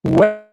Well,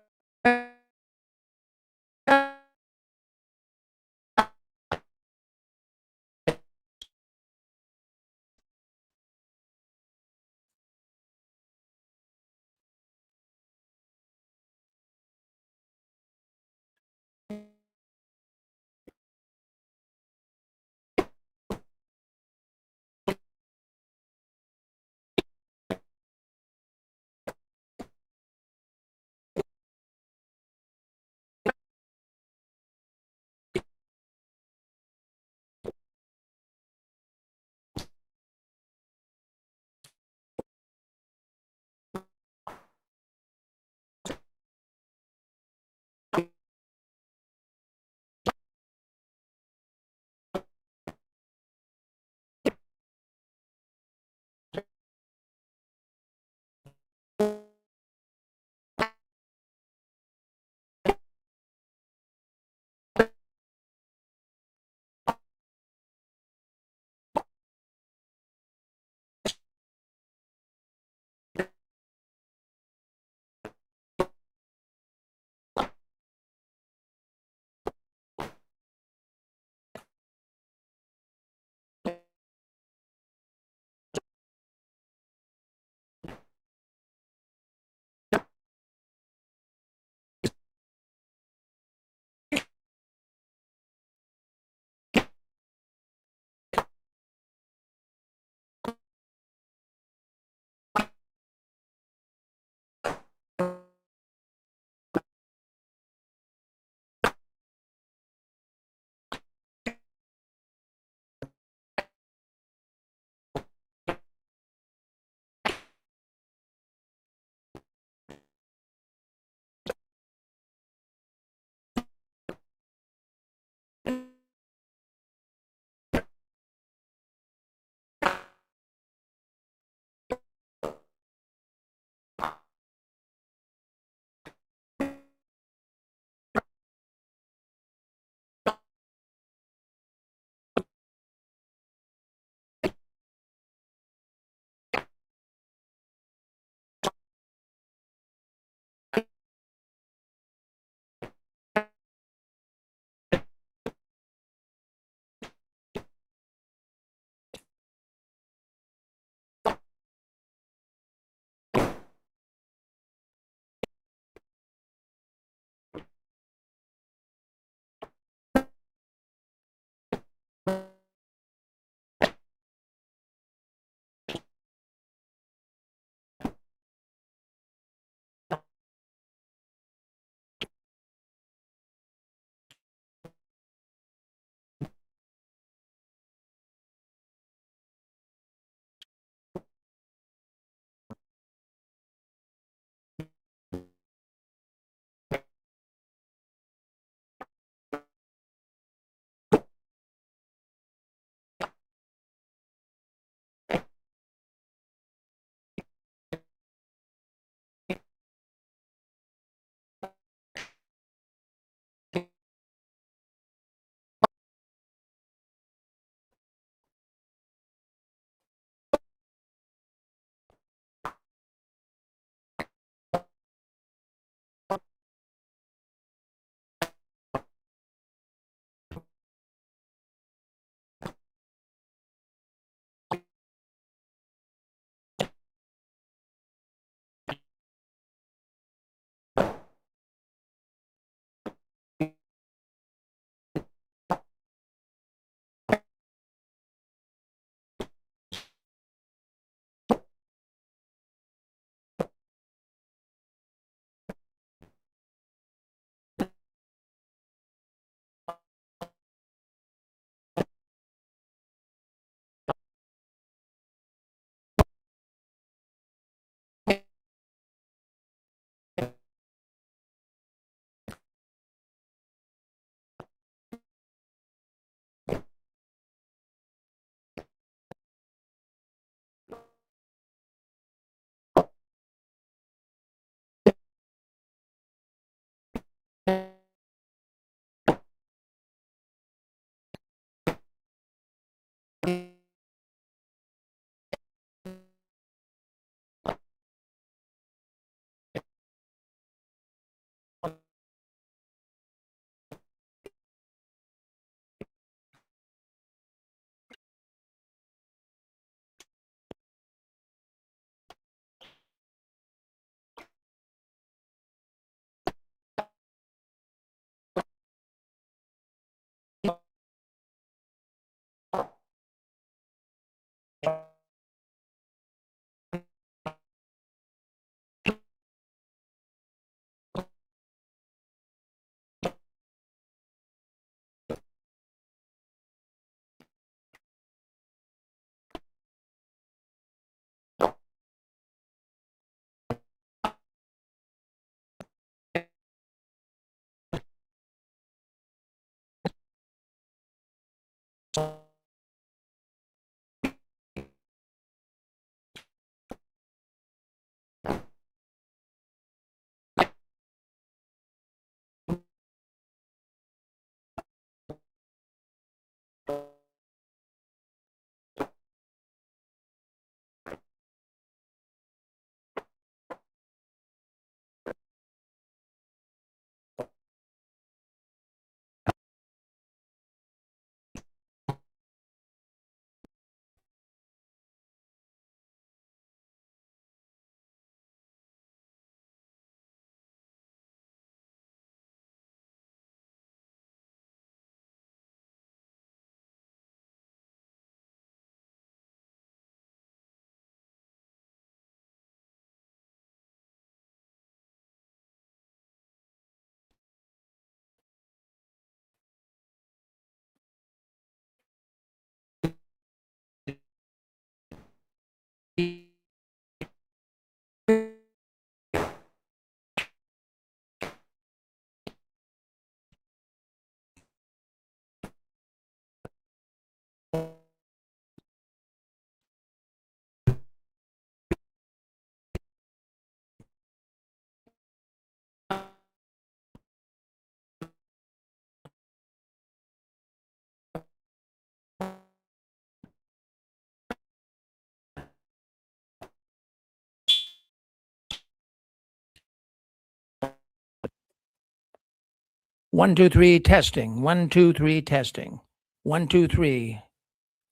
1, 2, 3, testing. 1, 2, 3, testing. 1, 2, 3.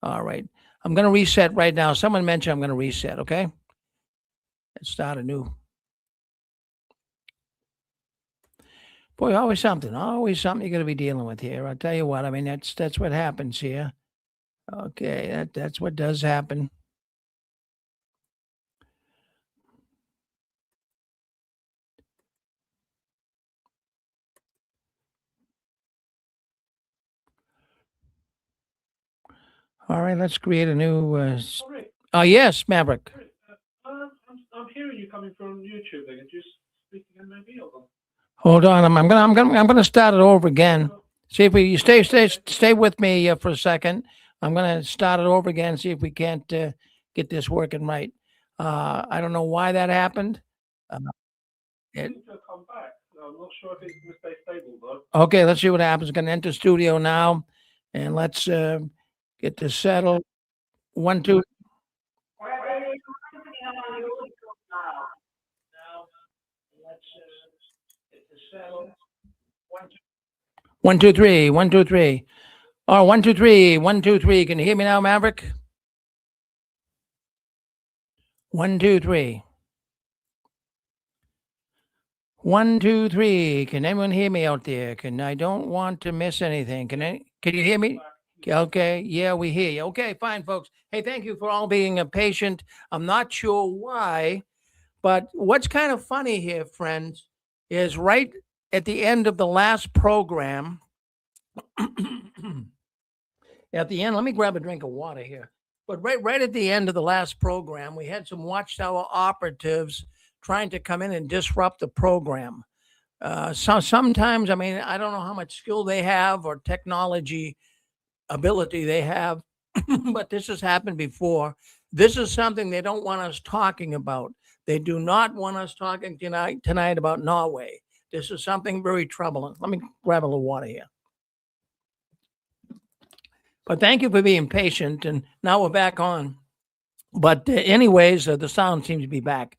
All right. I'm going to reset right now. Someone mentioned I'm going to reset, okay? Let's start anew. Boy, always something you're going to be dealing with here. I'll tell you what, I mean, that's what happens here. Okay, that's what does happen. All right, let's create a new. Yes, Maverick. I'm hearing you coming from YouTube. Like, just speaking in my field. Hold on, I'm gonna start it over again. See if you stay with me for a second. I'm gonna start it over again. See if we can't get this working right. I don't know why that happened. It, Come back. I'm not sure if it's going to stay stable though. okay, let's see what happens. Going to enter studio now, and let's get this settled. 1, 2. One, two, three. 1, 2, 3. Oh, 1, 2, 3. 1, 2, 3. Can you hear me now, Maverick? 1, 2, 3. 1, 2, 3. Can anyone hear me out there? I don't want to miss anything. Can you hear me? Okay. Yeah, we hear you. Okay, fine, folks. Hey, thank you for all being patient. I'm not sure why, but what's kind of funny here, friends, is right at the end of the last program. At the end, let me grab a drink of water here. But right at the end of the last program, we had some Watchtower operatives trying to come in and disrupt the program. So sometimes, I mean, I don't know how much skill they have or technology ability they have, but this has happened before. This is something they don't want us talking about. They do not want us talking tonight about Norway. This is something very troubling. Let me grab a little water here. But thank you for being patient, and now we're back on. But anyways, the sound seems to be back.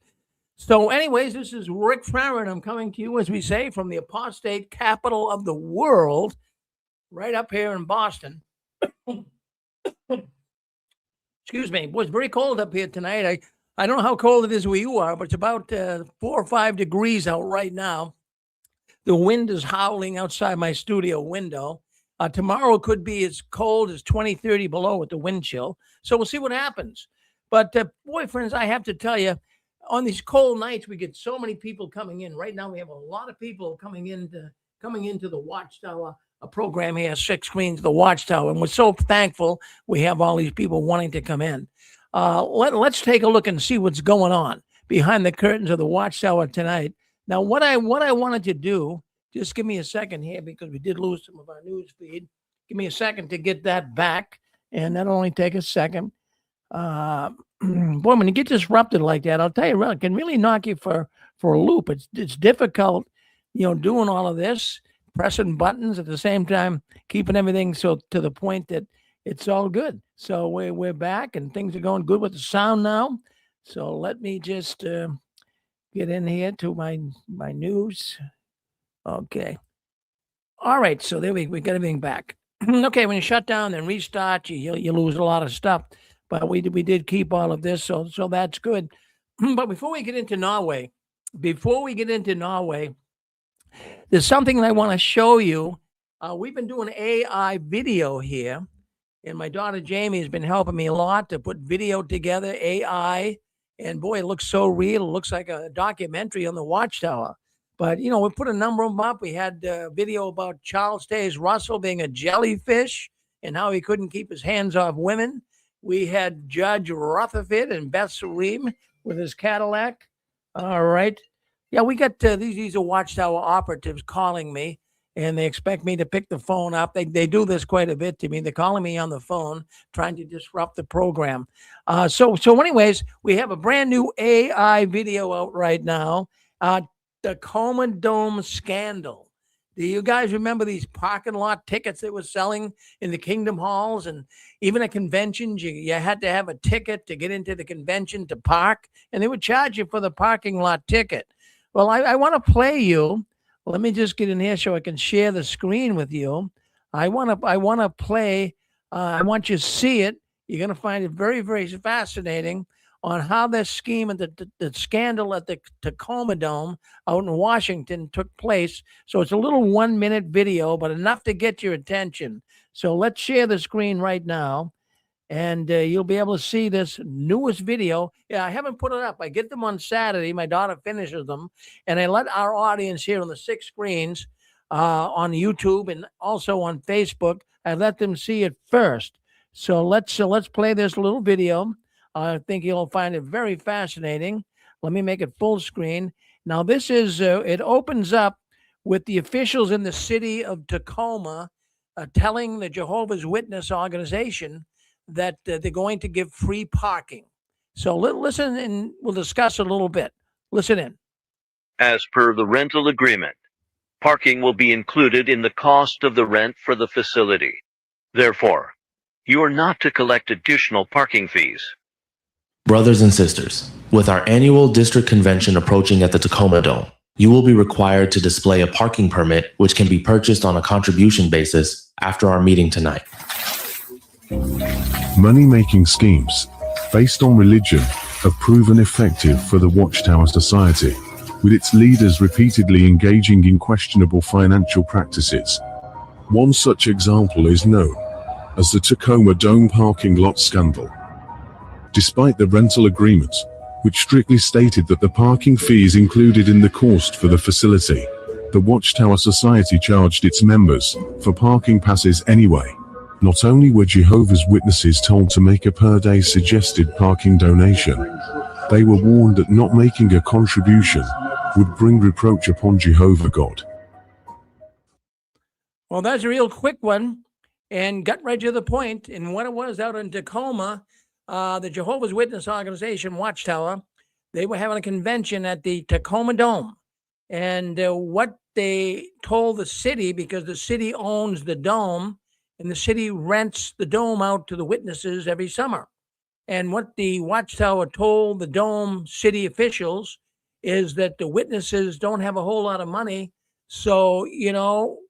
So anyways, this is Rick Farron. I'm coming to you, as we say, from the apostate capital of the world, right up here in Boston. Excuse me. It was very cold up here tonight. I don't know how cold it is where you are, but it's about 4 or 5 degrees out right now. The wind is howling outside my studio window. Tomorrow could be as cold as 20, 30 below with the wind chill. So we'll see what happens. But boy, friends, I have to tell you, on these cold nights, we get so many people coming in. Right now, we have a lot of people coming into the Watchtower program here, 6 Screens, the Watchtower. And we're so thankful we have all these people wanting to come in. Let's take a look and see what's going on behind the curtains of the Watchtower tonight. Now, what I wanted to do, just give me a second here, because we did lose some of our news feed. Give me a second to get that back, and that'll only take a second. Boy, when you get disrupted like that, I'll tell you, it can really knock you for a loop. It's difficult, doing all of this, pressing buttons at the same time, keeping everything so to the point that it's all good. So we're back, and things are going good with the sound now. So let me just get in here to my news. Okay. All right. So there we got everything back. Okay. When you shut down and restart, you lose a lot of stuff. But we did keep all of this, so that's good. But before we get into Norway, there's something that I want to show you. We've been doing AI video here, and my daughter Jamie has been helping me a lot to put video together, AI. And boy, it looks so real. It looks like a documentary on the Watchtower. But, we put a number of them up. We had a video about Charles Taze Russell being a jellyfish and how he couldn't keep his hands off women. We had Judge Rutherford and Beth Sareem with his Cadillac. All right. Yeah, we got these are Watchtower operatives calling me, and they expect me to pick the phone up. They do this quite a bit to me. They're calling me on the phone, trying to disrupt the program. So anyways, we have a brand new AI video out right now. The Coma Dome scandal. Do you guys remember these parking lot tickets they were selling in the Kingdom Halls? And even at conventions, you had to have a ticket to get into the convention to park, and they would charge you for the parking lot ticket. Well, I want to play you Let me just get in here so I can share the screen with you. I want to play. I want you to see it. You're going to find it very, very fascinating on how this scheme and the scandal at the Tacoma Dome out in Washington took place. So it's a little 1-minute video, but enough to get your attention. So let's share the screen right now, and you'll be able to see this newest video. Yeah, I haven't put it up. I get them on Saturday. My daughter finishes them, and I let our audience here on the 6 screens on YouTube and also on Facebook. I let them see it first. So let's play this little video. I think you'll find it very fascinating. Let me make it full screen. Now this is it opens up with the officials in the city of Tacoma telling the Jehovah's Witness organization that they're going to give free parking. So listen, and we'll discuss a little bit. Listen in. As per the rental agreement, parking will be included in the cost of the rent for the facility. Therefore, you are not to collect additional parking fees. Brothers and sisters, with our annual district convention approaching at the Tacoma Dome, you will be required to display a parking permit which can be purchased on a contribution basis after our meeting tonight. Money-making schemes based on religion have proven effective for the Watchtower Society, with its leaders repeatedly engaging in questionable financial practices. One such example is known as the Tacoma Dome parking lot scandal. Despite the rental agreement, which strictly stated that the parking fee is included in the cost for the facility, the Watchtower Society charged its members for parking passes anyway. Not only were Jehovah's Witnesses told to make a per-day suggested parking donation, they were warned that not making a contribution would bring reproach upon Jehovah God. Well, that's a real quick one and got right to the point. And what it was out in Tacoma, the Jehovah's Witness organization, Watchtower, they were having a convention at the Tacoma Dome. And what they told the city, because the city owns the dome, and the city rents the dome out to the witnesses every summer. And what the Watchtower told the dome city officials is that the witnesses don't have a whole lot of money. So,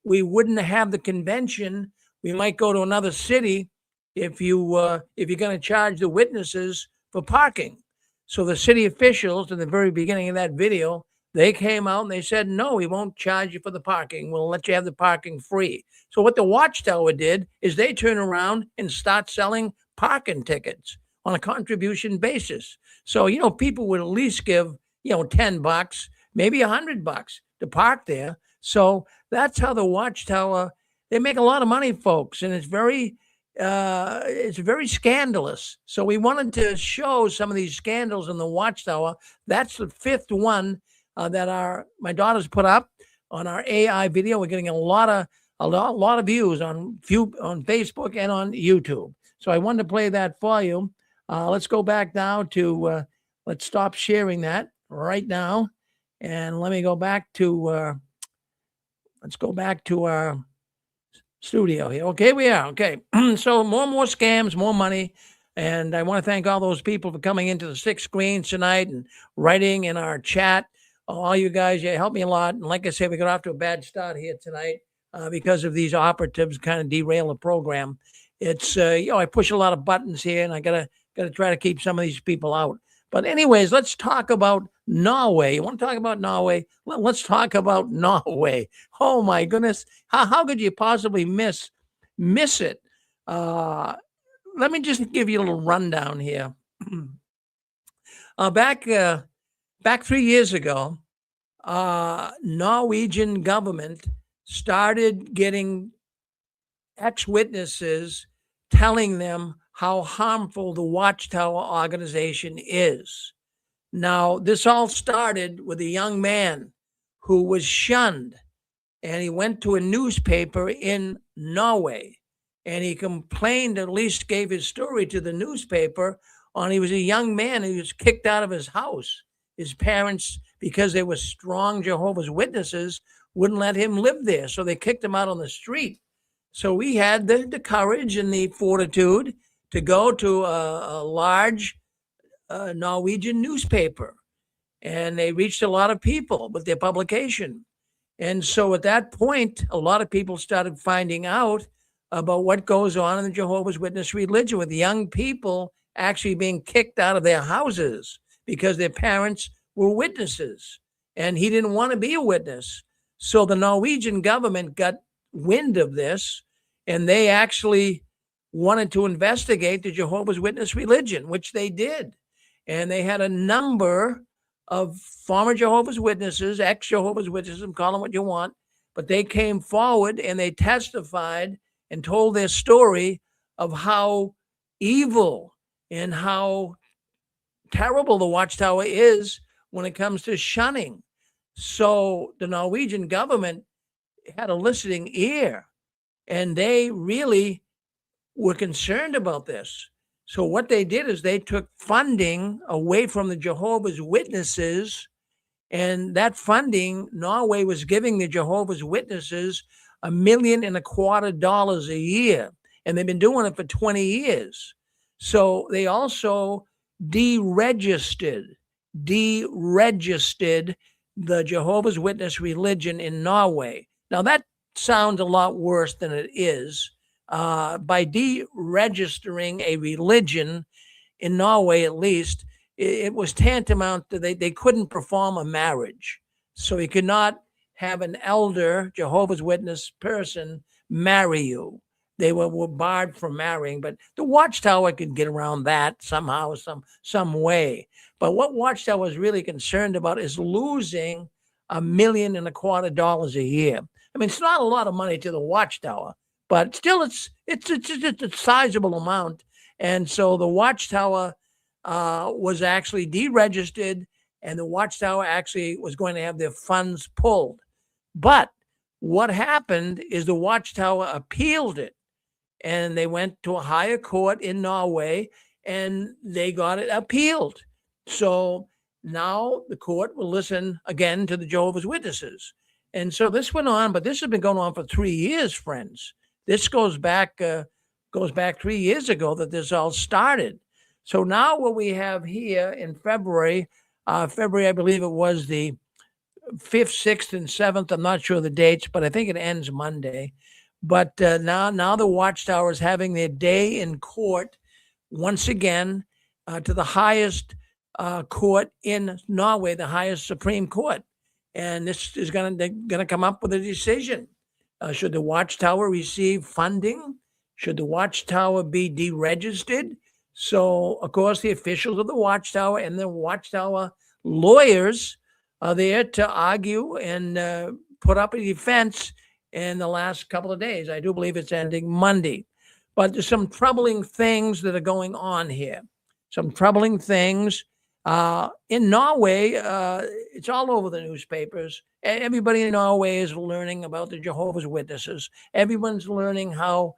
we wouldn't have the convention. We might go to another city if you're going to charge the witnesses for parking. So the city officials, in the very beginning of that video, they came out and they said, no, we won't charge you for the parking. We'll let you have the parking free. So what the Watchtower did is they turn around and start selling parking tickets on a contribution basis. So, people would at least give, $10, maybe $100 to park there. So that's how the Watchtower, they make a lot of money, folks. And it's very scandalous. So we wanted to show some of these scandals in the Watchtower. That's the 5th one that my daughter's put up on our AI video. We're getting a lot of views on Facebook and on YouTube. So I wanted to play that for you. Let's go back now to let's stop sharing that right now, and let me go back to let's go back to our studio here. Okay, we are okay. So more scams, more money. And I want to thank all those people for coming into the 6 screens tonight and writing in our chat. All you guys, you helped me a lot. And like I said, we got off to a bad start here tonight because of these operatives kind of derail the program. It's, I push a lot of buttons here, and I gotta try to keep some of these people out. But anyways, let's talk about Norway. You want to talk about Norway? Let's talk about Norway. Oh my goodness. How could you possibly miss it? Let me just give you a little rundown here. Back 3 years ago, Norwegian government started getting ex-witnesses telling them how harmful the Watchtower organization is. Now, this all started with a young man who was shunned, and he went to a newspaper in Norway, and he complained, at least gave his story to the newspaper, he was a young man who was kicked out of his house. His parents, because they were strong Jehovah's Witnesses, wouldn't let him live there, so they kicked him out on the street. So we had the courage and the fortitude to go to a large Norwegian newspaper, and they reached a lot of people with their publication. And so at that point, a lot of people started finding out about what goes on in the Jehovah's Witness religion, with young people actually being kicked out of their houses because their parents were witnesses, and he didn't want to be a witness. So the Norwegian government got wind of this, and they actually wanted to investigate the Jehovah's Witness religion, which they did. And they had a number of former Jehovah's Witnesses, ex-Jehovah's Witnesses, call them what you want, but they came forward and they testified and told their story of how evil and how terrible the Watchtower is when it comes to shunning. So the Norwegian government had a listening ear, and they really were concerned about this. So what they did is they took funding away from the Jehovah's Witnesses, and that funding, Norway was giving the Jehovah's Witnesses $1.25 million a year, and they've been doing it for 20 years. So they also deregistered the Jehovah's Witness religion in Norway. Now that sounds a lot worse than it is. By deregistering a religion in Norway, at least, it was tantamount to they couldn't perform a marriage. So you could not have an elder Jehovah's Witness person marry you. They were barred from marrying, but the Watchtower could get around that somehow, some way. But what Watchtower was really concerned about is losing $1.25 million a year. I mean, it's not a lot of money to the Watchtower, but still, it's a sizable amount. And so the Watchtower was actually deregistered, and the Watchtower actually was going to have their funds pulled. But what happened is the Watchtower appealed it, and they went to a higher court in Norway, and they got it appealed. So now the court will listen again to the Jehovah's Witnesses. And so this went on, but this has been going on for 3 years, friends. This goes back 3 years ago that this all started. So now what we have here in February, I believe it was the 5th, 6th, and 7th. I'm not sure the dates, but I think it ends Monday. But now the Watchtower is having their day in court once again to the highest court in Norway, the highest Supreme Court. And this is going to come up with a decision. Should the Watchtower receive funding? Should the Watchtower be deregistered? So, of course, the officials of the Watchtower and the Watchtower lawyers are there to argue and put up a defense in the last couple of days. I do believe it's ending Monday. But there's some troubling things that are going on here. Some troubling things. In Norway, it's all over the newspapers. Everybody in Norway is learning about the Jehovah's Witnesses. Everyone's learning how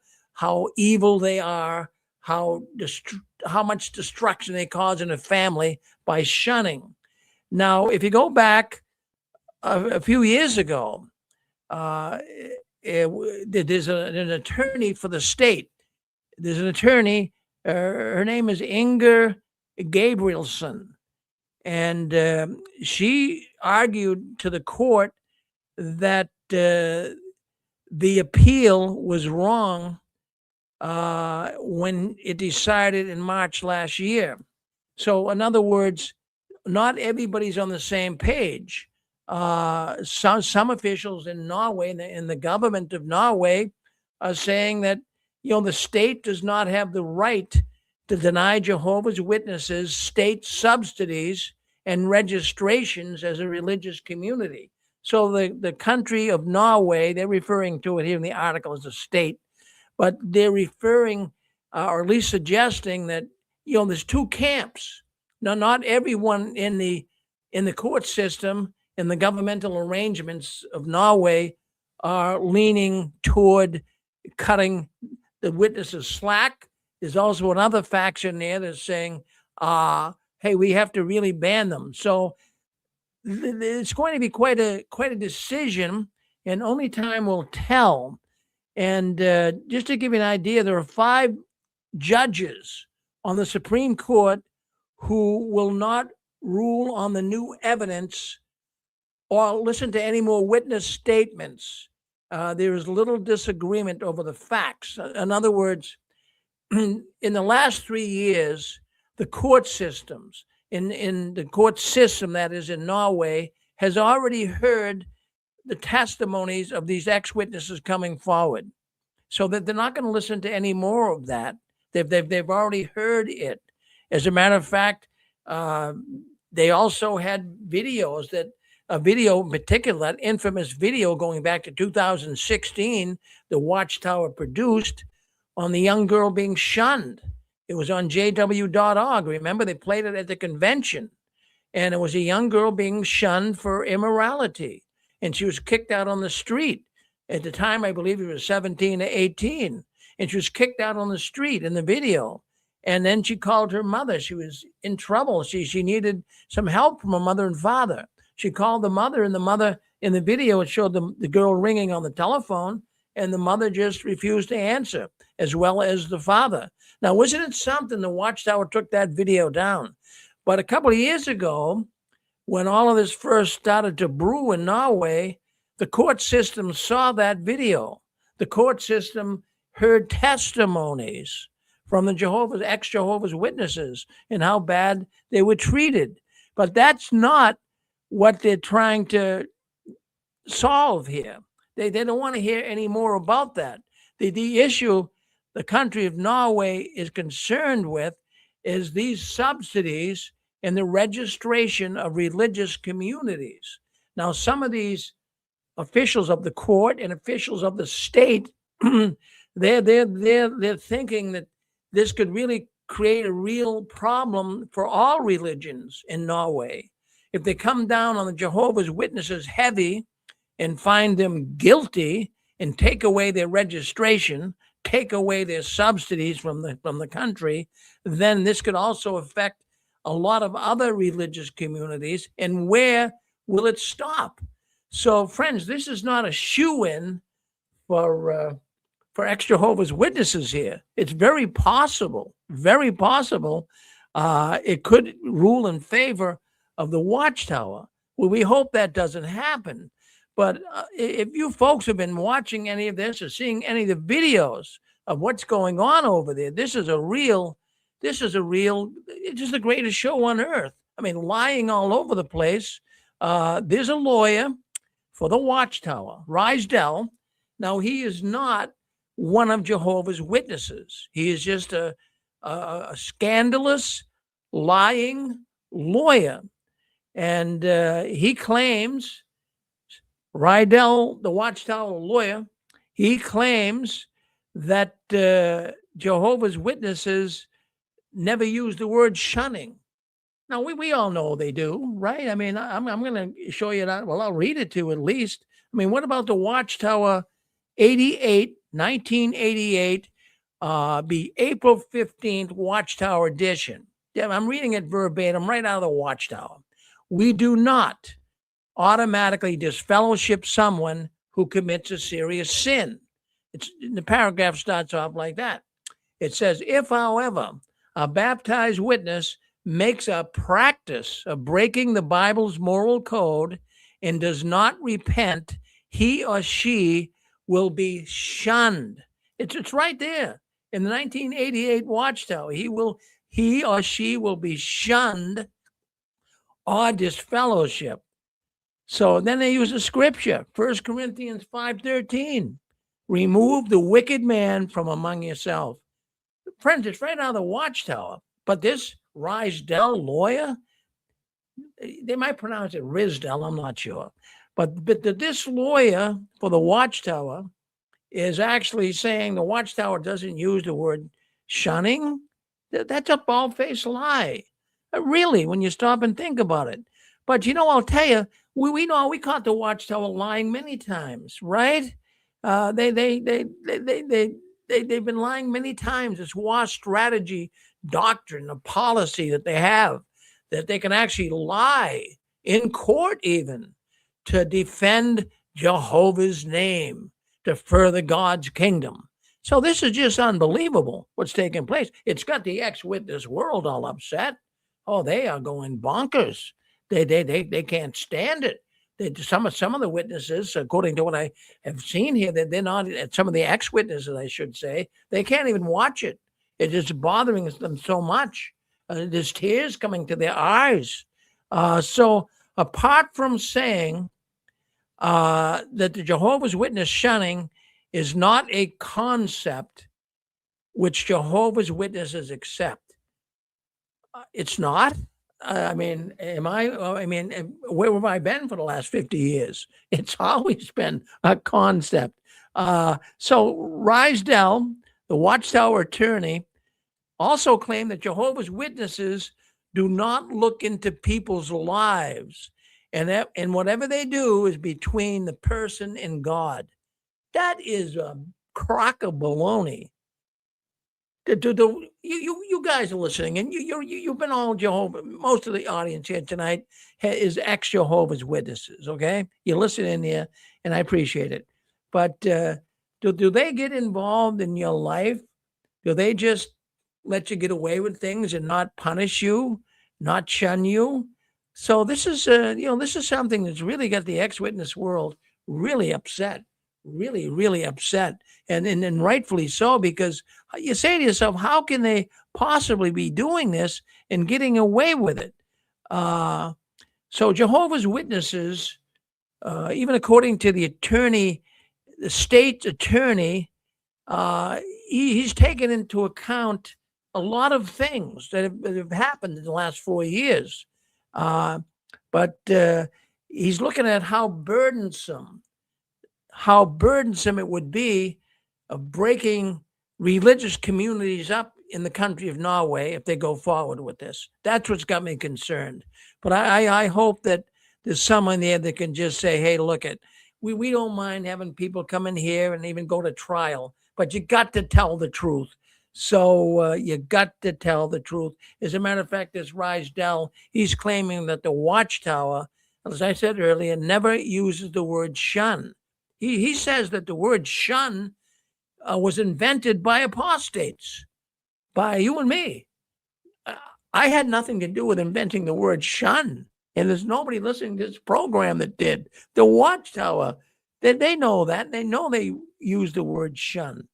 evil they are, how much destruction they cause in a family by shunning. Now, if you go back a few years ago, there's an attorney for the state. There's an attorney. Her name is Inger Gabrielson. And she argued to the court that the appeal was wrong when it decided in March last year. So, in other words, not everybody's on the same page. Some officials in Norway, in the government of Norway, are saying that the state does not have the right to deny Jehovah's Witnesses state subsidies and registrations as a religious community. So the country of Norway, they're referring to it here in the article as a state, but they're referring, or at least suggesting that, there's two camps. Now, not everyone in the court system, in the governmental arrangements of Norway, are leaning toward cutting the witnesses slack. There's also another faction there that's saying, hey, we have to really ban them. So it's going to be quite a decision, and only time will tell. And just to give you an idea, there are 5 judges on the Supreme Court who will not rule on the new evidence or listen to any more witness statements. There is little disagreement over the facts. In other words, in the last 3 years, the court systems, in the court system that is in Norway, has already heard the testimonies of these ex-witnesses coming forward. So that they're not going to listen to any more of that. They've already heard it. As a matter of fact, they also had videos that a video in particular, that infamous video going back to 2016, the Watchtower produced on the young girl being shunned. It was on jw.org. Remember, they played it at the convention. And it was a young girl being shunned for immorality. And she was kicked out on the street. At the time, I believe it was 17 to 18. And she was kicked out on the street in the video. And then she called her mother. She was in trouble. She needed some help from her mother and father. She called the mother, and the mother, in the video, it showed the girl ringing on the telephone, and the mother just refused to answer, as well as the father. Now, wasn't it something? The Watchtower took that video down. But a couple of years ago, when all of this first started to brew in Norway, the court system saw that video. The court system heard testimonies from the ex-Jehovah's Witnesses and how bad they were treated. But that's not what they're trying to solve here. They don't want to hear any more about that. The issue the country of Norway is concerned with is these subsidies and the registration of religious communities. Now, some of these officials of the court and officials of the state, they're thinking that this could really create a real problem for all religions in Norway. If they come down on the Jehovah's Witnesses heavy and find them guilty and take away their registration, take away their subsidies from the country, then this could also affect a lot of other religious communities. And where will it stop? So, friends, this is not a shoo-in for ex-Jehovah's Witnesses here. It's very possible it could rule in favor of the Watchtower. Well, we hope that doesn't happen. But if you folks have been watching any of this or seeing any of the videos of what's going on over there, it's just the greatest show on earth. I mean, lying all over the place. There's a lawyer for the Watchtower, Rysdell. Now, he is not one of Jehovah's Witnesses. He is just a scandalous, lying lawyer. And he claims, Rydell, the Watchtower lawyer, he claims that Jehovah's Witnesses never use the word shunning. Now, we all know they do, right? I mean, I'm going to show you that. Well, I'll read it to you at least. I mean, what about the Watchtower 1988, the April 15th Watchtower edition? Yeah, I'm reading it verbatim right out of the Watchtower. We do not automatically disfellowship someone who commits a serious sin. The paragraph starts off like that. It says, if, however, a baptized witness makes a practice of breaking the Bible's moral code and does not repent, he or she will be shunned. It's right there in the 1988 Watchtower. He or she will be shunned or disfellowship. So then they use a scripture, 1 Corinthians 5:13. Remove the wicked man from among yourself. Friends, it's right out of the Watchtower. But this Rysdell lawyer, they might pronounce it Risdell, I'm not sure. But this lawyer for the Watchtower is actually saying the Watchtower doesn't use the word shunning. That's a bald-faced lie. Really, when you stop and think about it. But I'll tell you, we know we caught the Watchtower lying many times, right? They've been lying many times. It's war strategy, doctrine, a policy that they have, that they can actually lie in court even to defend Jehovah's name, to further God's kingdom. So this is just unbelievable what's taking place. It's got the ex-witness world all upset. Oh, they are going bonkers. They can't stand it. some of the witnesses, according to what I have seen here, that they're not, some of the ex-witnesses, I should say, they can't even watch it. It is bothering them so much. There's tears coming to their eyes. So apart from saying that the Jehovah's Witness shunning is not a concept which Jehovah's Witnesses accept, it's not. I mean, where have I been for the last 50 years? It's always been a concept. So Rysdell, the Watchtower attorney, also claimed that Jehovah's Witnesses do not look into people's lives, and whatever they do is between the person and God. That is a crock of baloney. You guys are listening, and you've been all Jehovah. Most of the audience here tonight is ex-Jehovah's Witnesses. Okay, you listen in here, and I appreciate it. But do they get involved in your life? Do they just let you get away with things and not punish you, not shun you? So this is this is something that's really got the ex-witness world really upset. Really upset, and rightfully so, because you say to yourself, how can they possibly be doing this and getting away with it? So Jehovah's Witnesses, even according to the state attorney, he's taken into account a lot of things that have happened in the last 4 years, but he's looking at how burdensome it would be of breaking religious communities up in the country of Norway if they go forward with this. That's what's got me concerned. But I hope that there's someone there that can just say, hey, look, we don't mind having people come in here and even go to trial, but you got to tell the truth. So you got to tell the truth. As a matter of fact, this Rysdell, he's claiming that the Watchtower, as I said earlier, never uses the word shun. He says that the word shun was invented by apostates, by you and me. I had nothing to do with inventing the word shun, and there's nobody listening to this program that did. The Watchtower, they know that. They know they use the word shun.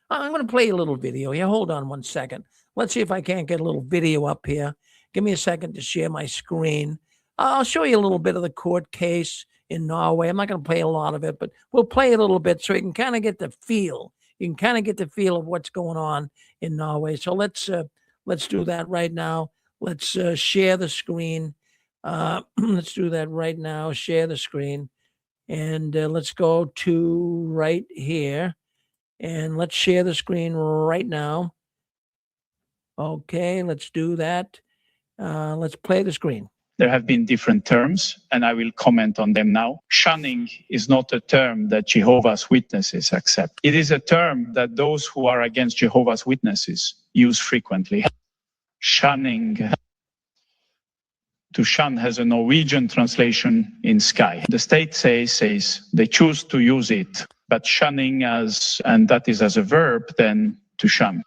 I'm going to play a little video here. Hold on one second. Let's see if I can't get a little video up here. Give me a second to share my screen. I'll show you a little bit of the court case in Norway. I'm not going to play a lot of it, but we'll play a little bit so you can kind of get the feel. You can kind of get the feel of what's going on in Norway. So let's do that right now. Let's share the screen. Let's do that right now. Share the screen, and let's go to right here, and let's share the screen right now. Okay, let's do that. Let's play the screen. There have been different terms, and I will comment on them now. Shunning is not a term that Jehovah's Witnesses accept. It is a term that those who are against Jehovah's Witnesses use frequently. Shunning. To shun has a Norwegian translation in Sky. The state says they choose to use it, but shunning and that is as a verb, then to shun.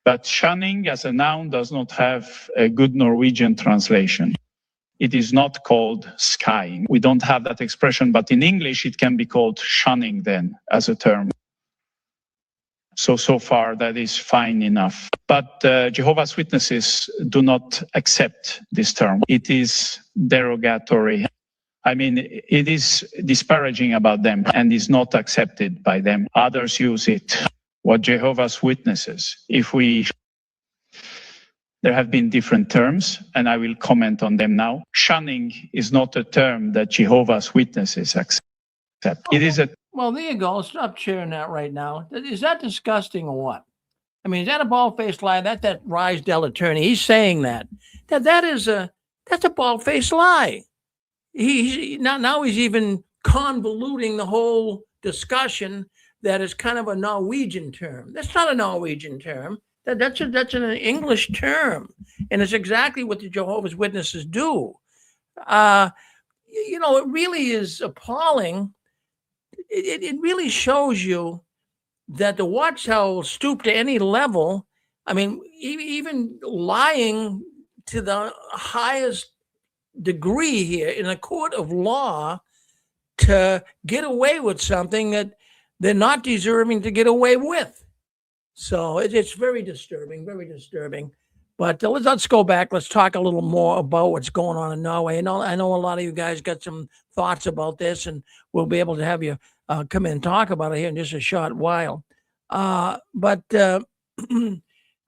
But shunning as a noun does not have a good Norwegian translation. It is not called skying. We don't have that expression, but in English it can be called shunning then as a term. So far that is fine enough. But Jehovah's Witnesses do not accept this term. It is derogatory. I mean, it is disparaging about them and is not accepted by them. Others use it. What Jehovah's Witnesses, there have been different terms, and I will comment on them now. Shunning is not a term that Jehovah's Witnesses accept. It is a... Well, there you go. Stop sharing that right now. Is that disgusting or what? I mean, is that a bald-faced lie? That's that Rysdell attorney. He's saying that's a bald-faced lie. Now he's even convoluting the whole discussion that is kind of a Norwegian term. That's not a Norwegian term. That's an English term, and it's exactly what the Jehovah's Witnesses do. It really is appalling. It really shows you that the Watchtower will stoop to any level. I mean, even lying to the highest degree here in a court of law to get away with something that they're not deserving to get away with. So it's very disturbing, very disturbing. But let's go back. Let's talk a little more about what's going on in Norway. I know a lot of you guys got some thoughts about this, and we'll be able to have you come in and talk about it here in just a short while. But there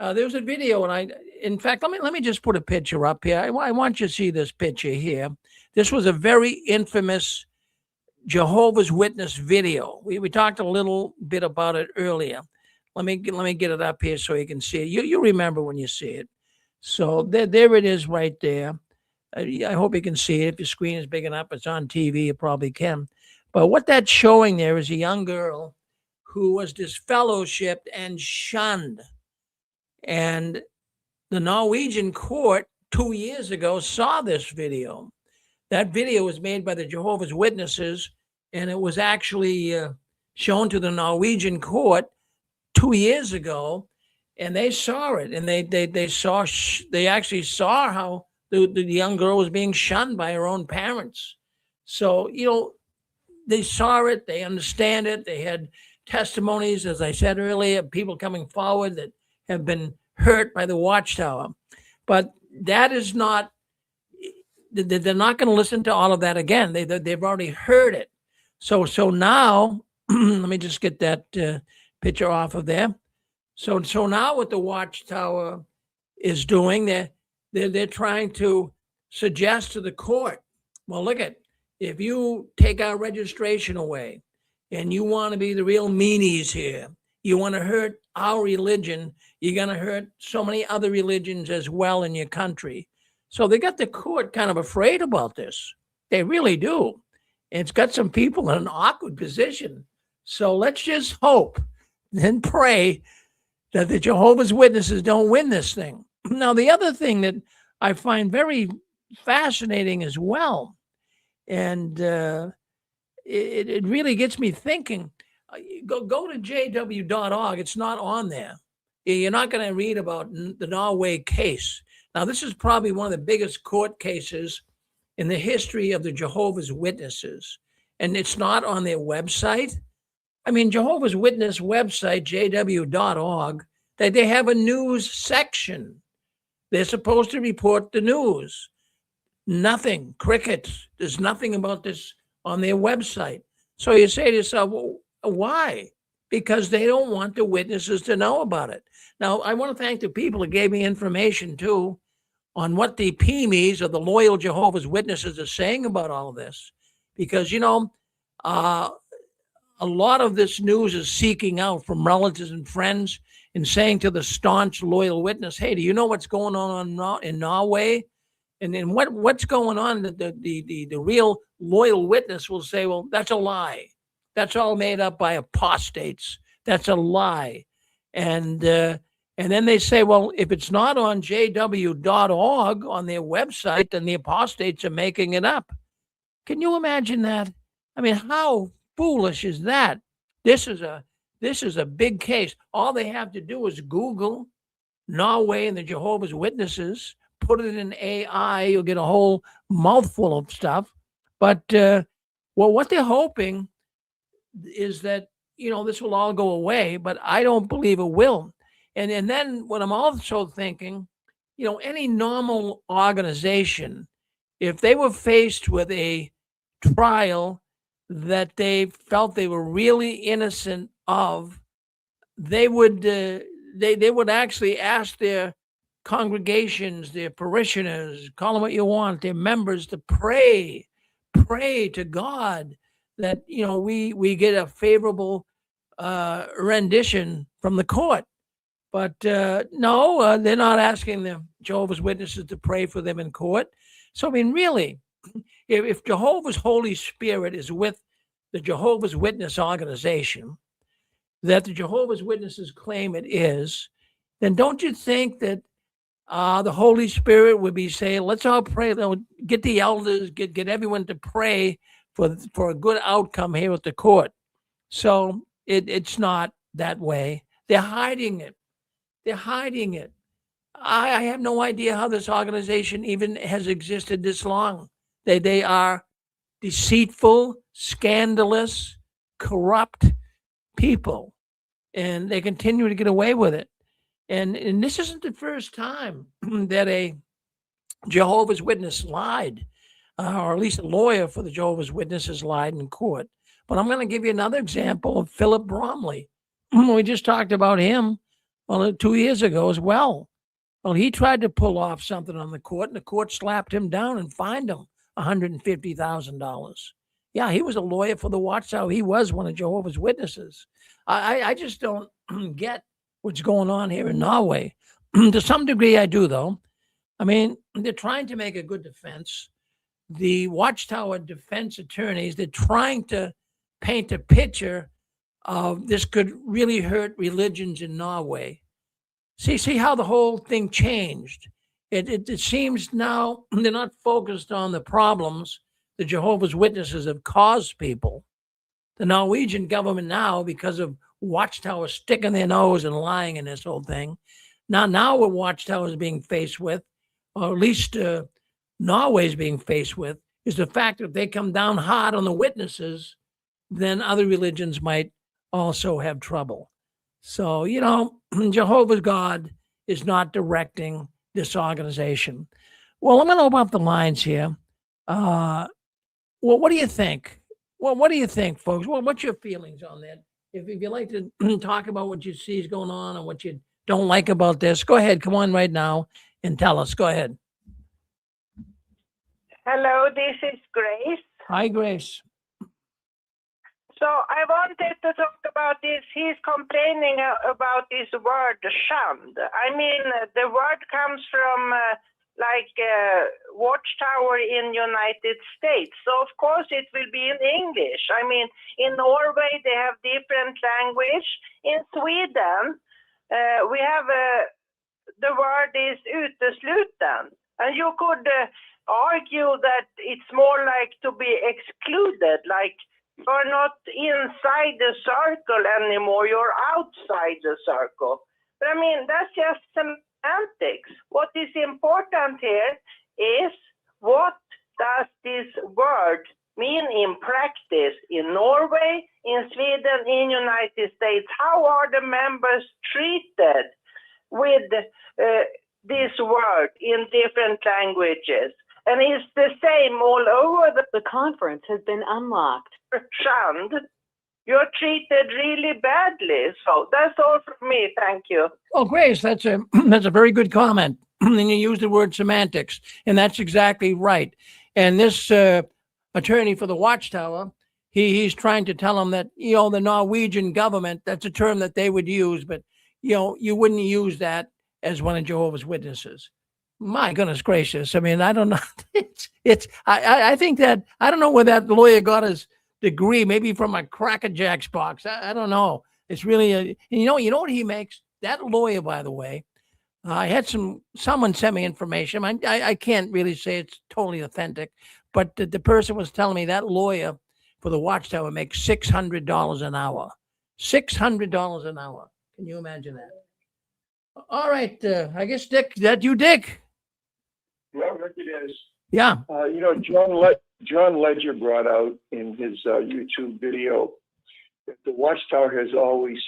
was a video, and in fact, let me just put a picture up here. I want you to see this picture here. This was a very infamous Jehovah's Witness video. We talked a little bit about it earlier. Let me get it up here so you can see it. You remember when you see it. So there it is right there. I hope you can see it. If your screen is big enough, it's on TV, you probably can. But what that's showing there is a young girl who was disfellowshipped and shunned. And the Norwegian court 2 years ago saw this video. That video was made by the Jehovah's Witnesses, and it was actually shown to the Norwegian court 2 years ago, and they saw it, and they actually saw how the young girl was being shunned by her own parents. So, they saw it, they understand it. They had testimonies, as I said earlier, people coming forward that have been hurt by the Watchtower. But that is not, they're not going to listen to all of that again. They've already heard it. So now, let me just get that picture off of there. So now what the Watchtower is doing, they're trying to suggest to the court, well, look at, if you take our registration away and you want to be the real meanies here, you want to hurt our religion, you're going to hurt so many other religions as well in your country. So they got the court kind of afraid about this. They really do. It's got some people in an awkward position. So let's just hope and pray that the Jehovah's Witnesses don't win this thing. Now, the other thing that I find very fascinating as well, and it really gets me thinking, go to jw.org. It's not on there. You're not going to read about the Norway case. Now, this is probably one of the biggest court cases in the history of the Jehovah's Witnesses, and it's not on their website. I mean, Jehovah's Witness website, jw.org, they have a news section. They're supposed to report the news. Nothing, crickets. There's nothing about this on their website. So you say to yourself, well, why? Because they don't want the witnesses to know about it. Now, I want to thank the people who gave me information, too, on what the PMEs or the loyal Jehovah's Witnesses are saying about all of this. Because, a lot of this news is seeking out from relatives and friends and saying to the staunch, loyal witness, hey, do you know what's going on in Norway? And then what's going on? The real loyal witness will say, well, that's a lie. That's all made up by apostates. That's a lie. And then they say, well, if it's not on jw.org on their website, then the apostates are making it up. Can you imagine that? I mean, how foolish is that? This is a big case. All they have to do is Google Norway and the Jehovah's Witnesses, put it in AI, you'll get a whole mouthful of stuff. But what they're hoping is that, this will all go away, but I don't believe it will. And then what I'm also thinking, any normal organization, if they were faced with a trial that they felt they were really innocent of, they would actually ask their congregations, their parishioners, call them what you want, their members, to pray to God that we get a favorable rendition from the court. But no, they're not asking the Jehovah's Witnesses to pray for them in court. So I mean, really, if Jehovah's Holy Spirit is with the Jehovah's Witness organization, that the Jehovah's Witnesses claim it is, then don't you think that the Holy Spirit would be saying, let's all pray, get the elders, get everyone to pray for a good outcome here at the court. So it's not that way. They're hiding it. I have no idea how this organization even has existed this long. They are deceitful, scandalous, corrupt people, and they continue to get away with it. And this isn't the first time that a Jehovah's Witness lied, or at least a lawyer for the Jehovah's Witnesses lied in court. But I'm going to give you another example of Philip Bromley. We just talked about him 2 years ago as well. Well, he tried to pull off something on the court, and the court slapped him down and fined him $150,000. Yeah, he was a lawyer for the Watchtower. He was one of Jehovah's Witnesses. I just don't get what's going on here in Norway. To some degree, I do, though. I mean, they're trying to make a good defense. The Watchtower defense attorneys, they're trying to paint a picture of this could really hurt religions in Norway. See how the whole thing changed. It seems now they're not focused on the problems the Jehovah's Witnesses have caused people. The Norwegian government now, because of Watchtower sticking their nose and lying in this whole thing, now what Watchtower is being faced with, or at least Norway is being faced with, is the fact that if they come down hard on the witnesses, then other religions might also have trouble. So, Jehovah's God is not directing this organization. Well, I'm going to open up the lines here. Well, what do you think? Well, what do you think, folks? Well, what's your feelings on that? If you'd like to talk about what you see is going on and what you don't like about this, go ahead. Come on right now and tell us. Go ahead. Hello, this is Grace. Hi, Grace. So I wanted to talk about this. He's complaining about this word "shunned." I mean, the word comes from Watchtower in United States. So of course it will be in English. I mean, in Norway they have different language. In Sweden, we have the word is utesluten, and you could argue that it's more like to be excluded, like you're not inside the circle anymore, you're outside the circle. But I mean, that's just semantics. What is important here is what does this word mean in practice in Norway, in Sweden, in United States? How are the members treated with this word in different languages? And it's the same all over. The conference has been unlocked. Shunned. You're treated really badly. So that's all from me. Thank you. Oh, Grace, that's a very good comment. And you use the word semantics, and that's exactly right. And this attorney for the Watchtower, he's trying to tell them that, the Norwegian government, that's a term that they would use, but, you wouldn't use that as one of Jehovah's Witnesses. My goodness gracious. I mean, I don't know. I think that, I don't know where that lawyer got his degree, maybe from a Cracker Jacks box. I don't know. It's really, you know what he makes? That lawyer, by the way, I had someone send me information. I can't really say it's totally authentic, but the person was telling me that lawyer for the Watchtower makes $600 an hour. $600 an hour. Can you imagine that? All right. I guess, Dick, Dick? Yeah, Rick, it is. Yeah. John Ledger brought out in his YouTube video that the Watchtower has always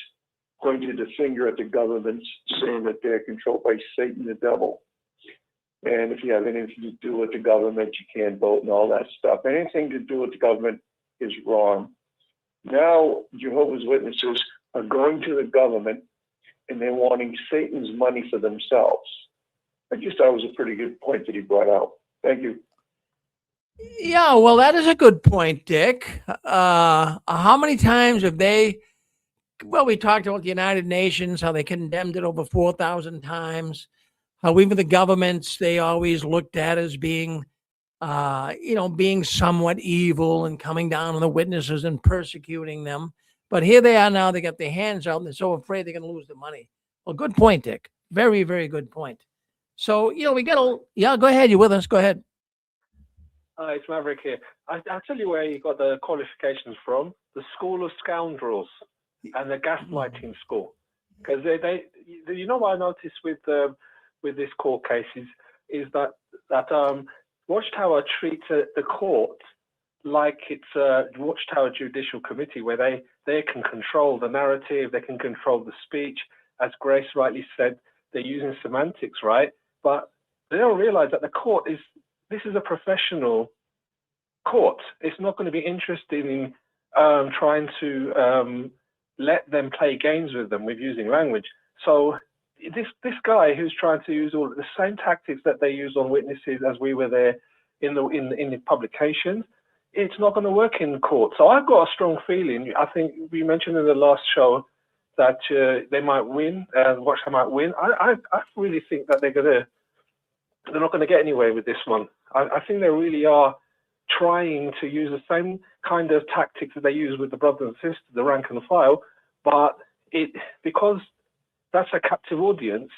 pointed a finger at the government, saying that they're controlled by Satan, the devil. And if you have anything to do with the government, you can't vote and all that stuff. Anything to do with the government is wrong. Now, Jehovah's Witnesses are going to the government and they're wanting Satan's money for themselves. I just thought it was a pretty good point that he brought out. Thank you. Yeah, well, that is a good point, Dick. How many times have they, we talked about the United Nations, how they condemned it over 4,000 times, how even the governments, they always looked at as being, being somewhat evil and coming down on the witnesses and persecuting them. But here they are now, they got their hands out and they're so afraid they're going to lose the money. Well, good point, Dick. Very, very good point. So, we got to, go ahead. You with us? Go ahead. It's Maverick here. I'll tell you where you got the qualifications from. The School of Scoundrels and the gaslighting school. Because they what I noticed with with this court case is that Watchtower treats the court like it's a Watchtower Judicial Committee where they can control the narrative, they can control the speech. As Grace rightly said, they're using semantics, right? But they don't realize that this is a professional court. It's not going to be interested in trying to let them play games with them with using language. So this guy who's trying to use all the same tactics that they use on witnesses as we were there in the publications, it's not going to work in court. So I've got a strong feeling. I think we mentioned in the last show that they might win, Watchtower might win. I really think that they're not going to get anywhere with this one. I think they really are trying to use the same kind of tactics that they use with the brothers and sisters, the rank and file, but because that's a captive audience,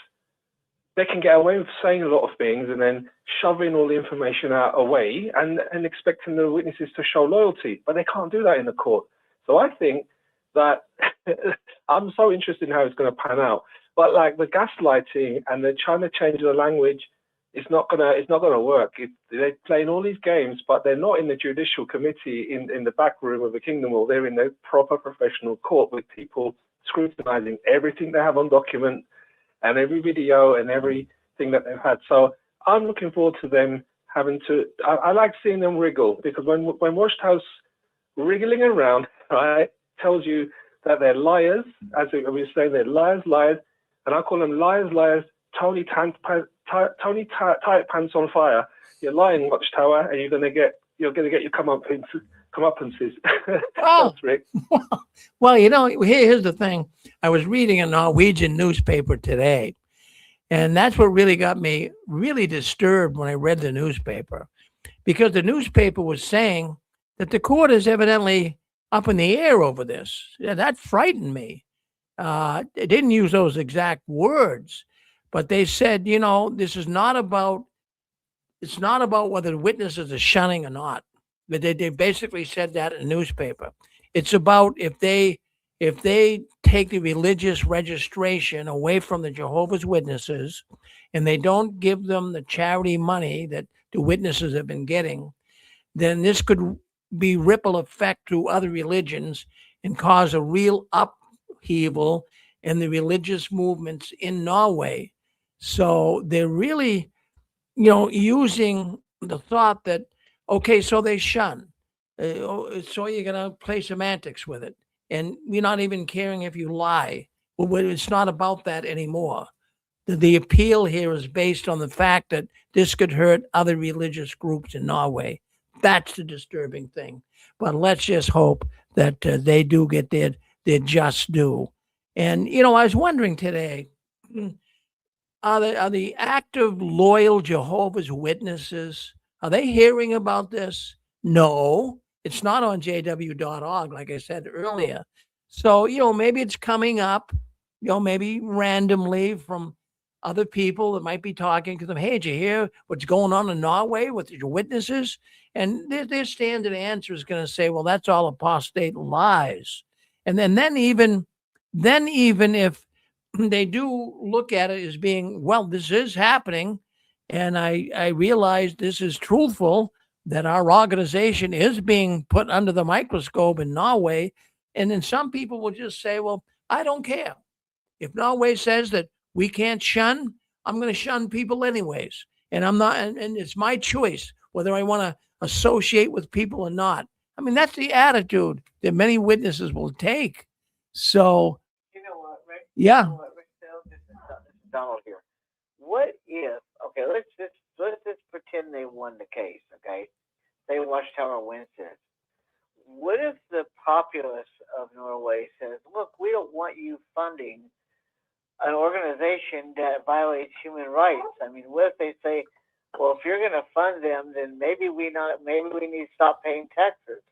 they can get away with saying a lot of things and then shoving all the information out away and expecting the witnesses to show loyalty, but they can't do that in the court. So I think that I'm so interested in how it's going to pan out. But like the gaslighting and the trying to change the language, it's not gonna work. They're playing all these games, but they're not in the judicial committee in the back room of the Kingdom Hall. They're in the proper professional court with people scrutinizing everything they have on document and every video and everything that they've had. So I'm looking forward to them having to. I like seeing them wriggle, because when Watchtower's wriggling around, right, tells you that they're liars, as we were saying, they're liars, and I call them liars, Tony tight pants on fire. You're lying, Watchtower, and you're gonna get your comeuppances. Oh. That's Rick. Well, here's the thing. I was reading a Norwegian newspaper today, and that's what really got me really disturbed when I read the newspaper, because the newspaper was saying that the court is evidently up in the air over this. Yeah, that frightened me. They didn't use those exact words, but they said, this is not about, it's not about whether the witnesses are shunning or not. But they basically said that in the newspaper. It's about if they take the religious registration away from the Jehovah's Witnesses and they don't give them the charity money that the witnesses have been getting, then this could be ripple effect through other religions and cause a real upheaval in the religious movements in Norway. So they're really, using the thought that, okay, so they shun. So you're going to play semantics with it. And you're not even caring if you lie. Well, it's not about that anymore. The appeal here is based on the fact that this could hurt other religious groups in Norway. That's the disturbing thing. But let's just hope that they do get their just due. And, I was wondering today, are the active, loyal Jehovah's Witnesses, are they hearing about this? No, it's not on jw.org, like I said earlier. So, maybe it's coming up, maybe randomly from other people that might be talking to them. Hey, did you hear what's going on in Norway with your witnesses? And their standard answer is going to say, well, that's all apostate lies. And then even if they do look at it as being, well, this is happening, and I realize this is truthful, that our organization is being put under the microscope in Norway. And then some people will just say, well, I don't care. If Norway says that we can't shun, I'm going to shun people anyways. And I'm not, and it's my choice whether I want to associate with people or not. I mean, that's the attitude that many witnesses will take. So, you know what, Rick? Yeah. You know what, Rick? This is Donald here. What if? Okay, let's just pretend they won the case. Okay, say Watchtower wins this. What if the populace of Norway says, "Look, we don't want you funding an organization that violates human rights"? I mean, what if they say, "Well, if you're going to fund them, then maybe we need to stop paying taxes"?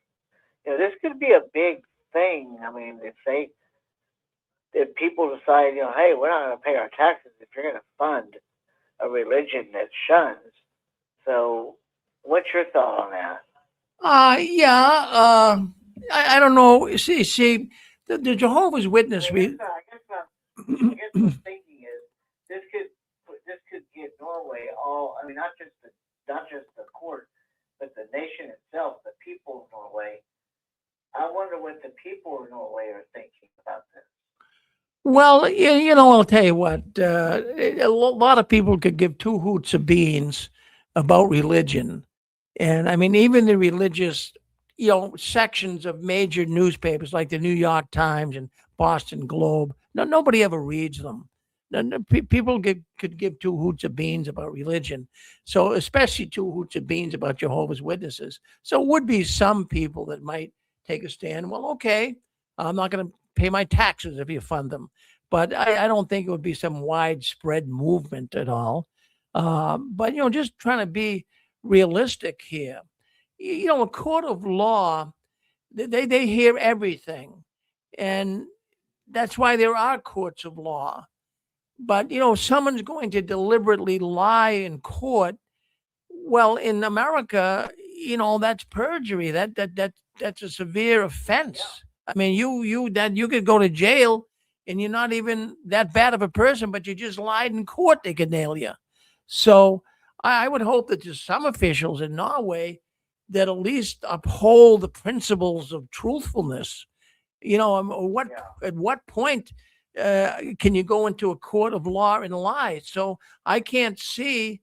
This could be a big thing. I mean, if people decide, hey, we're not going to pay our taxes if you're going to fund a religion that shuns. So, what's your thought on that? I don't know. See, the Jehovah's Witness. I guess what I'm thinking is this could people in Norway are thinking about this? Well, you know, I'll tell you what, a lot of people could give two hoots of beans about religion. And I mean, even the religious, sections of major newspapers like the New York Times and Boston Globe, nobody ever reads them. People could give two hoots of beans about religion. So, especially two hoots of beans about Jehovah's Witnesses. So, would be some people that might take a stand. Well, okay, I'm not going to pay my taxes if you fund them. But I don't think it would be some widespread movement at all. But, just trying to be realistic here. A court of law, they hear everything. And that's why there are courts of law. But, someone's going to deliberately lie in court. Well, in America, that's perjury. That's a severe offense. I mean, you could go to jail and you're not even that bad of a person, but you just lied in court, they could nail you. So I would hope that there's some officials in Norway that at least uphold the principles of truthfulness. At what point can you go into a court of law and lie? So I can't see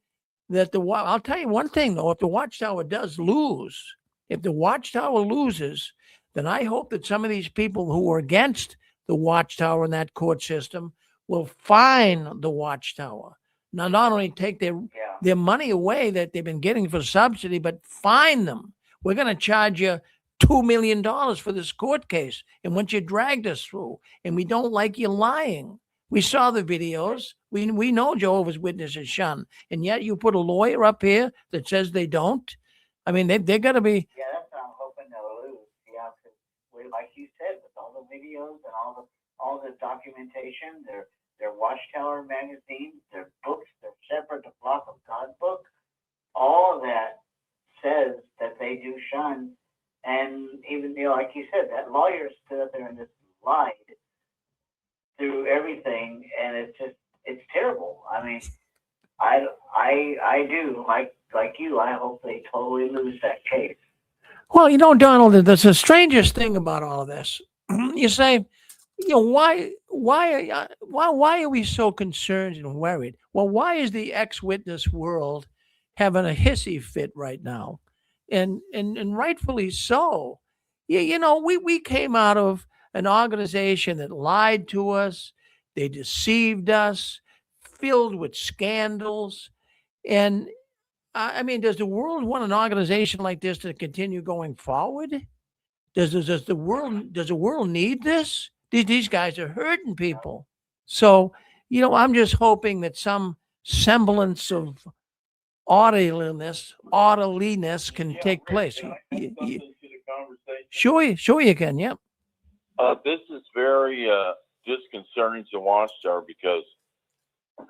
that I'll tell you one thing though, if the Watchtower does lose, if the Watchtower loses, then I hope that some of these people who are against the Watchtower and that court system will fine the Watchtower. Now, not only take their money away that they've been getting for subsidy, but fine them. We're going to charge you $2 million for this court case. And once you dragged us through, and we don't like you lying. We saw the videos. We know Jehovah's Witnesses shun. And yet you put a lawyer up here that says they don't. I mean, they're going to be. Yeah, that's what I'm hoping they'll lose. Yeah, because like you said, with all the videos and all the documentation, their Watchtower magazine, their books, their separate the Flock of God book, all of that says that they do shun. And even like you said, that lawyer stood up there and just lied through everything, and it's terrible. I mean, I do like you. I hope they totally lose that case. Well, Donald, that's the strangest thing about all of this. You say, why are we so concerned and worried? Well, why is the ex-witness world having a hissy fit right now? And rightfully so. We came out of an organization that lied to us, they deceived us, filled with scandals. And I mean, does the world want an organization like this to continue going forward? Does the world need this? These guys are hurting people. So, I'm just hoping that some semblance of orderliness can take place. Sure you can. Yep. This is very disconcerting to Watchtower because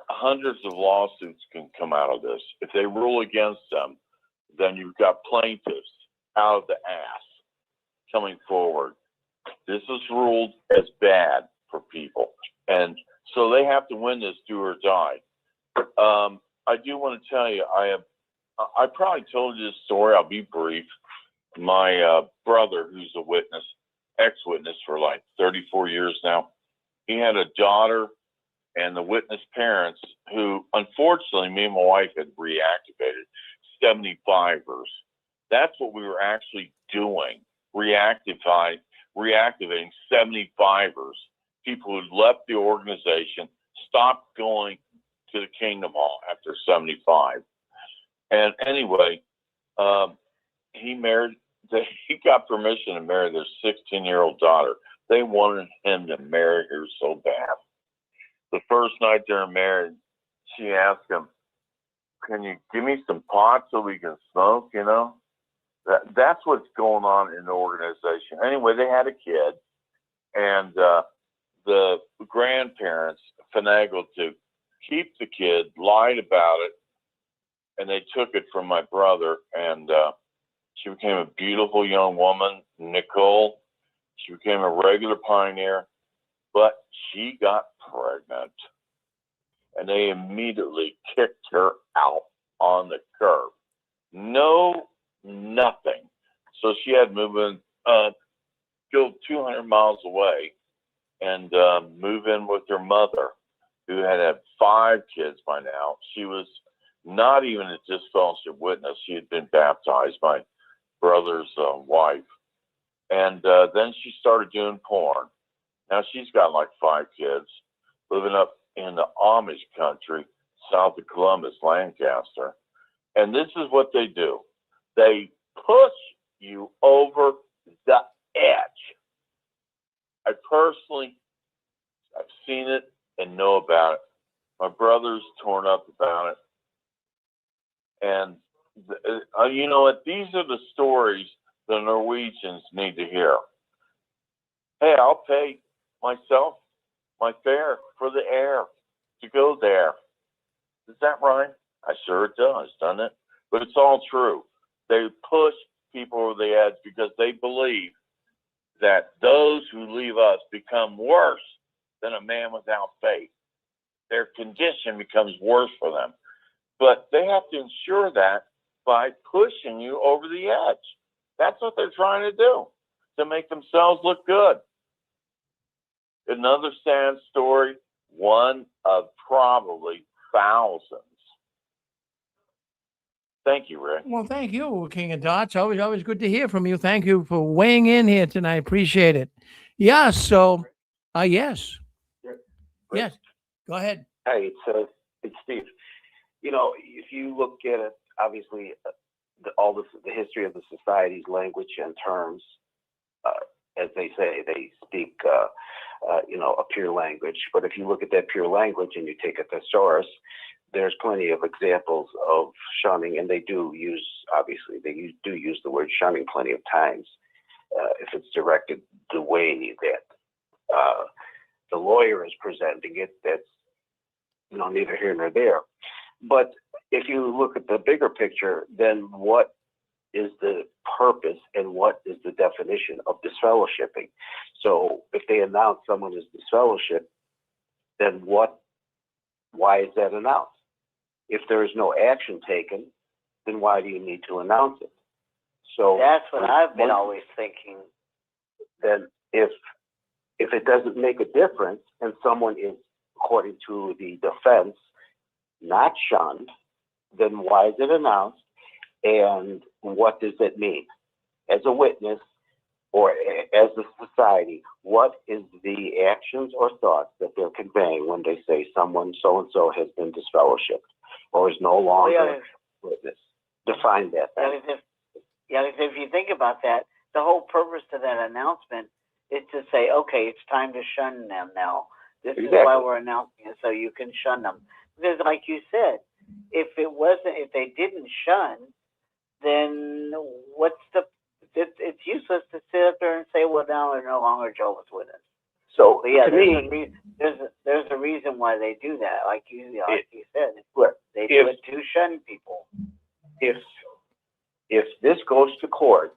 hundreds of lawsuits can come out of this. If they rule against them, then you've got plaintiffs out of the ass coming forward. This is ruled as bad for people. And so they have to win this do or die. I do want to tell you, I probably told you this story. I'll be brief. My brother, who's a witness, ex-witness for like 34 years now, he had a daughter and the witness parents who, unfortunately, me and my wife had reactivated 75ers. That's what we were actually doing, reactivating 75ers, people who left the organization, stopped going to the Kingdom Hall after 75. And anyway, he got permission to marry their 16-year-old daughter. They wanted him to marry her so bad. The first night they're married, she asked him, "Can you give me some pot so we can smoke?" That's what's going on in the organization. Anyway, they had a kid, and the grandparents finagled to keep the kid, lied about it, and they took it from my brother, and she became a beautiful young woman, Nicole. She became a regular pioneer, but she got pregnant, and they immediately kicked her out on the curb. No, nothing. So she had movement go 200 miles away and move in with her mother, who had 5 kids by now. She was not even a disfellowship witness. She had been baptized, my brother's wife. And then she started doing porn. Now she's got like 5 kids, living up in the Amish country, south of Columbus, Lancaster. And this is what they do. They push you over the edge. I personally, I've seen it and know about it. My brother's torn up about it. And you know what? These are the stories the Norwegians need to hear. Hey, I'll pay myself my fare for the air to go there. Is that right? I sure it does, doesn't it? But it's all true. They push people over the edge because they believe that those who leave us become worse than a man without faith. Their condition becomes worse for them. But they have to ensure that by pushing you over the edge. That's what they're trying to do, to make themselves look good. Another sad story, one of probably thousands. Thank you, Rick. Well, thank you, King of Dots. Always good to hear from you. Thank you for weighing in here tonight. Appreciate it. Yeah. So, yes. Yes. Go ahead. Hey, it's Steve. You know, if you look at it, obviously, the history of the society's language and terms, as they say, they speak, a pure language. But if you look at that pure language and you take a thesaurus, there's plenty of examples of shunning, and they do use the word shunning plenty of times if it's directed the way that the lawyer is presenting it. That's neither here nor there. But if you look at the bigger picture, then what is the purpose and what is the definition of disfellowshipping? So if they announce someone is disfellowship, then why is that announced? If there is no action taken, then why do you need to announce it? So that's what I've been always thinking. Then if it doesn't make a difference and someone is, according to the defense, not shunned, then why is it announced? And what does it mean? As a witness or as a society, what is the actions or thoughts that they're conveying when they say someone so-and-so has been disfellowshipped or is no longer a witness? Define that. If you think about that, the whole purpose of that announcement is to say, okay, it's time to shun them now. This is why we're announcing it, so you can shun them. Because like you said, if they didn't shun, then it's useless to sit up there and say, well, now they're no longer Jehovah's Witnesses. So there's a reason why they do that. Like you said, they do it to shun people. If this goes to court,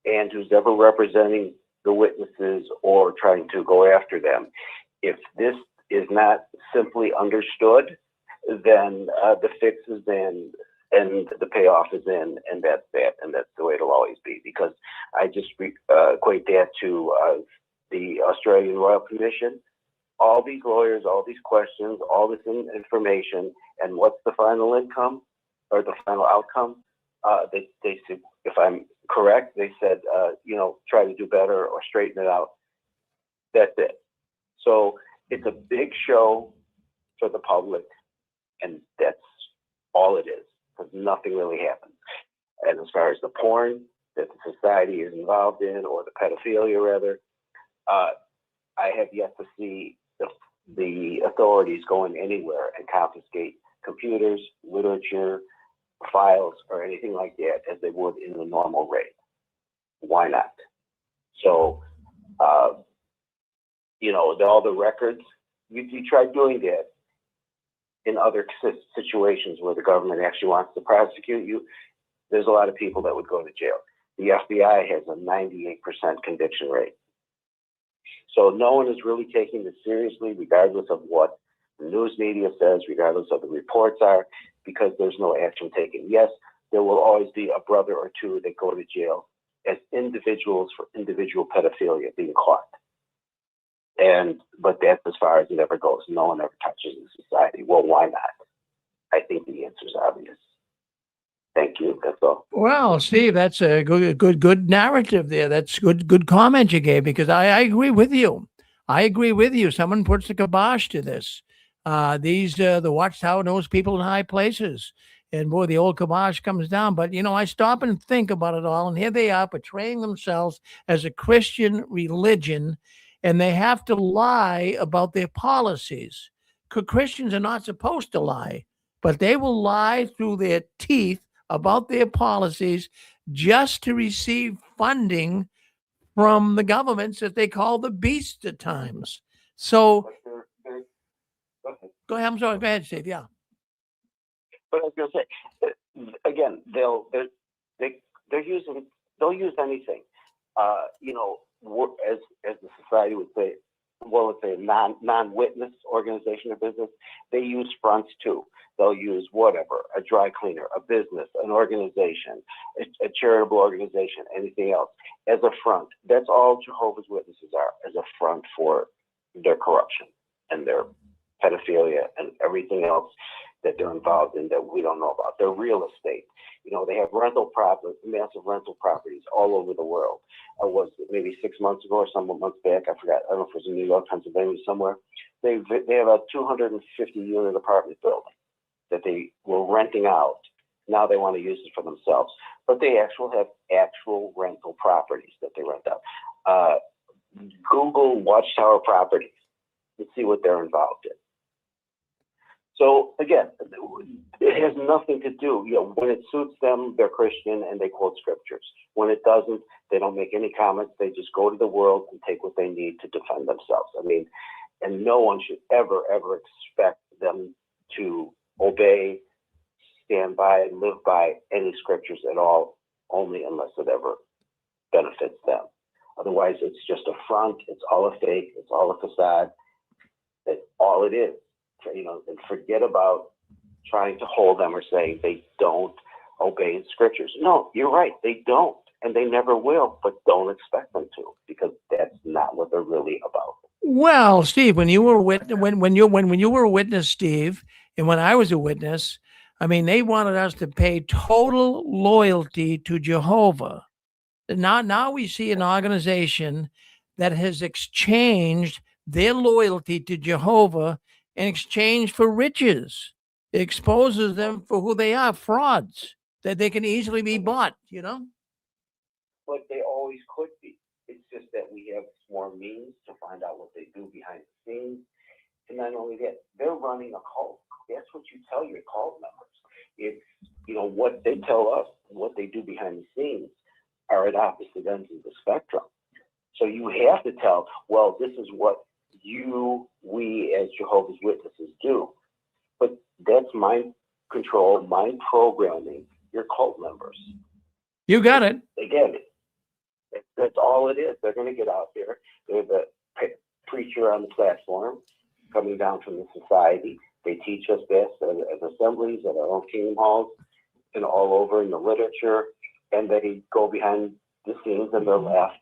and who's ever representing the witnesses or trying to go after them, if this is not simply understood, then the fix is in and the payoff is in, and that's that, and that's the way it'll always be. Because I just equate that to the Australian Royal Commission. All these lawyers, all these questions, all this information, and what's the final income or the final outcome? They said, if I'm correct, they said, try to do better or straighten it out. That's it. So it's a big show for the public, and that's all it is, because nothing really happens. And as far as the porn that the society is involved in, or the pedophilia rather, I have yet to see the authorities going anywhere and confiscate computers, literature, files, or anything like that as they would in the normal raid. Why not? So, all the records, you try doing that in other situations where the government actually wants to prosecute you, there's a lot of people that would go to jail. The FBI has a 98% conviction rate. So no one is really taking this seriously, regardless of what the news media says, regardless of the reports are, because there's no action taken. Yes, there will always be a brother or two that go to jail as individuals for individual pedophilia being caught. But that's as far as it ever goes. No one ever touches in society. Well, why not? I think the answer is obvious. Thank you. That's all. Well, Steve, that's a good narrative there. That's good comment you gave, because I agree with you. I agree with you. Someone puts the kibosh to this. The Watchtower knows people in high places. And boy, the old kibosh comes down. But, I stop and think about it all. And here they are portraying themselves as a Christian religion. And they have to lie about their policies. Christians are not supposed to lie, but they will lie through their teeth about their policies just to receive funding from the governments that they call the beast at times. So, go ahead. I'm sorry. Go ahead, Steve. Yeah. But I was going to say, again, they'll use anything. As the society would say, well, let's say a non-witness organization or business, they use fronts too. They'll use whatever, a dry cleaner, a business, an organization, a charitable organization, anything else as a front. That's all Jehovah's Witnesses are, as a front for their corruption and their pedophilia and everything else that they're involved in that we don't know about. Their real estate. They have rental properties, massive rental properties all over the world. Was it maybe 6 months ago or some months back? I forgot. I don't know if it was in New York, Pennsylvania, somewhere. They have a 250-unit apartment building that they were renting out. Now they want to use it for themselves. But they have actual rental properties that they rent out. Google Watchtower properties and see what they're involved in. So again, it has nothing to do, when it suits them, they're Christian and they quote scriptures. When it doesn't, they don't make any comments. They just go to the world and take what they need to defend themselves. And no one should ever expect them to obey, stand by, and live by any scriptures at all, only unless it ever benefits them. Otherwise, it's just a front. It's all a fake. It's all a facade. That's all it is. And forget about trying to hold them or say they don't obey scriptures. No, you're right. They don't, and they never will, but don't expect them to, because that's not what they're really about. Well, Steve, when you were when you were a witness, Steve, and when I was a witness, they wanted us to pay total loyalty to Jehovah. Now we see an organization that has exchanged their loyalty to Jehovah in exchange for riches. It exposes them for who they are, frauds, that they can easily be bought, But they always could be. It's just that we have more means to find out what they do behind the scenes. And not only that, they're running a cult. That's what you tell your cult members. It's, what they tell us, what they do behind the scenes are at opposite ends of the spectrum. So you have to tell, well, this is what we as Jehovah's Witnesses do. But that's mind control, mind programming your cult members. You got it. Again, that's all it is. They're going to get out there. There's a preacher on the platform coming down from the society. They teach us this as assemblies, at our own kingdom halls, and all over in the literature. And they go behind the scenes and they're left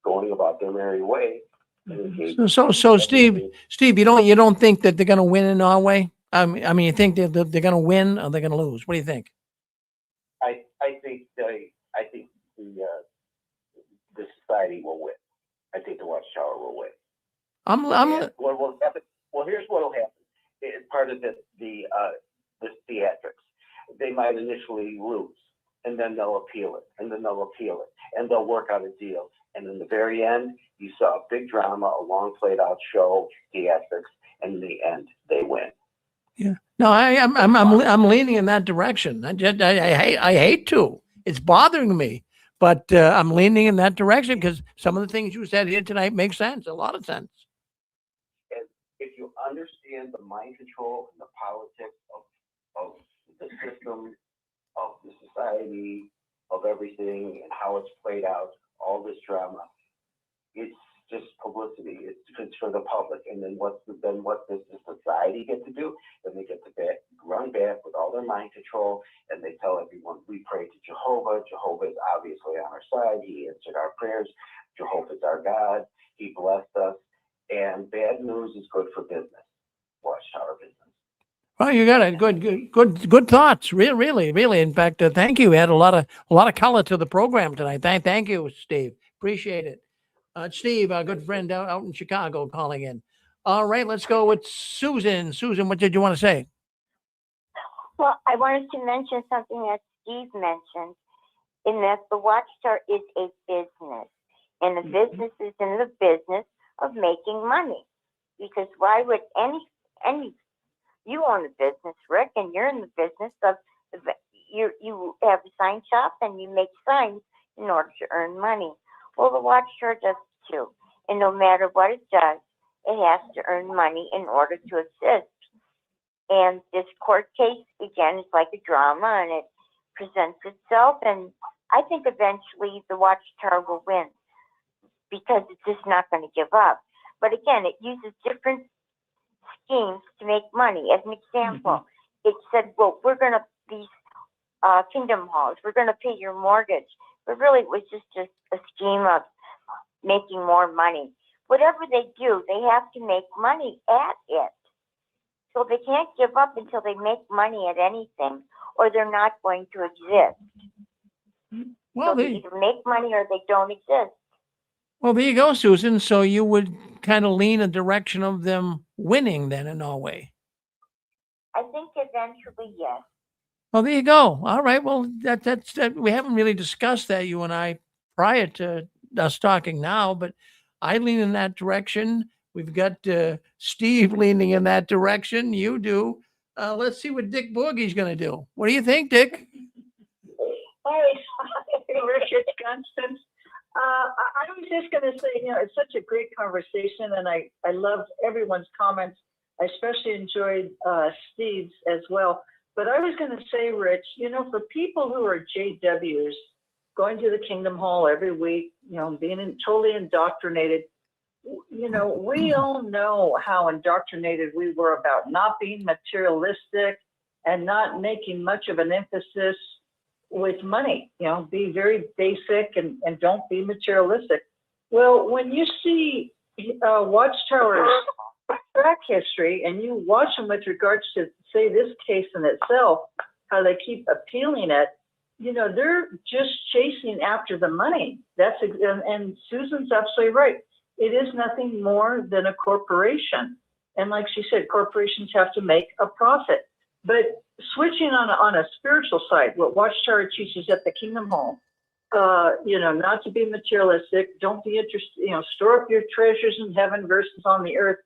going about their merry way. So Steve, you don't think that they're going to win in Norway? You think they're going to win or they're going to lose? What do you think? I think the society will win. I think the Watchtower will win. What will happen? Well, here's what will happen. It's part of the theatrics. They might initially lose, and then they'll appeal it, and then they'll appeal it, and they'll work out a deal. And in the very end, you saw a big drama, a long played out show, theatrics, and in the end, they win. Yeah. No, I'm leaning in that direction. I hate to. It's bothering me, but I'm leaning in that direction because some of the things you said here tonight make sense, a lot of sense. And if you understand the mind control and the politics of the system, of the society, of everything, and how it's played out, all this drama, it's just publicity. It's for the public. And then what does the society get to do? Then they get to run back with all their mind control, and they tell everyone, we pray to Jehovah. Jehovah is obviously on our side. He answered our prayers. Jehovah is our God. He blessed us. And bad news is good for business. Watchtower business. Well, you got it. Good thoughts. Really. In fact, thank you. We had a lot of color to the program tonight. Thank you, Steve. Appreciate it. Steve, our good friend out in Chicago, calling in. All right, let's go with Susan. Susan, what did you want to say? Well, I wanted to mention something that Steve mentioned, in that the Watchtower is a business, and the business is in the business of making money. Because why would any you own a business, Rick, and you're in the business of you have a sign shop and you make signs in order to earn money. Well, the Watchtower does too, and no matter what it does, it has to earn money in order to exist. And this court case, again, is like a drama, and it presents itself. And I think eventually the Watchtower will win, because it's just not going to give up. But again, it uses different schemes to make money. As an example, it said, well, we're going to, these kingdom halls, we're going to pay your mortgage. But really, it was just a scheme of making more money. Whatever they do, they have to make money at it. So they can't give up until they make money at anything, or they're not going to exist. Well, so they either make money or they don't exist. Well, there you go, Susan. So you would kind of lean a direction of them winning then in Norway. I think eventually, yes. Well, there you go. All right. Well, that's we haven't really discussed that, you and I, prior to us talking now, but I lean in that direction. We've got Steve leaning in that direction. You do. Let's see what Dick Boogie's going to do. What do you think, Dick? Hi, Richard Constance. I was just going to say, it's such a great conversation, and I loved everyone's comments. I especially enjoyed Steve's as well. But I was going to say, Rich, for people who are JWs, going to the Kingdom Hall every week, being totally indoctrinated, we all know how indoctrinated we were about not being materialistic and not making much of an emphasis with money. Be very basic and don't be materialistic. Well, when you see Watchtower's track history and you watch them with regards to, say, this case in itself, how they keep appealing it, they're just chasing after the money. And Susan's absolutely right. It is nothing more than a corporation. And like she said, corporations have to make a profit. But switching on a spiritual side, what Watchtower teaches at the Kingdom Hall, not to be materialistic, don't be interested, store up your treasures in heaven versus on the earth.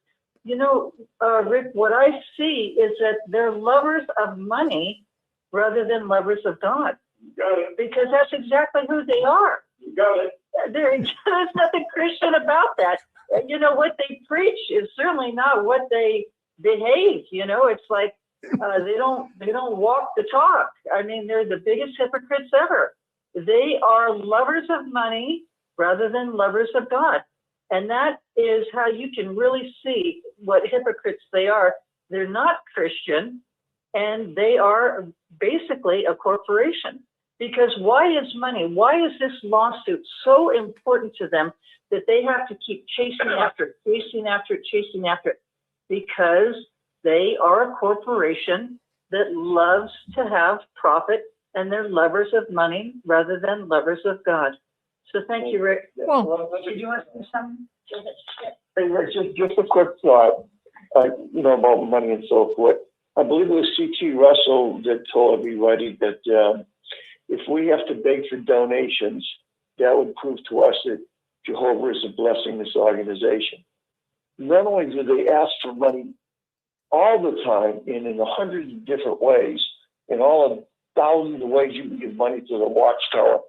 Rick, what I see is that they're lovers of money rather than lovers of God. Got it. Because that's exactly who they are. You got it. There's nothing Christian about that. What they preach is certainly not what they behave. It's like they don't walk the talk. I mean, they're the biggest hypocrites ever. They are lovers of money rather than lovers of God. And that is how you can really see what hypocrites they are. They're not Christian, and they are basically a corporation. Because why is money, why is this lawsuit so important to them that they have to keep chasing after it? Because they are a corporation that loves to have profit, and they're lovers of money rather than lovers of God. So thank you, Rick. Well, did you want to say something? Hey, Rick, just a quick thought, about money and so forth. I believe it was C.T. Russell that told everybody that if we have to beg for donations, that would prove to us that Jehovah is blessing this organization. Not only do they ask for money all the time and in 100 different ways, in all of thousands of ways you can give money to the Watchtower,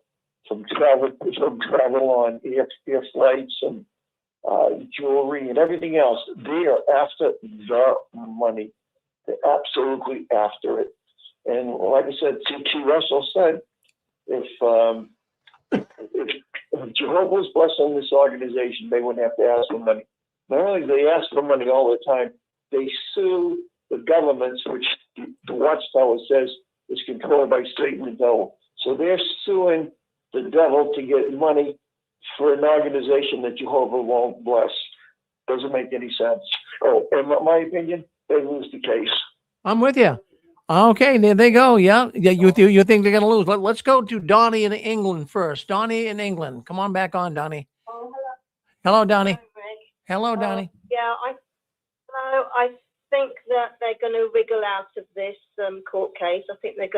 from travel on air flights and jewelry and everything else. They are after the money. They're absolutely after it. And like I said, C.T. Russell said, if if Jehovah's blessing this organization, they wouldn't have to ask for money. Not only do they ask for money all the time, they sue the governments, which the Watchtower says is controlled by Satan and the devil. So they're suing the devil to get money for an organization that Jehovah won't bless. Doesn't make any sense. Oh, in my opinion, they lose the case. I'm with you. Okay, there they go. Yeah, you think they're going to lose? Let's go to Donnie in England first. Donnie in England, come on back on, Donnie. Oh, hello. Hello, Donnie. Hello, Hello, Donnie. Yeah, I think that they're going to wriggle out of this court case. I think it's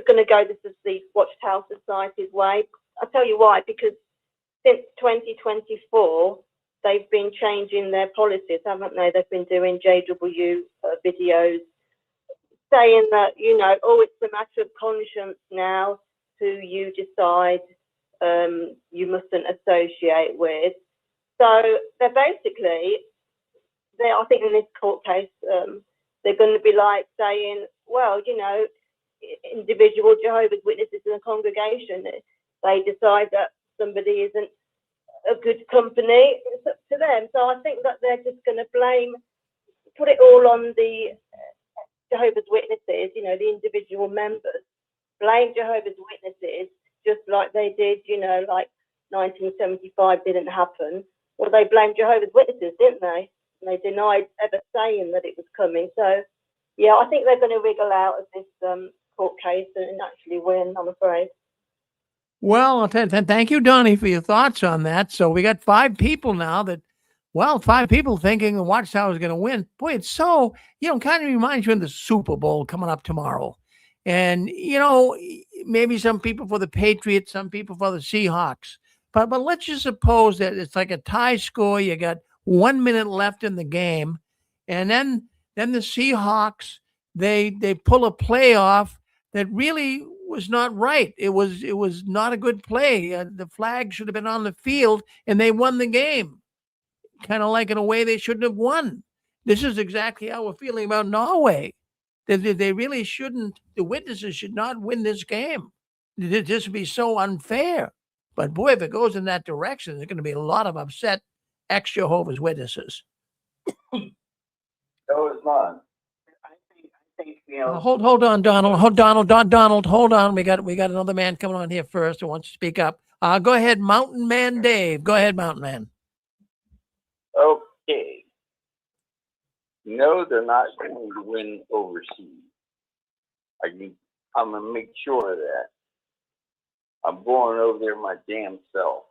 going to go this is the Watchtower Society's way. I'll tell you why, because since 2024, they've been changing their policies, haven't they? They've been doing JW videos saying that, it's a matter of conscience now who you decide you mustn't associate with. So they're basically, I think in this court case, they're going to be like saying, well, individual Jehovah's Witnesses in a congregation, they decide that somebody isn't a good company, it's up to them. So I think that they're just going to put it all on the Jehovah's Witnesses, the individual members, blame Jehovah's Witnesses, just like they did, like 1975 didn't happen. Well, they blamed Jehovah's Witnesses, didn't they? And they denied ever saying that it was coming. So, yeah, I think they're going to wriggle out of this court case and actually win, I'm afraid. Well, thank you, Donnie, for your thoughts on that. So we got 5 people now five people thinking the Watchtower is going to win. Boy, it's so, kind of reminds you of the Super Bowl coming up tomorrow. And, maybe some people for the Patriots, some people for the Seahawks. But let's just suppose that it's like a tie score. You got 1 minute left in the game. And then the Seahawks, they pull a play off that really was not right. It was not a good play. The flag should have been on the field, and they won the game. Kind of like in a way they shouldn't have won. This is exactly how we're feeling about Norway. They really shouldn't. The witnesses should not win this game. This would be so unfair. But boy, if it goes in that direction, there's going to be a lot of upset ex-Jehovah's Witnesses. So is mine. I think Hold on, Donald. Donald, hold on. We got another man coming on here first who wants to speak up. Go ahead, Mountain Man Dave. Go ahead, Mountain Man. Okay. No, they're not going to win overseas. I'm going to make sure of that. I'm going over there my damn self.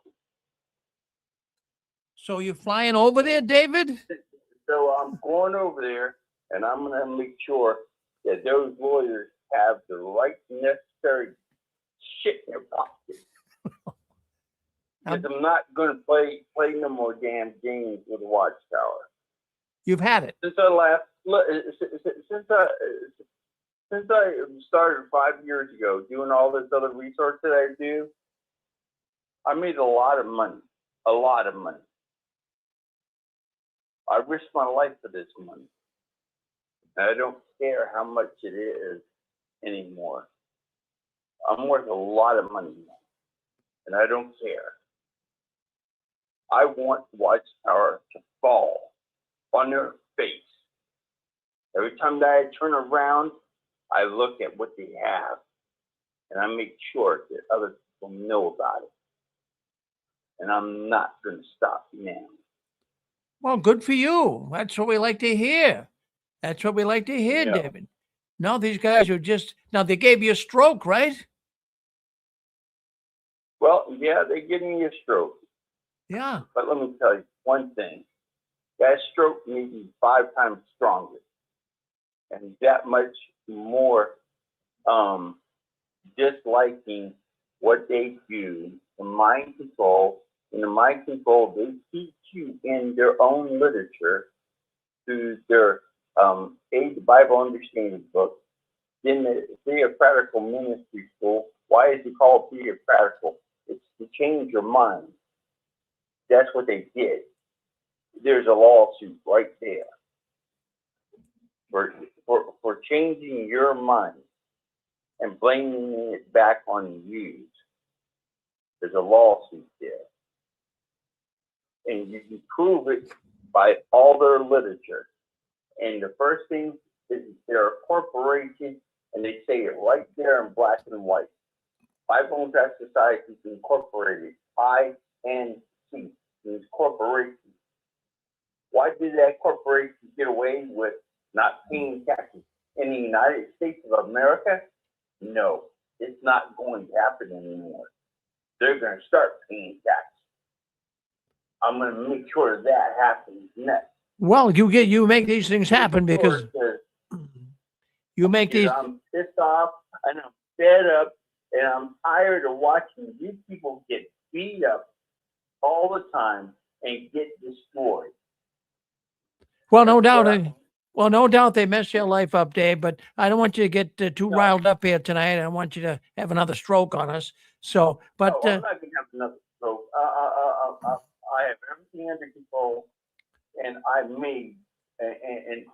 So you're flying over there, David? So I'm going over there, and I'm going to make sure that those lawyers have the right necessary shit in their pocket. Because I'm not going to play no more damn games with the Watchtower. You've had it. Since I started 5 years ago doing all this other research that I do, I made a lot of money. A lot of money. I risked my life for this money. And I don't care how much it is anymore. I'm worth a lot of money now. And I don't care. I want Watchtower to fall on their face. Every time that I turn around, I look at what they have. And I make sure that other people know about it. And I'm not going to stop now. Well, good for you. That's what we like to hear. That's what we like to hear, Yeah. David. No, these guys are now they gave you a stroke, right? Well, yeah, they give me a stroke. Yeah. But let me tell you one thing. That stroke made me 5 times stronger. And that much more disliking what they do in mind control. In the mind control, they teach you in their own literature through their Aid the Bible Understanding book. In the theocratical ministry school, why is it called theocratical? It's to change your mind. That's what they did. There's a lawsuit right there for changing your mind and blaming it back on you. There's a lawsuit there. And you can prove it by all their literature. And the first thing is they're a corporation, and they say it right there in black and white. Bible Tract Society is incorporated, INC, means corporation. Why did that corporation get away with not paying taxes? In the United States of America, no, it's not going to happen anymore. They're going to start paying taxes. I'm going to make sure that happens next. Well, you make these things happen because you make these. I'm pissed off and I'm fed up and I'm tired of watching these people get beat up all the time and get destroyed. Well, no doubt. Well, no doubt they mess your life up, Dave. But I don't want you to get too riled up here tonight. I don't want you to have another stroke on us. So, but I'm not going to have another stroke. I have everything under control, and I made. And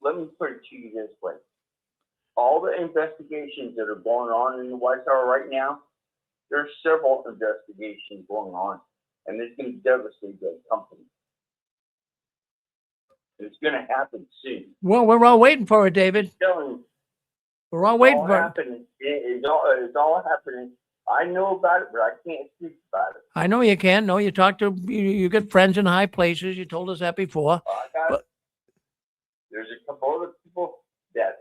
let me put it to you this way: all the investigations that are going on in the Watchtower right now, there's several investigations going on, and it's going to devastate that company. It's going to happen soon. Well, we're all waiting for it, David. We're all waiting for it. It's all happening. I know about it, but I can't speak about it. I know you can. No, you talk to you get friends in high places. You told us that before. There's a couple other people that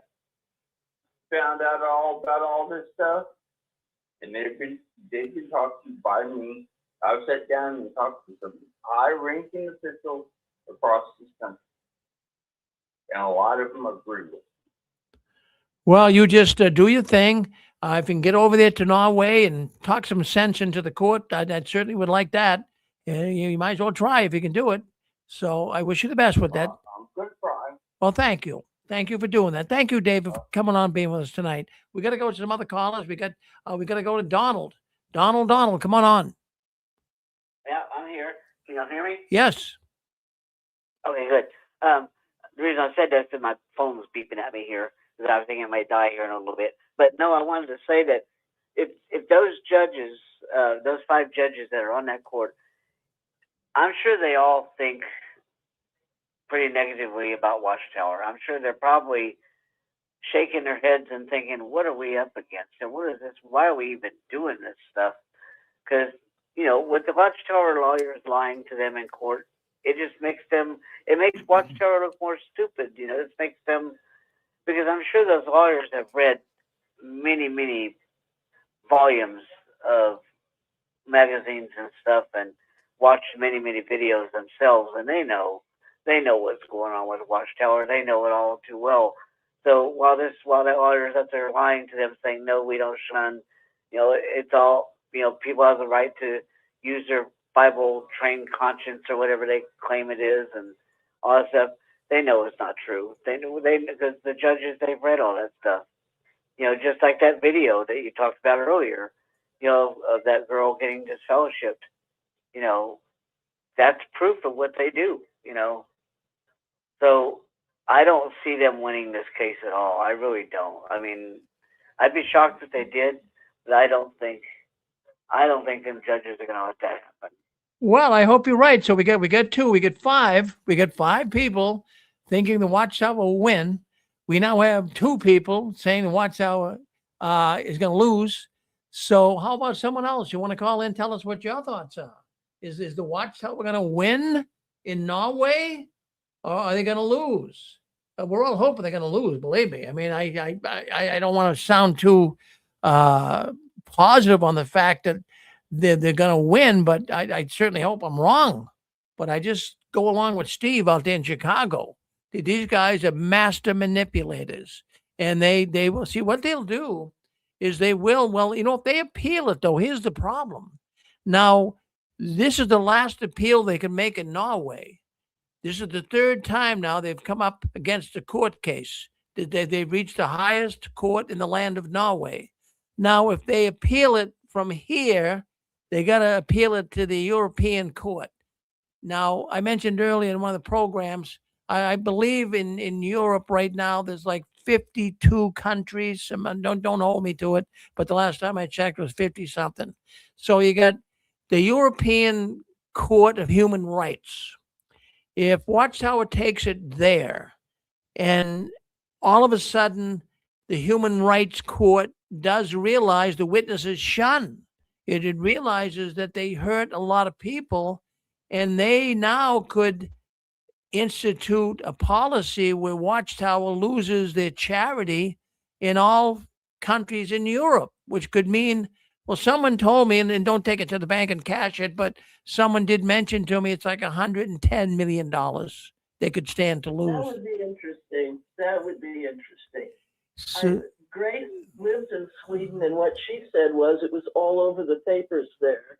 found out all about all this stuff, and they've been talked to by me. I've sat down and talked to some high-ranking officials across this country, and a lot of them agree with me. Well, you just do your thing. If you can get over there to Norway and talk some sense into the court, I certainly would like that. You might as well try if you can do it. So I wish you the best with that. I'm good trying. Well, thank you. Thank you for doing that. Thank you, David, for coming on, being with us tonight. We got to go to some other callers. We got to go to Donald. Donald, come on. Yeah, I'm here. Can you hear me? Yes. Okay, good. The reason I said that is that my phone was beeping at me here, because I was thinking it might die here in a little bit. But no, I wanted to say that if those judges, those 5 judges that are on that court, I'm sure they all think pretty negatively about Watchtower. I'm sure they're probably shaking their heads and thinking, what are we up against? And what is this? Why are we even doing this stuff? Because, with the Watchtower lawyers lying to them in court, it just makes Watchtower look more stupid. It makes them, because I'm sure those lawyers have read many, many volumes of magazines and stuff and watched many, many videos themselves, and they know what's going on with Watchtower. They know it all too well. So while that lawyer's up there lying to them, saying no, we don't shun, it's all, people have the right to use their Bible-trained conscience or whatever they claim it is, and all that stuff. They know it's not true. Because the judges, they've read all that stuff. Just like that video that you talked about earlier, of that girl getting disfellowshipped. That's proof of what they do. So I don't see them winning this case at all. I really don't. I mean, I'd be shocked if they did, but I don't think them judges are going to let that happen. Well, I hope you're right. So we got 2, we got 5. We got 5 people thinking the Watchtower will win. We now have 2 people saying the Watchtower is going to lose. So how about someone else? You want to call in? Tell us what your thoughts are. Is the Watchtower going to win in Norway, or are they going to lose? We're all hoping they're going to lose. Believe me. I mean, I don't want to sound too positive on the fact that they're going to win, but I certainly hope I'm wrong. But I just go along with Steve out there in Chicago. These guys are master manipulators, and they will see what they'll do is they will. Well, if they appeal it, though, here's the problem. Now, this is the last appeal they can make in Norway. This is the 3rd time now they've come up against a court case. They've reached the highest court in the land of Norway. Now, if they appeal it from here, they got to appeal it to the European court. Now, I mentioned earlier in one of the programs, I believe in Europe right now, there's like 52 countries. Don't hold me to it, but the last time I checked it was 50 something. So you got the European Court of Human Rights. If Watchtower takes it there, and all of a sudden the Human Rights Court does realize the witnesses shun, it realizes that they hurt a lot of people, and they now could institute a policy where Watchtower loses their charity in all countries in Europe, which could mean, well, someone told me, and don't take it to the bank and cash it, but someone did mention to me it's like $110 million they could stand to That lose. would be interesting. That would be interesting. So, Grace lives in Sweden, and what she said was it was all over the papers there,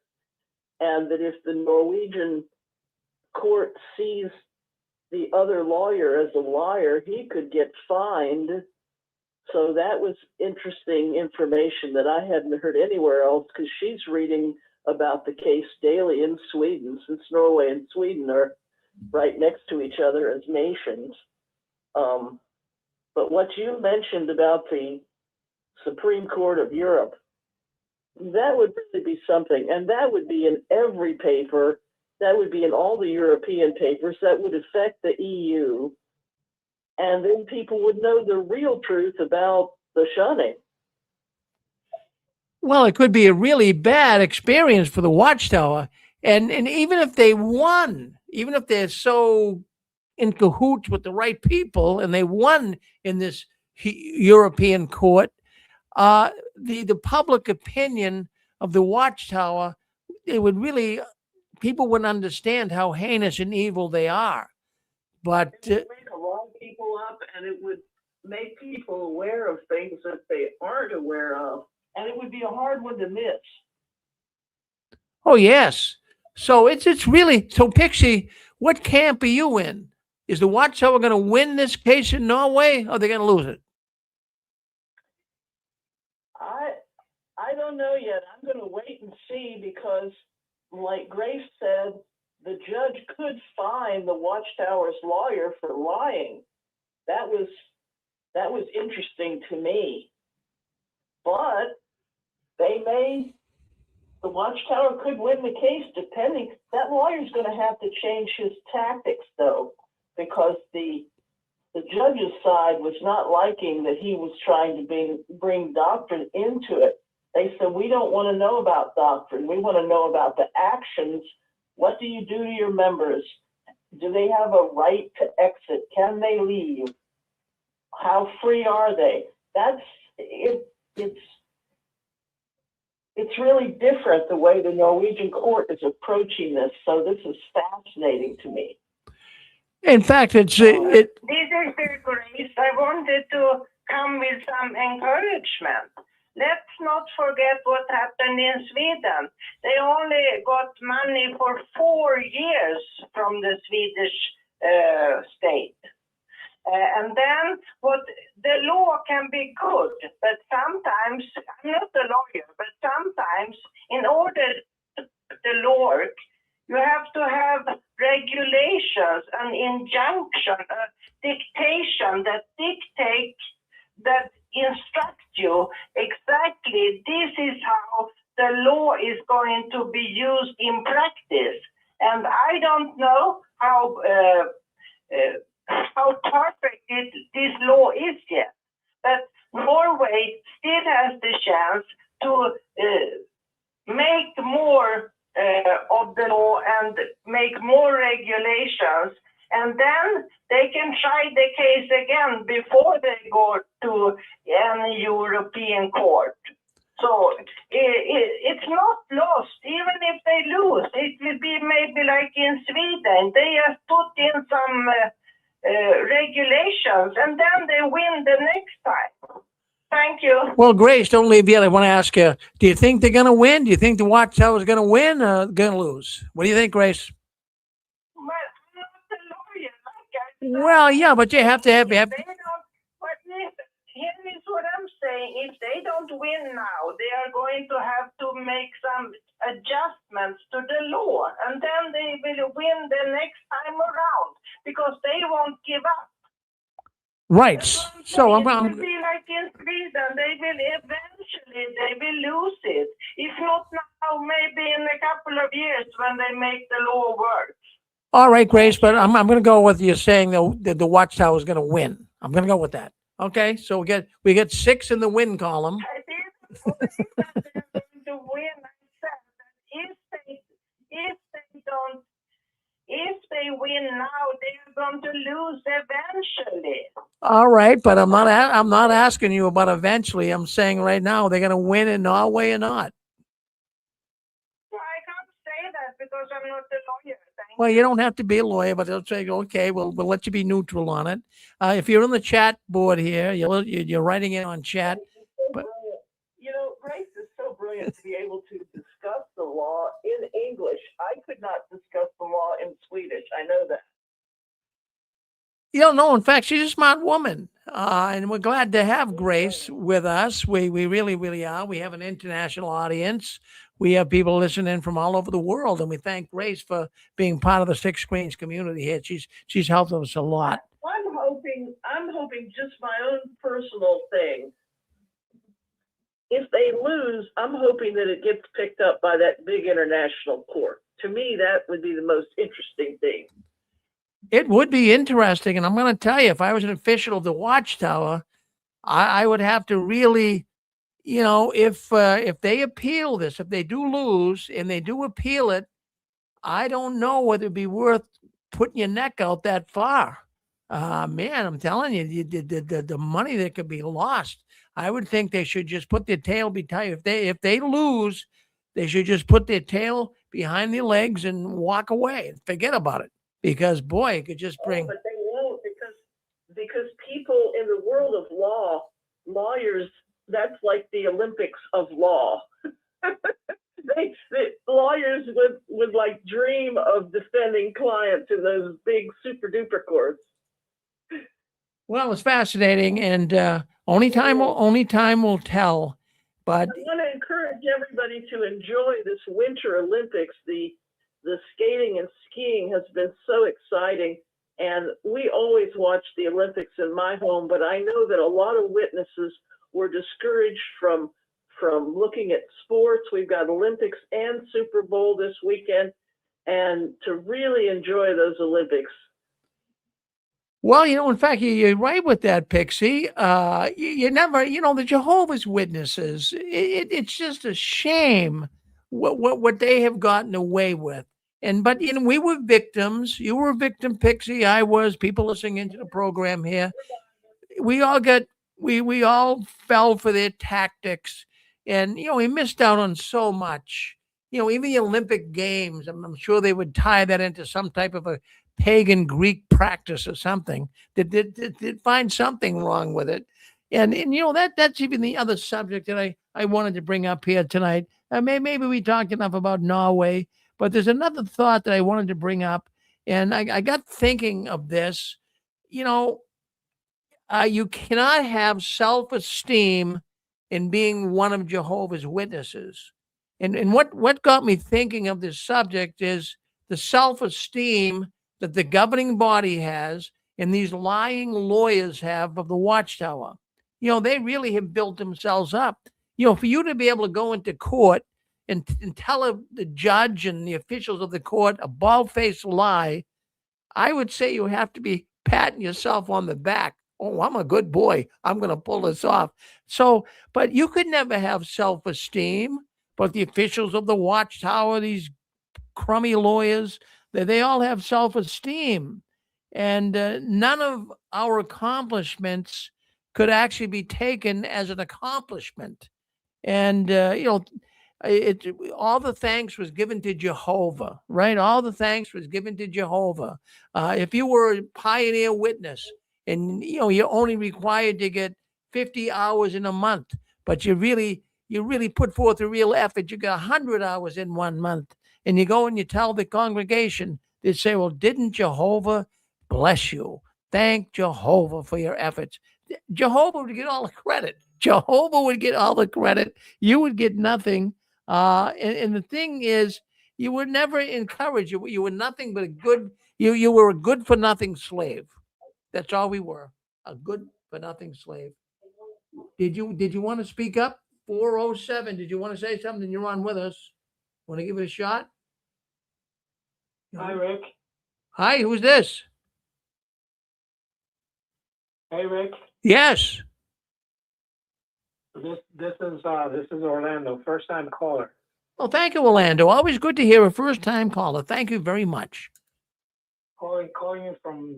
and that if the Norwegian court sees the other lawyer as a liar, he could get fined. So that was interesting information that I hadn't heard anywhere else, because she's reading about the case daily in Sweden, since Norway and Sweden are right next to each other as nations. But what you mentioned about the Supreme Court of Europe, that would really be something. And that would be in every paper. That would be in all the European papers. That would affect the EU. And then people would know the real truth about the shunning. well, it could be a really bad experience for the Watchtower. And even if they won, even if they're so in cahoots with the right people and they won in this European court, the public opinion of the Watchtower, it would really, people wouldn't understand how heinous and evil they are. But it would wake a lot of people up, and it would make people aware of things that they aren't aware of, and it would be a hard one to miss. oh yes, so it's really, so Pixie, what camp are you in? Is the Watchtower going to win this case in Norway, or are they going to lose it? I don't know yet. I'm going to wait and see, because, like Grace said, the judge could fine the Watchtower's lawyer for lying. That was interesting to me. But the Watchtower could win the case, depending. That lawyer's going to have to change his tactics, though, because the judge's side was not liking that he was trying to bring doctrine into it. They said, we don't want to know about doctrine. We want to know about the actions. What do you do to your members? Do they have a right to exit? Can they leave? How free are they? That's it. It's really different the way the Norwegian court is approaching this. So this is fascinating to me. In fact, This is Grace. I wanted to come with some encouragement. Let's not forget what happened in Sweden. They only got money for 4 years from the Swedish state. And then the law can be good, but sometimes, I'm not a lawyer, but sometimes in order to the law work, you have to have regulations, an injunction, a dictation that dictates, that instruct you exactly this is how the law is going to be used in practice. And I don't know how perfect this law is yet, but Norway still has the chance to make more of the law and make more regulations, and then they can try the case again before they go to any European court. So it's not lost, even if they lose. It will be maybe like in Sweden. They have put in some regulations, and then they win the next time. Thank you. Well, Grace, don't leave yet. I want to ask you, do you think they're going to win? Do you think the Watchtower is going to win or going to lose? What do you think, Grace? Well, I'm not a lawyer. Like I Well, yeah, but you have to have... Here is what I'm saying. If they don't win now, they are going to have to make some adjustments to the law, and then they will win the next time around, because they won't give up. Right. So It will I'm be like in Sweden. They will eventually they will lose it. If not now, maybe in a couple of years when they make the law work. all right, Grace, but I'm going to go with you saying that the Watchtower is going to win. I'm going to go with that. Okay, so we get 6 in the win column. I didn't believe that they're going to win. I said that if they win now, they're going to lose eventually. All right, but I'm not asking you about eventually. I'm saying right now they're going to win in Norway or not. Well, I can't say that because I'm not a lawyer. Well, you don't have to be a lawyer, but they'll say, okay, we'll let you be neutral on it. If you're on the chat board here, you're writing in on chat. But You know, Grace is so brilliant to be able to discuss the law in English. I could not discuss the law in Swedish. I know that. you don't know. In fact, she's a smart woman, and we're glad to have Grace with us. We really, really are. We have an international audience. We have people listening from all over the world, and we thank Grace for being part of the Six Screens community here. She's helped us a lot. I'm hoping just my own personal thing. If they lose, I'm hoping that it gets picked up by that big international court. To me, that would be the most interesting thing. It would be interesting, and I'm going to tell you, if I was an official of the Watchtower, I would have to really, if they appeal this, if they do lose and they do appeal it, I don't know whether it'd be worth putting your neck out that far. Man, I'm telling you, the money that could be lost. I would think they should just put their tail behind. If they lose, they should just put their tail behind their legs and walk away and forget about it. Because boy, it could just bring. But they won't because people in the world of law, lawyers, that's like the Olympics of law. The lawyers would like dream of defending clients in those big super duper courts. Well, it's fascinating, and only time will tell. But I want to encourage everybody to enjoy this Winter Olympics. The skating and skiing has been so exciting, and we always watch the Olympics in my home, but I know that a lot of witnesses were discouraged from looking at sports. We've got Olympics and Super Bowl this weekend, and to really enjoy those Olympics. Well, in fact, you're right with that, Pixie. You never, the Jehovah's Witnesses. It's just a shame what they have gotten away with. But we were victims. You were a victim, Pixie. I was. People listening into the program here. We all fell for their tactics, and we missed out on so much. Even the Olympic Games. I'm sure they would tie that into some type of a pagan Greek practice or something that did find something wrong with it. And that's even the other subject that I wanted to bring up here tonight. Maybe we talked enough about Norway, but there's another thought that I wanted to bring up. And I got thinking of this. You cannot have self-esteem in being one of Jehovah's Witnesses. And what got me thinking of this subject is the self-esteem that the governing body has and these lying lawyers have of the Watchtower. They really have built themselves up. For you to be able to go into court and tell the judge and the officials of the court a bald-faced lie, I would say you have to be patting yourself on the back. Oh, I'm a good boy. I'm going to pull this off. So, but you could never have self-esteem. But the officials of the Watchtower, these crummy lawyers, they all have self-esteem. And none of our accomplishments could actually be taken as an accomplishment. And, all the thanks was given to Jehovah, right? All the thanks was given to Jehovah. If you were a pioneer witness and, you're only required to get 50 hours in a month, but you really put forth a real effort, you got 100 hours in 1 month, and you go and you tell the congregation, they say, well, didn't Jehovah bless you? Thank Jehovah for your efforts. Jehovah would get all the credit. Jehovah would get all the credit. You would get nothing. And the thing is, you were never encouraged. You were nothing but you were a good for nothing slave. That's all we were. A good for nothing slave. Did you want to speak up? 407. Did you want to say something? You're on with us. Want to give it a shot? Hi, Rick. Hi, who's this? Hey, Rick. Yes. This is Orlando, first time caller. Well, thank you, Orlando. Always good to hear a first-time caller. Thank you very much. Calling you from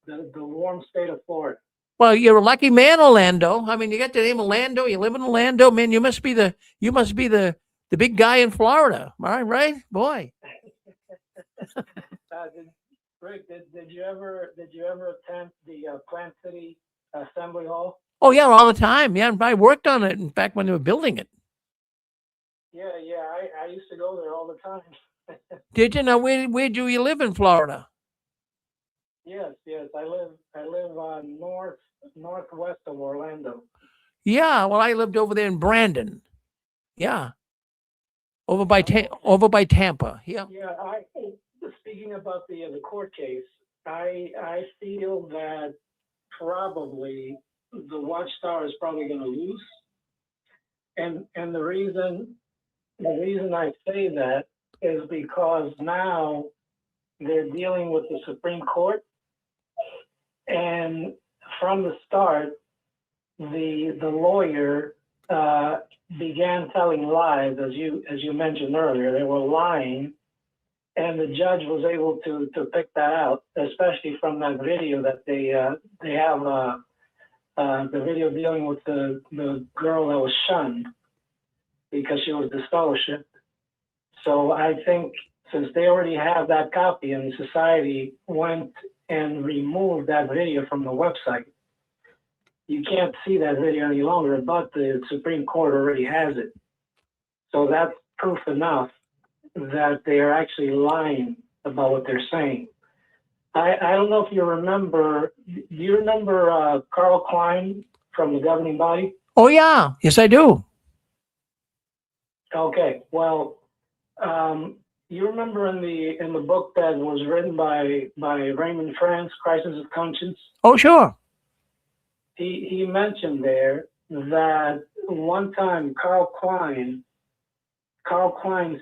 the warm state of Florida. Well, you're a lucky man, Orlando. I mean, you got the name Orlando. You live in Orlando, man. You must be the big guy in Florida, right? Boy. Rick, did you ever attend the Plant City Assembly Hall? Oh yeah, all the time. Yeah, I worked on it. In fact, when they were building it. Yeah, I used to go there all the time. Did you? Now, where do you live in Florida? Yes, I live northwest of Orlando. Yeah, well, I lived over there in Brandon. Yeah, over by Tampa. Yeah. Yeah, speaking about the court case, I feel that probably the Watchtower is probably going to lose, and the reason I say that is because now they're dealing with the Supreme Court, and from the start, the lawyer began telling lies, as you mentioned earlier. They were lying, and the judge was able to pick that out, especially from that video that they have the video dealing with the girl that was shunned because she was disfellowshipped. So I think since they already have that copy and society went and removed that video from the website, you can't see that video any longer, but the Supreme Court already has it. So that's proof enough that they are actually lying about what they're saying. I don't know if you remember, do you remember Carl Klein from the governing body? Oh yeah, yes I do. Okay, well, you remember in the book that was written by Raymond Franz, Crisis of Conscience? Oh sure. He mentioned there that one time Carl Klein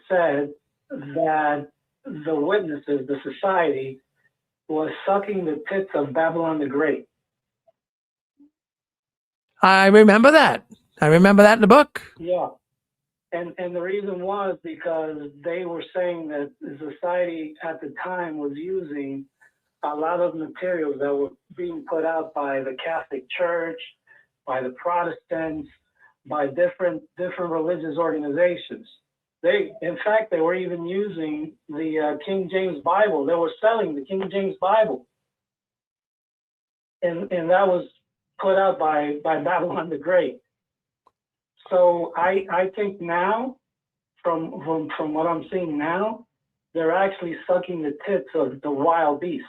said that the witnesses, the society, was sucking the tits of Babylon the Great. I remember that. I remember that in the book. Yeah. And the reason was because they were saying that the society at the time was using a lot of materials that were being put out by the Catholic Church, by the Protestants, by different religious organizations. In fact, they were even using the King James Bible. They were selling the King James Bible, and that was put out by Babylon the Great. So I think now, from what I'm seeing now, they're actually sucking the tits of the wild beast.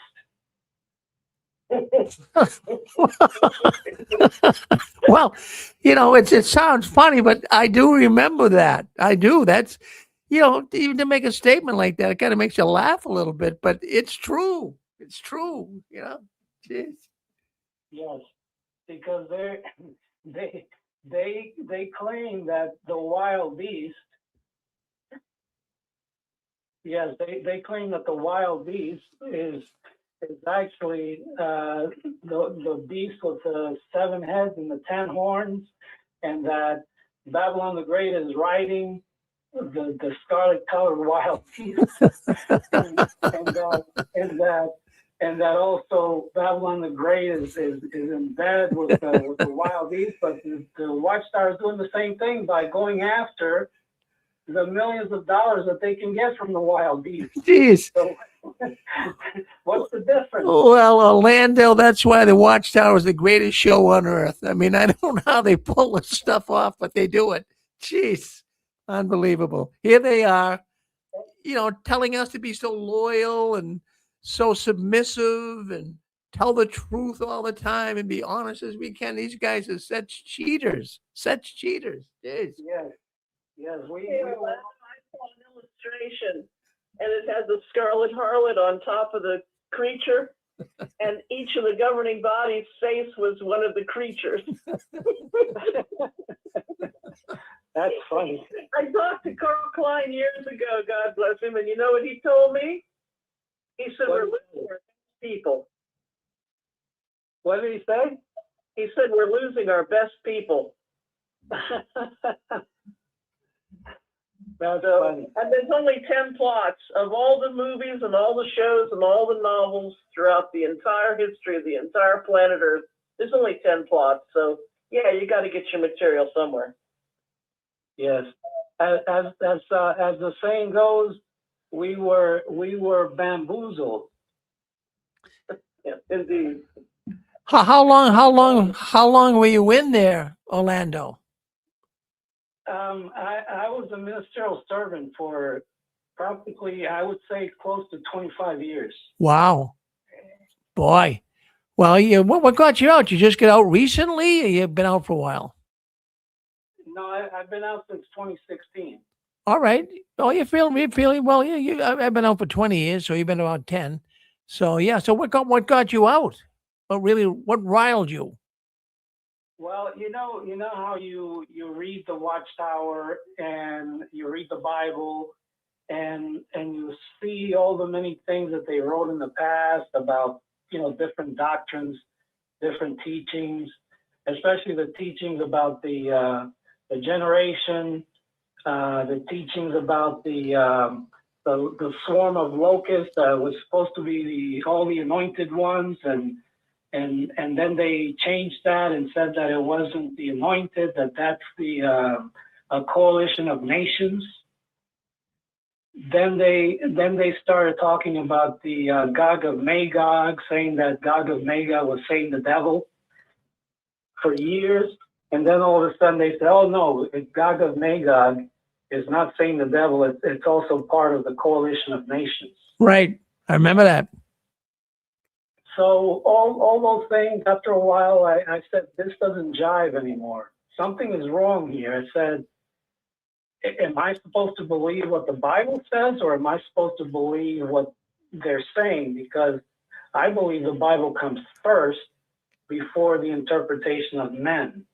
Well, it sounds funny, but I do remember that. I do. That's, even to make a statement like that, it kind of makes you laugh a little bit, but it's true. It's true. Jeez. Yes, because they claim that the wild beast. Yes, they claim that the wild beast is actually the beast with the 7 heads and the 10 horns, and that Babylon the Great is riding the scarlet-colored wild beast, and that also Babylon the Great is in bed with the wild beast. But the Watchtower is doing the same thing by going after the millions of dollars that they can get from the wild beast. Jeez. So, what's the difference? Well, Orlando, that's why the Watchtower is the greatest show on earth. I mean, I don't know how they pull this stuff off, but they do it. Jeez. Unbelievable. Here they are, telling us to be so loyal and so submissive and tell the truth all the time and be honest as we can. These guys are such cheaters. Jeez. Yes, we I saw an illustration, and it has a scarlet harlot on top of the creature. and each of the governing body's face was one of the creatures. That's funny. I talked to Carl Klein years ago, God bless him, and you know what he told me? He said, we're losing our best people. What did he say? He said, we're losing our best people. That's funny. And there's only 10 plots of all the movies and all the shows and all the novels throughout the entire history of the entire planet Earth. There's only 10 plots. So, yeah, you got to get your material somewhere. Yes. As the saying goes, we were bamboozled. Yeah, indeed. How long were you in there, Orlando? I was a ministerial servant for practically, I would say, close to 25 years. Wow, boy. Well, what got you out? You just get out recently, or you've been out for a while? No, I've been out since 2016. All right. Oh, you're feeling well. Yeah, I've been out for 20 years, so you've been about 10. So yeah. So what got you out? What riled you? Well, you know how you read the Watchtower and you read the Bible and you see all the many things that they wrote in the past about, different doctrines, different teachings, especially the teachings about the generation, the teachings about the swarm of locusts that was supposed to be all the anointed ones, and then they changed that and said that it wasn't the anointed, that's the a coalition of nations. Then they started talking about the Gog of Magog, saying that Gog of Magog was Satan the devil for years. And then all of a sudden they said, oh no, Gog of Magog is not Satan the devil, it's also part of the coalition of nations. Right. I remember that. So all those things, after a while, I said, this doesn't jive anymore. Something is wrong here. I said, am I supposed to believe what the Bible says, or am I supposed to believe what they're saying? Because I believe the Bible comes first before the interpretation of men.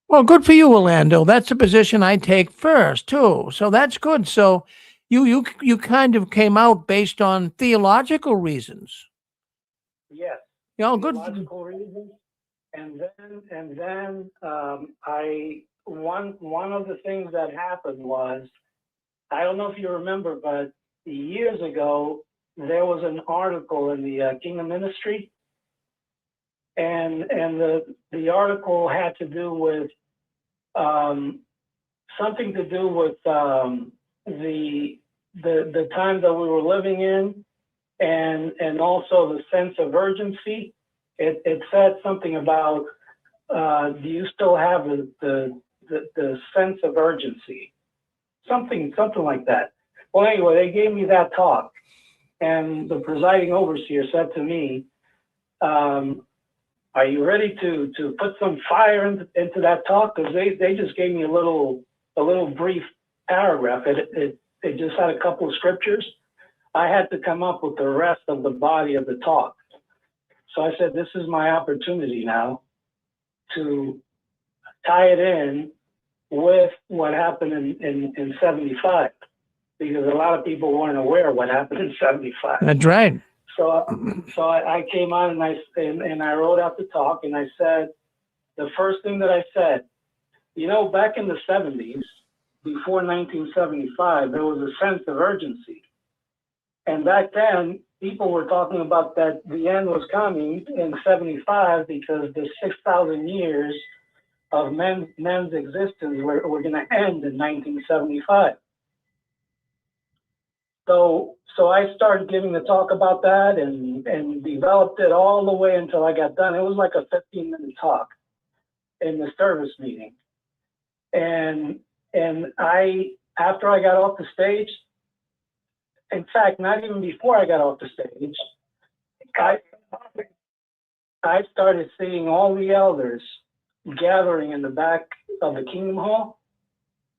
Well, good for you, Orlando. That's the position I take first, too. So that's good. So you kind of came out based on theological reasons. Yes. Good. Theological reasons. And then one of the things that happened was, I don't know if you remember, but years ago there was an article in the Kingdom Ministry, and the article had to do with something to do with the time that we were living in, and also the sense of urgency. It said something about do you still have the sense of urgency? Something like that. Well, anyway, they gave me that talk, and the presiding overseer said to me, are you ready to put some fire into that talk? Because they just gave me a little brief paragraph. It just had a couple of scriptures. I had to come up with the rest of the body of the talk. So I said, this is my opportunity now to tie it in with what happened in 75, because a lot of people weren't aware of what happened in 75. That's right. So I came on and I wrote out the talk, and I said, the first thing that I said, back in the 70s, before 1975, there was a sense of urgency. And back then, people were talking about that the end was coming in 75 because the 6,000 years of men's existence were going to end in 1975. So I started giving the talk about that and developed it all the way until I got done. It was like a 15-minute talk in the service meeting. And after I got off the stage, in fact, not even before I got off the stage, I started seeing all the elders gathering in the back of the Kingdom Hall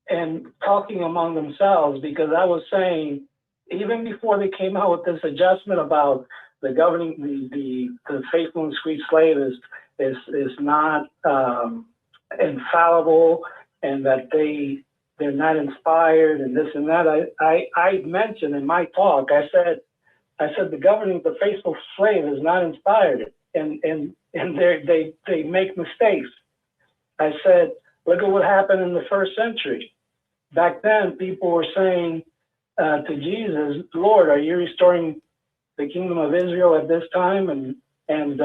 and talking among themselves, because I was saying, even before they came out with this adjustment about the governing the faithful and sweet slave is not infallible, and that they're not inspired and this and that. I mentioned in my talk, I said the governing the faithful slave is not inspired, and they make mistakes. I said, look at what happened in the first century. Back then, people were saying to Jesus, Lord, are you restoring the kingdom of Israel at this time? And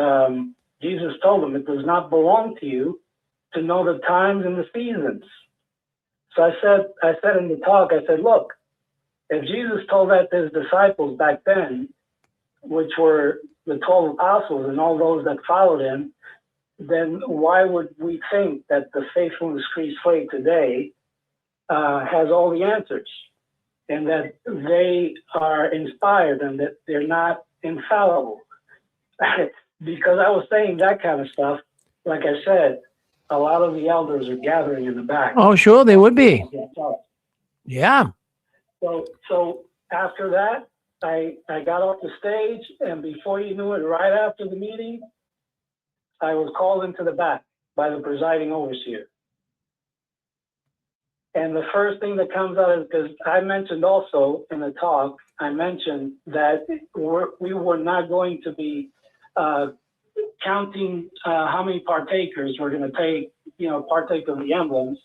Jesus told them, it does not belong to you to know the times and the seasons. So I said in the talk, I said, look, if Jesus told that to his disciples back then, which were the 12 apostles and all those that followed him, then why would we think that the faithful and discreet slave today has all the answers, and that they are inspired and that they're not infallible? Because I was saying that kind of stuff, like I said, a lot of the elders are gathering in the back. Oh, sure, they would be. Yeah. So after that, I got off the stage, and before you knew it, right after the meeting, I was called into the back by the presiding overseer. And the first thing that comes out is, because I mentioned also in the talk, I mentioned that we were not going to be counting how many partakers were going to take, partake of the emblems,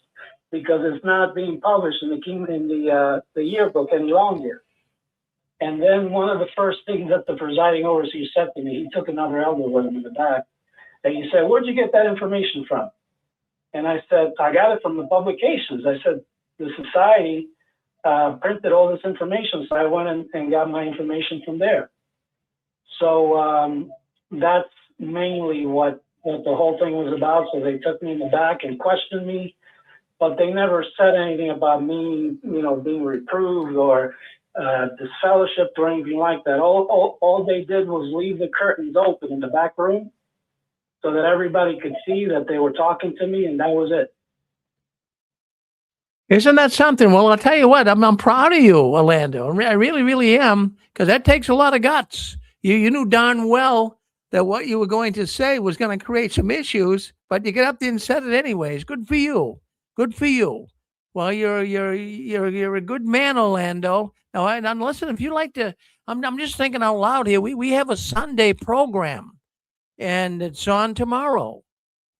because it's not being published in the yearbook any longer. And then one of the first things that the presiding overseer said to me, he took another elder with him in the back, and he said, where'd you get that information from? And I said, I got it from the publications. I said, the society printed all this information, so I went and got my information from there. So that's mainly what the whole thing was about. So they took me in the back and questioned me, but they never said anything about me, being reproved or disfellowshipped or anything like that. All they did was leave the curtains open in the back room so that everybody could see that they were talking to me, and that was it. Isn't that something? Well, I'll tell you what, I'm proud of you, Orlando. I really, really am, because that takes a lot of guts. You knew darn well that what you were going to say was going to create some issues, but you get up there and said it anyways. Good for you. Good for you. Well, you're a good man, Orlando. Now listen, if you like to, I'm just thinking out loud here. We have a Sunday program, and it's on tomorrow.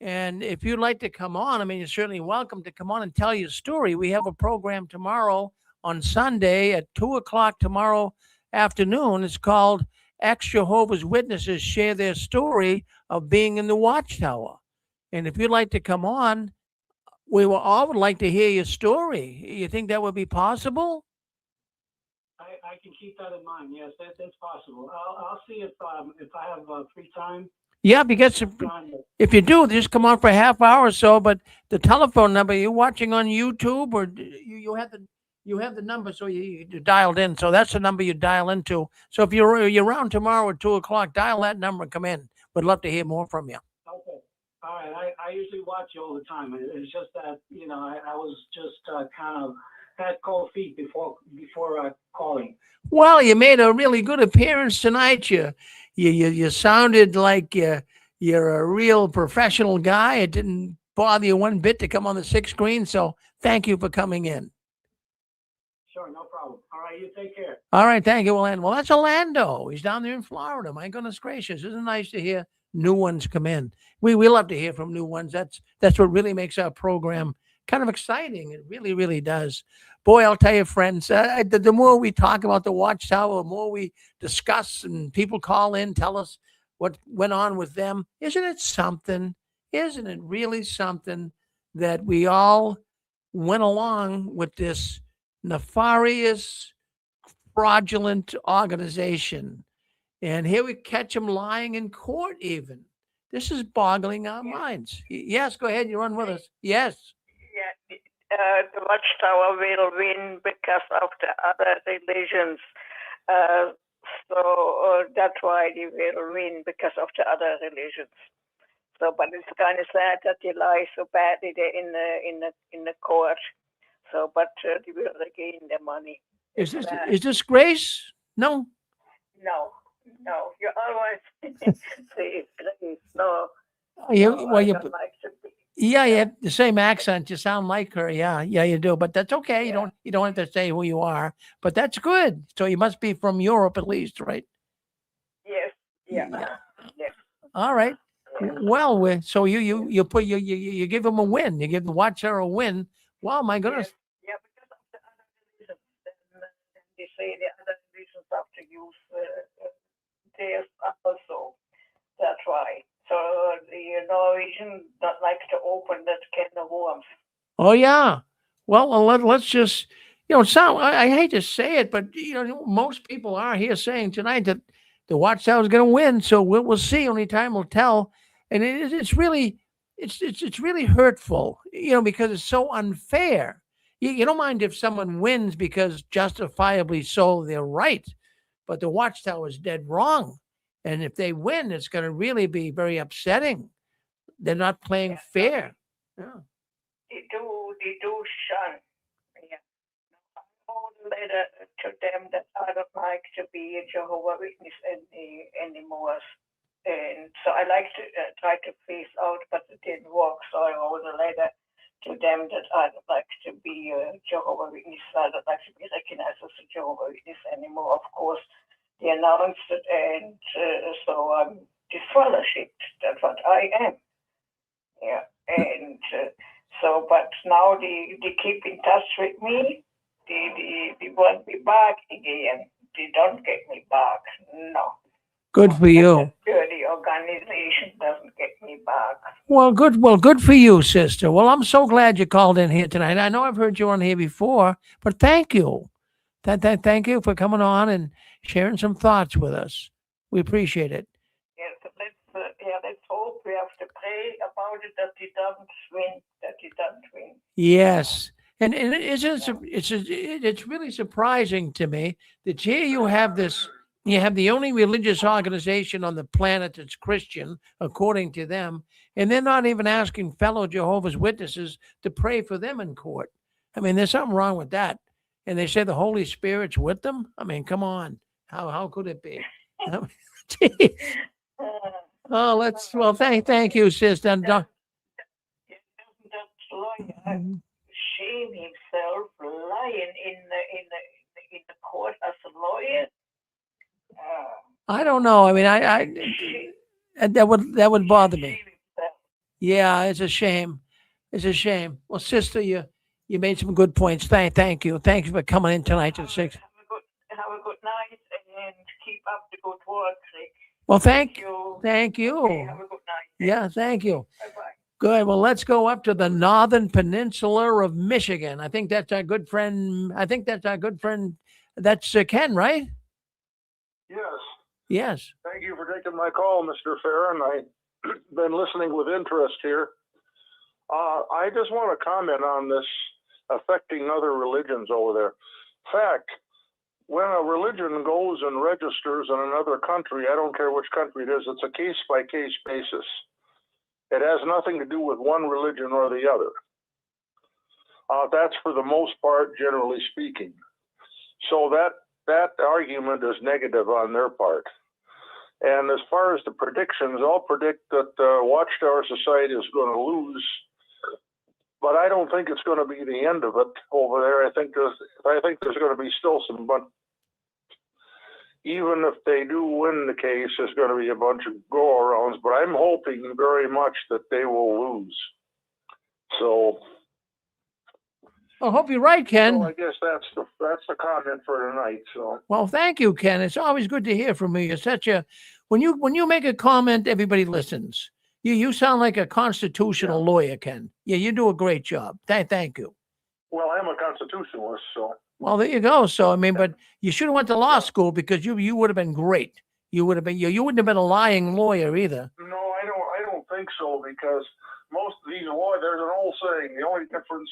And if you'd like to come on, I mean, you're certainly welcome to come on and tell your story. We have a program tomorrow on Sunday at 2:00 tomorrow afternoon. It's called Ex-Jehovah's Witnesses Share Their Story of Being in the Watchtower. And if you'd like to come on, we all would like to hear your story. You think that would be possible? I can keep that in mind. Yes, that's possible. I'll see if I have free time. Yeah, because if you do, just come on for a half hour or so. But the telephone number, you're watching on YouTube, or you have the number, so you dialed in. So that's the number you dial into. So if you're around tomorrow at 2:00, dial that number and come in. We'd love to hear more from you. Okay. All right. I usually watch you all the time. It's just that I was just kind of had cold feet before calling. Well, you made a really good appearance tonight. You sounded like you're a real professional guy. It didn't bother you one bit to come on the 6th screen. So thank you for coming in. Sure, no problem. All right, you take care. All right, thank you, Orlando. Well, that's Orlando. He's down there in Florida. My goodness gracious, isn't it nice to hear new ones come in? We love to hear from new ones. That's what really makes our program kind of exciting. It really, really does. Boy, I'll tell you, friends, the more we talk about the Watchtower, the more we discuss and people call in, tell us what went on with them. Isn't it something? Isn't it really something that we all went along with this nefarious, fraudulent organization? And here we catch them lying in court even. This is boggling our minds. Yes, go ahead. You're on with us. Yes. Yeah. The Watchtower will win because of the other religions. So that's why they will win, because of the other religions. So, but it's kind of sad that they lie so badly in the court. So, but they will regain their money. Is this Grace? No. No. No, you always say Grace. No, You, no, well, I you, don't like to be. yeah, you have the same accent. You sound like her. Yeah, yeah, you do. But that's okay. You don't have to say who you are. But that's good. So you must be from Europe at least, right? Yes, yeah, yes. All right. Well, so you put you give them a win. You give the Watchtower a win. Wow, my goodness. Yeah, because of the other reasons, then they say the other reasons have to use theirs also. That's why. So the Norwegian don't like to open that can of worms. Oh yeah. Well, let's just sound. I hate to say it, but most people are here saying tonight that the Watchtower is going to win. So we'll see. Only time will tell. And it's really it's really hurtful, because it's so unfair. You don't mind if someone wins because justifiably so they're right, but the Watchtower is dead wrong. And if they win, it's going to really be very upsetting. They're not playing fair. Yeah. They do shun. Yeah. I wrote a letter to them that I don't like to be a Jehovah's Witness anymore. And so I like to try to phase out, but it didn't work. So I wrote a letter to them that I don't like to be a Jehovah's Witness. I don't like to be recognized as a Jehovah's Witness anymore. Of course, they announced it, and so I'm disfellowshipped. That's what I am. Yeah, and so, but now they keep in touch with me. They want me back again. They don't get me back. No. Good for you. The organization doesn't get me back. Well, good for you, sister. Well, I'm so glad you called in here tonight. I know I've heard you on here before, but thank you. Thank you for coming on and sharing some thoughts with us. We appreciate it. Yes, let's hope. We have to pray about it that he doesn't win. Yes. And it's really surprising to me that here you have the only religious organization on the planet that's Christian, according to them, and they're not even asking fellow Jehovah's Witnesses to pray for them in court. I mean, there's something wrong with that. And they say the Holy Spirit's with them. I mean, come on. How could it be? Oh, thank you, sister. That lawyer shame himself lying in the court as a lawyer. I don't know. I mean, that would bother me. Yeah, it's a shame. It's a shame. Well, sister, you made some good points. Thank you. Thank you for coming in tonight at 6. Have a good night and keep up the good work, Rick. Well, thank you. Okay, have a good night. Yeah, thank you. Bye-bye. Good. Well, let's go up to the Northern Peninsula of Michigan. I think that's our good friend. That's Ken, right? Yes. Yes. Thank you for taking my call, Mr. Farron. I've been listening with interest here. I just want to comment on this affecting other religions over there. Fact, when a religion goes and registers in another country, I don't care which country it is, it's a case-by-case basis. It has nothing to do with one religion or the other. That's for the most part, generally speaking. So that argument is negative on their part. And as far as the predictions, I'll predict that Watchtower Society is going to lose, but I don't think it's going to be the end of it over there. I think there's going to be still some, but even if they do win the case, there's going to be a bunch of go-arounds. But I'm hoping very much that they will lose. So I hope you're right, Ken. So I guess that's the comment for tonight. So Well, thank you, Ken. It's always good to hear from you. You're such a when you make a comment, everybody listens. You sound like a constitutional lawyer, Ken. Yeah, you do a great job. Thank you. well, I'm a constitutionalist, so Well, there you go. So I mean, but you should have went to law school because you would have been great. You would have been you wouldn't have been a lying lawyer either. no, I don't think so, because most of these lawyers, there's an old saying, the only difference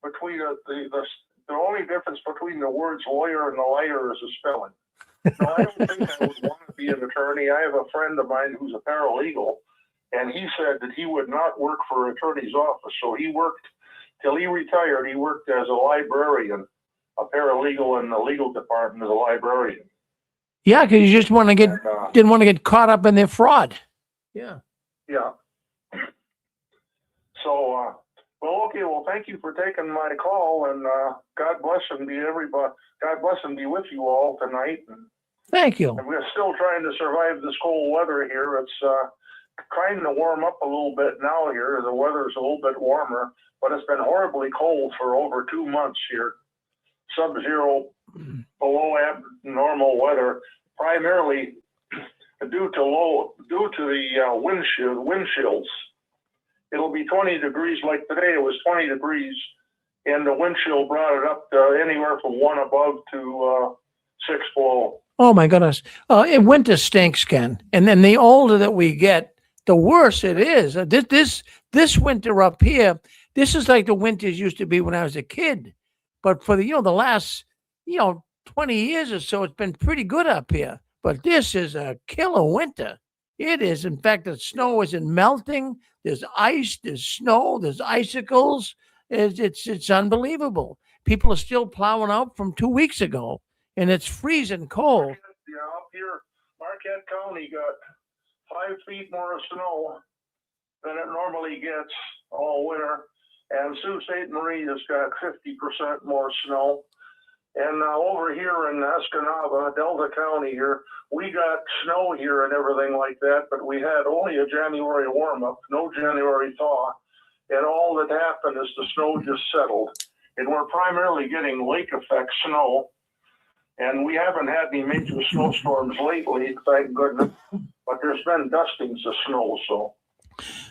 between the only difference between the words lawyer and the liar is the spelling. No, I don't think I would want to be an attorney. I have a friend of mine who's a paralegal, and he said that he would not work for an attorney's office. So he worked till he retired. He worked as a librarian, a paralegal in the legal department as a librarian. Yeah, because you just want to get didn't want to get caught up in their fraud. Yeah. Yeah. So, well, okay. Well, thank you for taking my call, and God bless and be everybody. God bless and be with you all tonight. Thank you. And we're still trying to survive this cold weather here. It's trying to warm up a little bit now here. The weather's a little bit warmer, but it's been horribly cold for over 2 months here. Sub-zero, below abnormal weather, primarily due to the wind chills. It'll be 20 degrees like today. It was 20 degrees, and the wind chill brought it up to anywhere from 1 above to 6 below. Oh my goodness. Winter stinks, Ken. And then the older that we get, the worse it is. This winter up here, this is like the winters used to be when I was a kid. But for the last 20 years or so, it's been pretty good up here. But this is a killer winter. It is. In fact, the snow isn't melting. There's ice, there's snow, there's icicles. It's unbelievable. People are still plowing out from 2 weeks ago, and it's freezing cold. Yeah, up here, Marquette County got 5 feet more snow than it normally gets all winter. And Sault Ste. Marie has got 50% more snow. And over here in Escanaba, Delta County here, we got snow here and everything like that, but we had only a January warm-up, no January thaw. And all that happened is the snow just settled. And we're primarily getting lake effect snow. And we haven't had any major snowstorms lately, thank goodness. But there's been dustings of snow, so.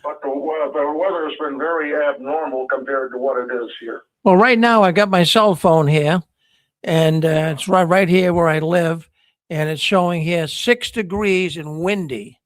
But the weather has been very abnormal compared to what it is here. Well, right now I got my cell phone here, and it's right here where I live, and it's showing here 6 degrees and windy,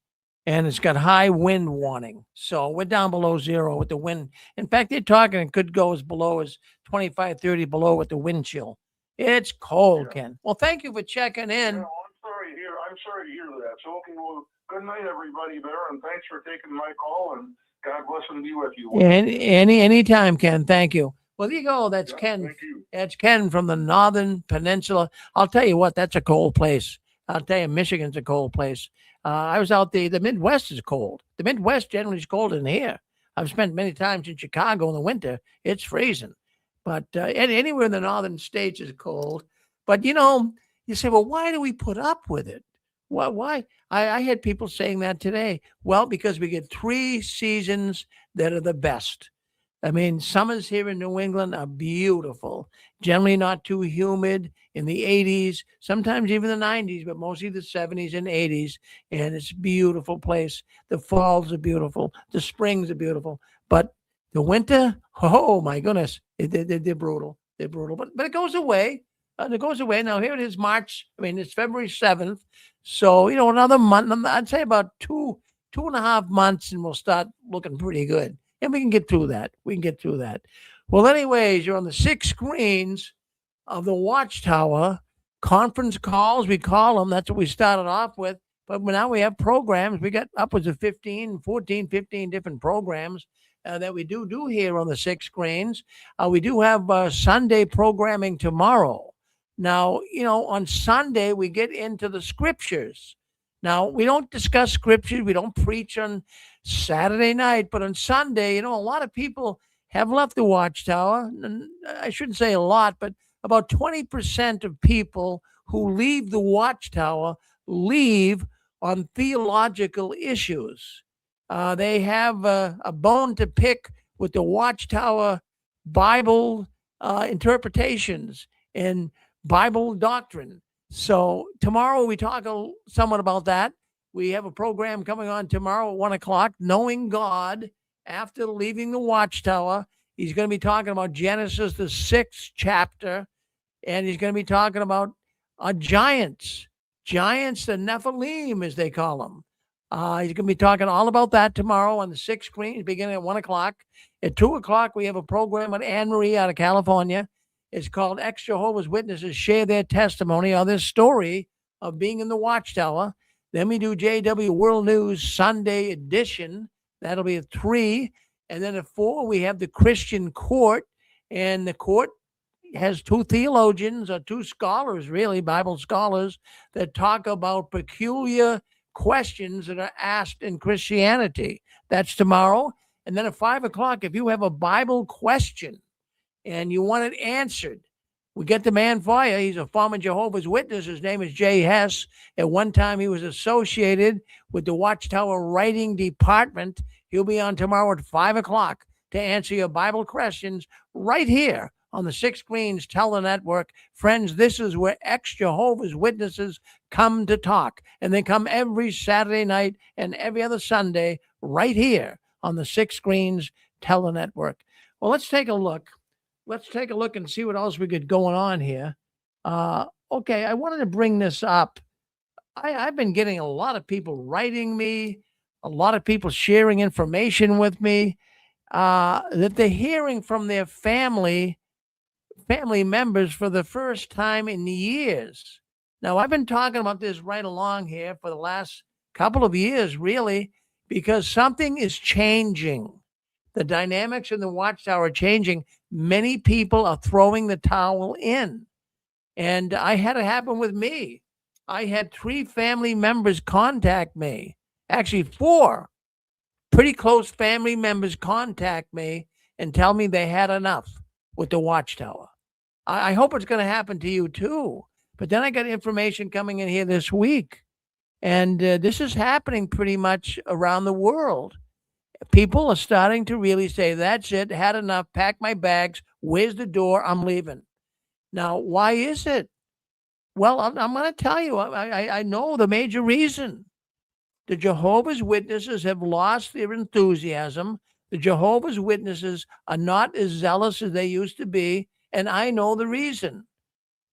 and it's got high wind warning. So we're down below zero with the wind. In fact, they're talking it could go as below as 25, 30 below with the wind chill. It's cold, Ken. Well, thank you for checking in. I'm sorry to hear that. So, okay, well, good night, everybody there, and thanks for taking my call, and God bless and be with you. Anytime, Ken. Thank you. Well, there you go. That's Ken. Thank you. That's Ken from the Northern Peninsula. I'll tell you what, that's a cold place. I'll tell you, Michigan's a cold place. I was out there. The Midwest is cold. The Midwest generally is colder than here. I've spent many times in Chicago in the winter. It's freezing. But anywhere in the northern states is cold. But, you say, well, why do we put up with it? Why? I had people saying that today. Well, because we get 3 seasons that are the best. I mean, summers here in New England are beautiful. Generally not too humid, in the 80s, sometimes even the 90s, but mostly the 70s and 80s. And it's a beautiful place. The falls are beautiful. The springs are beautiful. But the winter, oh my goodness, they're brutal. They're brutal. But it goes away. It goes away. Now, here it is March. It's February 7th. So, another month, I'd say about 2.5 months, and we'll start looking pretty good. And we can get through that. Well, anyways, you're on the 6 screens of the Watchtower. Conference calls, we call them. That's what we started off with. But now we have programs. We got upwards of 15 different programs that we do here on the 6 screens. We do have Sunday programming tomorrow. Now, on Sunday, we get into the scriptures. Now, we don't discuss scriptures. We don't preach on Saturday night, but on Sunday, a lot of people have left the Watchtower. I shouldn't say a lot, but about 20% of people who leave the Watchtower leave on theological issues. They have a bone to pick with the Watchtower Bible interpretations and Bible doctrine. So tomorrow we talk somewhat about that. We have a program coming on tomorrow at 1 o'clock, Knowing God After Leaving the Watchtower. He's going to be talking about Genesis, the 6th chapter, and he's going to be talking about giants, the Nephilim, as they call them. He's going to be talking all about that tomorrow on the 6 screen, beginning at 1 o'clock. At 2 o'clock, we have a program with Anne Marie out of California. It's called Ex-Jehovah's Witnesses Share Their Testimony or their story of being in the Watchtower. Then we do JW World News Sunday edition. That'll be at 3. And then at 4, we have the Christian Court. And the court has two theologians or two scholars, really, Bible scholars, that talk about peculiar questions that are asked in Christianity. That's tomorrow. And then at 5 o'clock, if you have a Bible question and you want it answered, we get the man for you. He's a former Jehovah's Witness. His name is Jay Hess. At one time, he was associated with the Watchtower writing department. He'll be on tomorrow at 5 o'clock to answer your Bible questions right here on the Six Screens Telenetwork. Friends, this is where ex-Jehovah's Witnesses come to talk. And they come every Saturday night and every other Sunday right here on the Six Screens Telenetwork. Well, let's take a look. Let's take a look and see what else we got going on here. Okay, I wanted to bring this up. I've been getting a lot of people writing me, a lot of people sharing information with me that they're hearing from their family members for the first time in years. Now, I've been talking about this right along here for the last couple of years, really, because something is changing. The dynamics in the Watchtower are changing. Many people are throwing the towel in. And I had it happen with me. I had 3 family members contact me. Actually, 4 pretty close family members contact me and tell me they had enough with the Watchtower. I hope it's going to happen to you too. But then I got information coming in here this week. And this is happening pretty much around the world. People are starting to really say, that's it, had enough, pack my bags, where's the door, I'm leaving. Now, why is it? Well, I'm going to tell you, I know the major reason. The Jehovah's Witnesses have lost their enthusiasm. The Jehovah's Witnesses are not as zealous as they used to be, and I know the reason.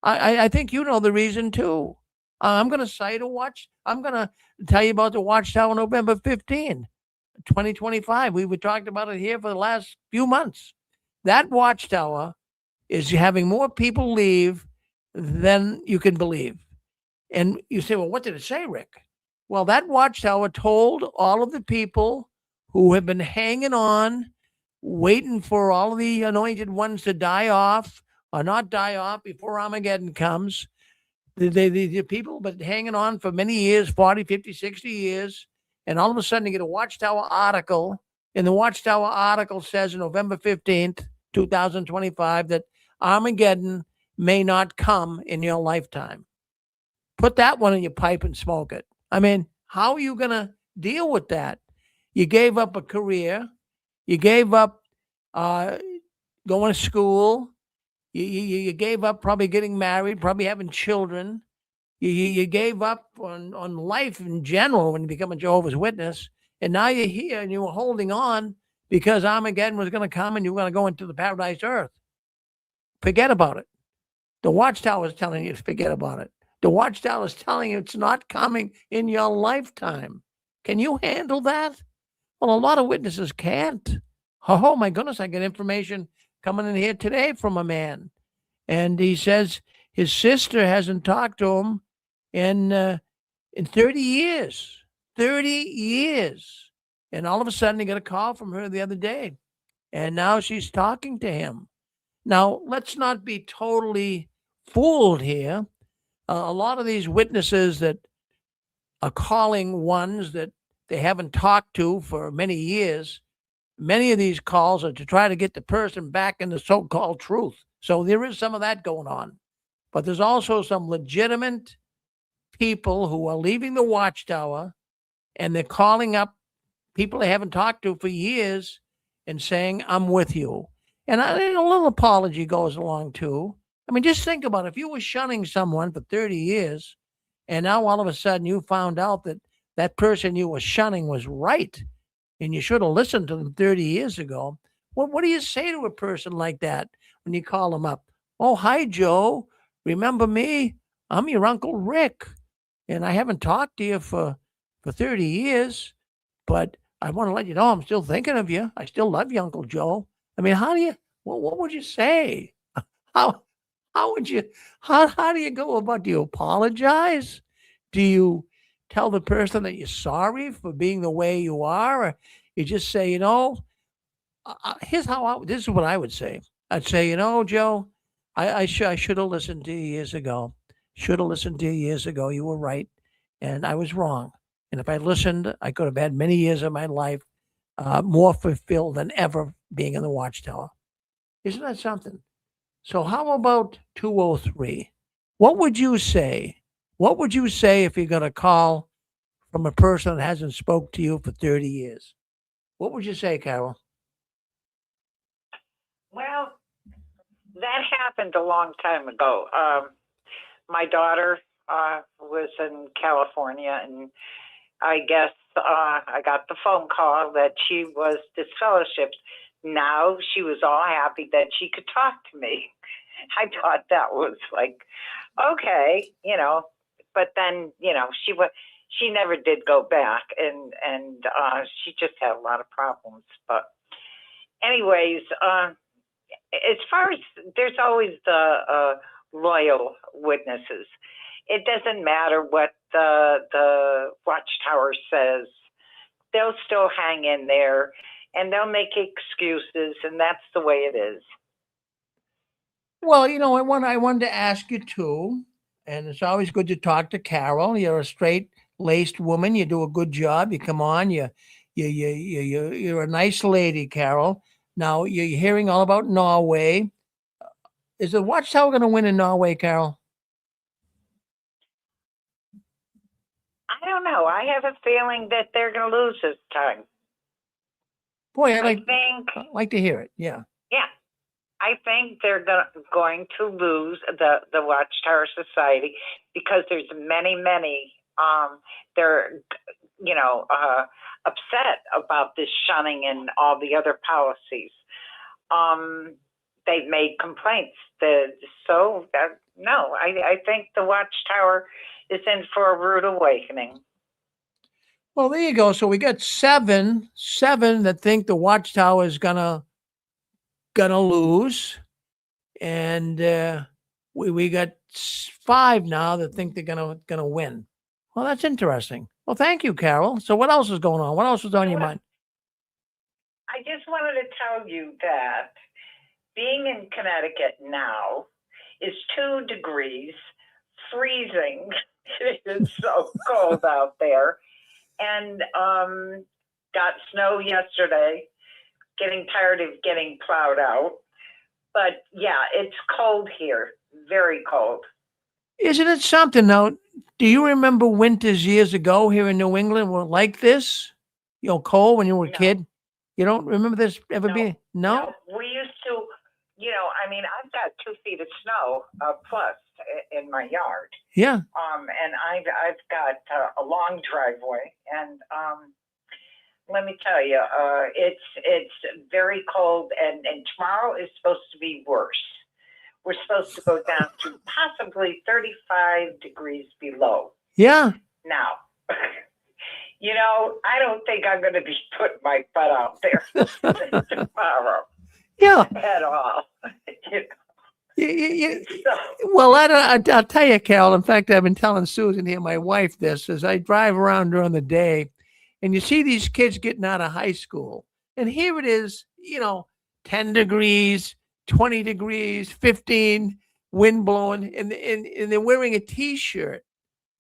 I think you know the reason too. I'm going to tell you about the Watchtower November 15. 2025. We talked about it here for the last few months. That Watchtower is having more people leave than you can believe. And you say, well, what did it say, Rick? Well, that Watchtower told all of the people who have been hanging on, waiting for all of the anointed ones to die off or not die off before Armageddon comes. The people have been hanging on for many years, 40, 50, 60 years. And all of a sudden, you get a Watchtower article, and the Watchtower article says on November 15th, 2025, that Armageddon may not come in your lifetime. Put that one in your pipe and smoke it. I mean, how are you going to deal with that? You gave up a career. You gave up going to school. You gave up probably getting married, probably having children. You gave up on life in general when you become a Jehovah's Witness, and now you're here and you were holding on because Armageddon was going to come and you were going to go into the paradise earth. Forget about it. The Watchtower is telling you to forget about it. The Watchtower is telling you it's not coming in your lifetime. Can you handle that? Well, a lot of witnesses can't. Oh, my goodness, I get information coming in here today from a man, and he says his sister hasn't talked to him in 30 years. 30 years. And all of a sudden, he got a call from her the other day. And now she's talking to him. Now, let's not be totally fooled here. A lot of these witnesses that are calling ones that they haven't talked to for many years, many of these calls are to try to get the person back in the so-called truth. So there is some of that going on. But there's also some legitimate people who are leaving the Watchtower, and they're calling up people they haven't talked to for years and saying, I'm with you. And a little apology goes along too. I mean, just think about it. If you were shunning someone for 30 years, and now all of a sudden you found out that that person you were shunning was right, and you should have listened to them 30 years ago, what do you say to a person like that when you call them up? Oh, hi, Joe. Remember me? I'm your Uncle Rick, and I haven't talked to you for 30 years, but I want to let you know I'm still thinking of you. I still love you, Uncle Joe. I mean, what would you say? How do you go about? Do you apologize? Do you tell the person that you're sorry for being the way you are? Or you just say, this is what I would say. I'd say, Joe, I should have listened to you years ago. Should have listened to you years ago. You were right, and I was wrong. And if I listened, I could have had many years of my life more fulfilled than ever being in the Watchtower. Isn't that something? So how about 203? What would you say? What would you say if you're going to call from a person that hasn't spoke to you for 30 years? What would you say, Carol? Well, that happened a long time ago. My daughter was in California, and I guess I got the phone call that she was disfellowshipped. Now she was all happy that she could talk to me. I thought that was like, okay, but then, she never did go back, and she just had a lot of problems. But anyways, as far as there's always the loyal witnesses. It doesn't matter what the Watchtower says. They'll still hang in there, and they'll make excuses, and that's the way it is. Well, I wanted to ask you too, and it's always good to talk to Carol. You're a straight-laced woman. You do a good job. You come on. You're a nice lady, Carol. Now you're hearing all about Norway. Is the Watchtower going to win in Norway, Carol? I don't know. I have a feeling that they're going to lose this time. Boy, I'd like to hear it. Yeah. Yeah. I think they're going to lose the Watchtower Society because there's many, they're, upset about this shunning and all the other policies. They've made complaints. No, I think the Watchtower is in for a rude awakening. Well, there you go. So we got seven that think the Watchtower is gonna lose, and we got 5 now that think they're gonna win. Well, that's interesting. Well, thank you, Carol. So what else is going on? What else is on your mind? I just wanted to tell you that being in Connecticut now is 2 degrees, freezing. It is so cold out there. And got snow yesterday, getting tired of getting plowed out. But yeah, it's cold here, very cold. Isn't it something now? Do you remember winters years ago here in New England were like this? Cold when you were a kid? You don't remember this ever being? No? We used to, I've got 2 feet of snow plus in my yard. Yeah. And I've got a long driveway, and let me tell you, it's very cold, and tomorrow is supposed to be worse. We're supposed to go down to possibly 35 degrees below. Yeah. Now, I don't think I'm going to be putting my butt out there tomorrow. Yeah. At all. Well, I'll tell you, Carol. In fact, I've been telling Susan here, my wife, this as I drive around during the day, and you see these kids getting out of high school, and here it is, 10 degrees, 20 degrees, 15, wind blowing, and they're wearing a T-shirt.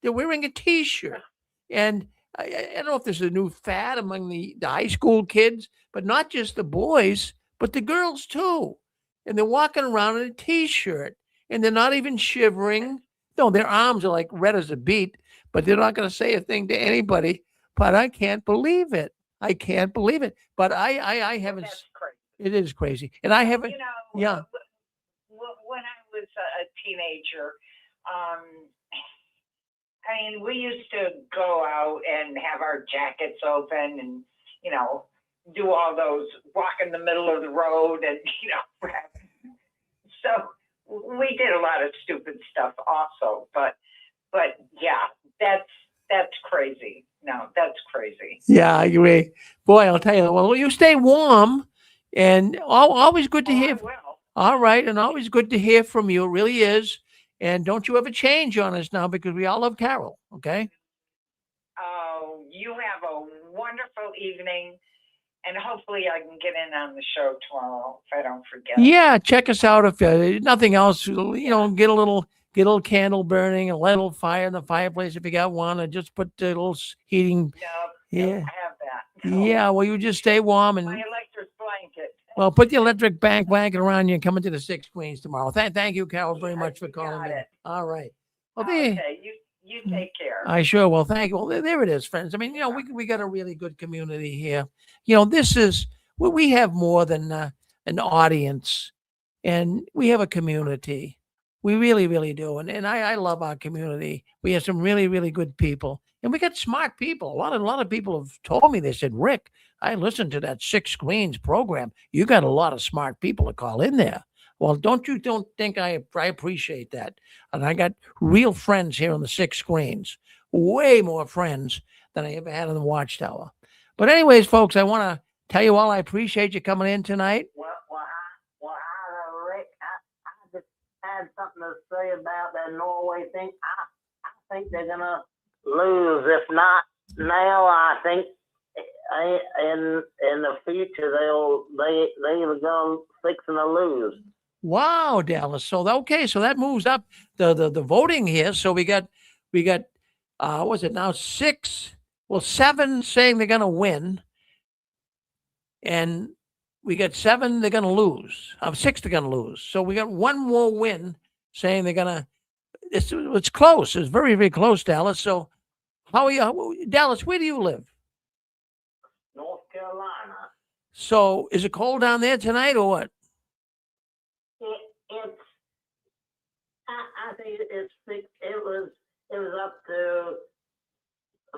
They're wearing a T-shirt, and I don't know if there's a new fad among the high school kids, but not just the boys, but the girls too. And they're walking around in a T-shirt, and they're not even shivering. No, their arms are like red as a beet, but they're not going to say a thing to anybody. But I can't believe it. I can't believe it. But I haven't. It is crazy, and I haven't. Yeah. When I was a teenager, we used to go out and have our jackets open, and do all those, walk in the middle of the road, and so we did a lot of stupid stuff also. But yeah, that's crazy. No, that's crazy. Yeah, I agree. Boy, I'll tell you. Well, you stay warm, and always good to hear. All right, and always good to hear from you. It really is. And don't you ever change on us now, because we all love Carol. Okay. Oh, you have a wonderful evening, And hopefully I can get in on the show tomorrow if I don't forget. Yeah, check us out if nothing else. Get a little candle burning, a little fire in the fireplace if you got one, and just put a little heating. Yeah, Yeah, I have that. yeah. Well, you just stay warm My and electric blanket. well, put the electric blanket around you and come into the Six Queens tomorrow. Thank you, Carol, very much for calling me. All right. Well, Okay, you take care. I sure will. Thank you. Well, there it is, friends. I mean, we got a really good community here. This is we have more than an audience, and we have a community. We really, really do. And I love our community. We have some really, really good people, and we got smart people. A lot of people have told me, they said, Rick, I listened to that Six Screens program. You got a lot of smart people to call in there. Well, don't think I appreciate that. And I got real friends here on the Six Screens, way more friends than I ever had on the Watchtower. But anyways, folks, I want to tell you all I appreciate you coming in tonight. Rick, I just had something to say about that Norway thing. I think they're gonna lose. If not now, I think in the future they're gonna fixing to lose. Wow, Dallas. So that moves up the voting here. So we got what's it now? 6, well, 7 saying they're gonna win. And we got 7 they're gonna lose. 6 they're gonna lose. So we got one more win saying they're gonna it's close. It's very, very close, Dallas. So how are you, Dallas, where do you live? North Carolina. So is it cold down there tonight or what? I think it was up to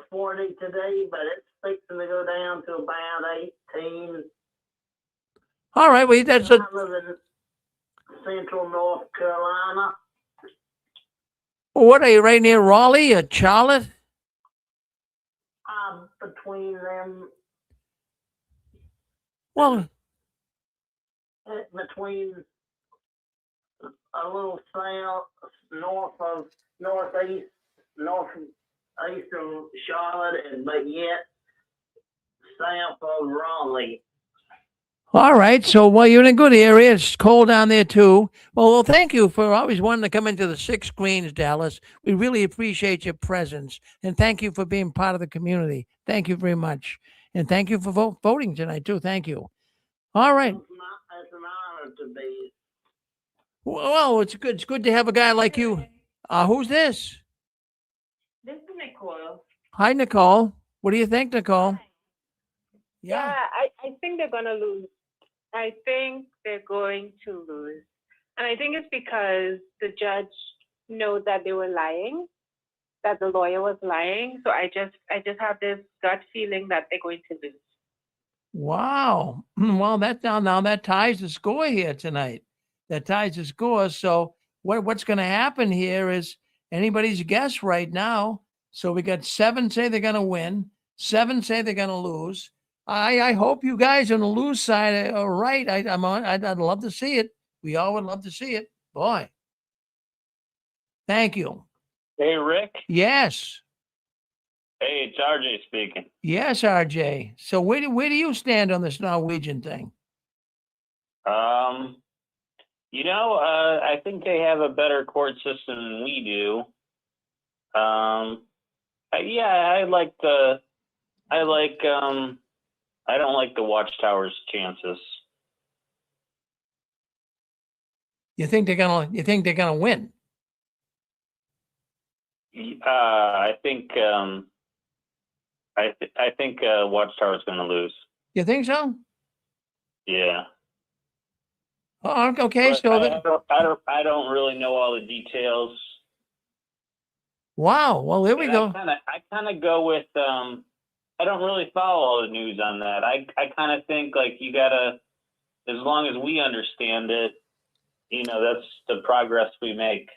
40 today, but it's fixing to go down to about 18. All right, well, that's I live in central North Carolina. What are you, right near Raleigh or Charlotte? Between them. Well, between a little northeast of Charlotte, but yet south of Raleigh. all right. So, well, you're in a good area. It's cold down there too. Well, thank you for always wanting to come into the Six Screens, Dallas. We really appreciate your presence, and thank you for being part of the community. Thank you very much, and thank you for voting tonight too. Thank you. All right. It's an honor to be. Well, it's good. It's good to have a guy like you. Who's this? This is Nicole. Hi, Nicole. What do you think, Nicole? Yeah, I think they're going to lose. I think they're going to lose. And I think it's because the judge knows that they were lying, that the lawyer was lying. So I just have this gut feeling that they're going to lose. Wow. Well, now that ties the score here tonight. That ties the score. So what's going to happen here is anybody's guess right now. So we got 7 say they're going to win, 7 say they're going to lose. I hope you guys on the lose side are right. I'd love to see it. We all would love to see it. Boy. Thank you. Hey, Rick. Yes. Hey, it's RJ speaking. Yes, RJ. So where do you stand on this Norwegian thing? I think they have a better court system than we do. I don't like the Watchtower's chances. You think they're gonna win? I think Watchtower's gonna lose. You think so? Yeah. Oh, okay. But So I don't really know all the details. Wow. Well, there we go. I kind of go with I don't really follow all the news on that. I kind of think like you gotta, as long as we understand it, that's the progress we make.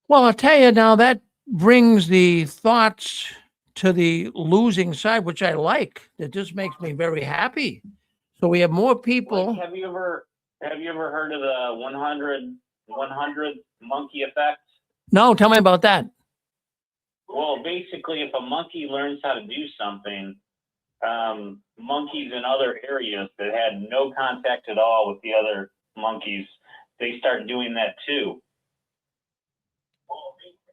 Well, I'll tell you now, that brings the thoughts to the losing side, which I like. It just makes me very happy. So we have more people. Like, have you ever heard of the 100 monkey effect? No, tell me about that. Well, basically, if a monkey learns how to do something, monkeys in other areas that had no contact at all with the other monkeys, they start doing that too.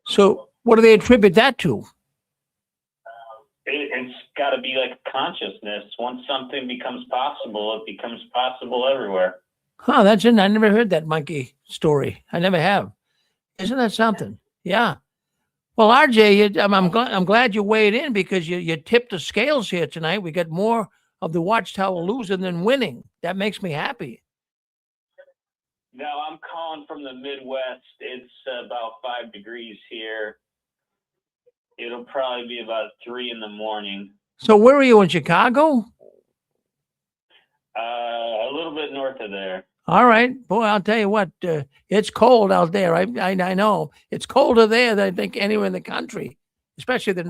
So what do they attribute that to? It's got to be like consciousness. Once something becomes possible, it becomes possible everywhere. Huh, that's it. I never heard that monkey story. I never have. Isn't that something? Yeah. Well, RJ, I'm glad you weighed in because you tipped the scales here tonight. We got more of the Watchtower losing than winning. That makes me happy. Now, I'm calling from the Midwest. It's about 5 degrees here. It'll probably be about 3 in the morning. So where are you, in Chicago? A little bit north of there. All right. Boy, I'll tell you what, it's cold out there. I know. It's colder there than I think anywhere in the country, especially up in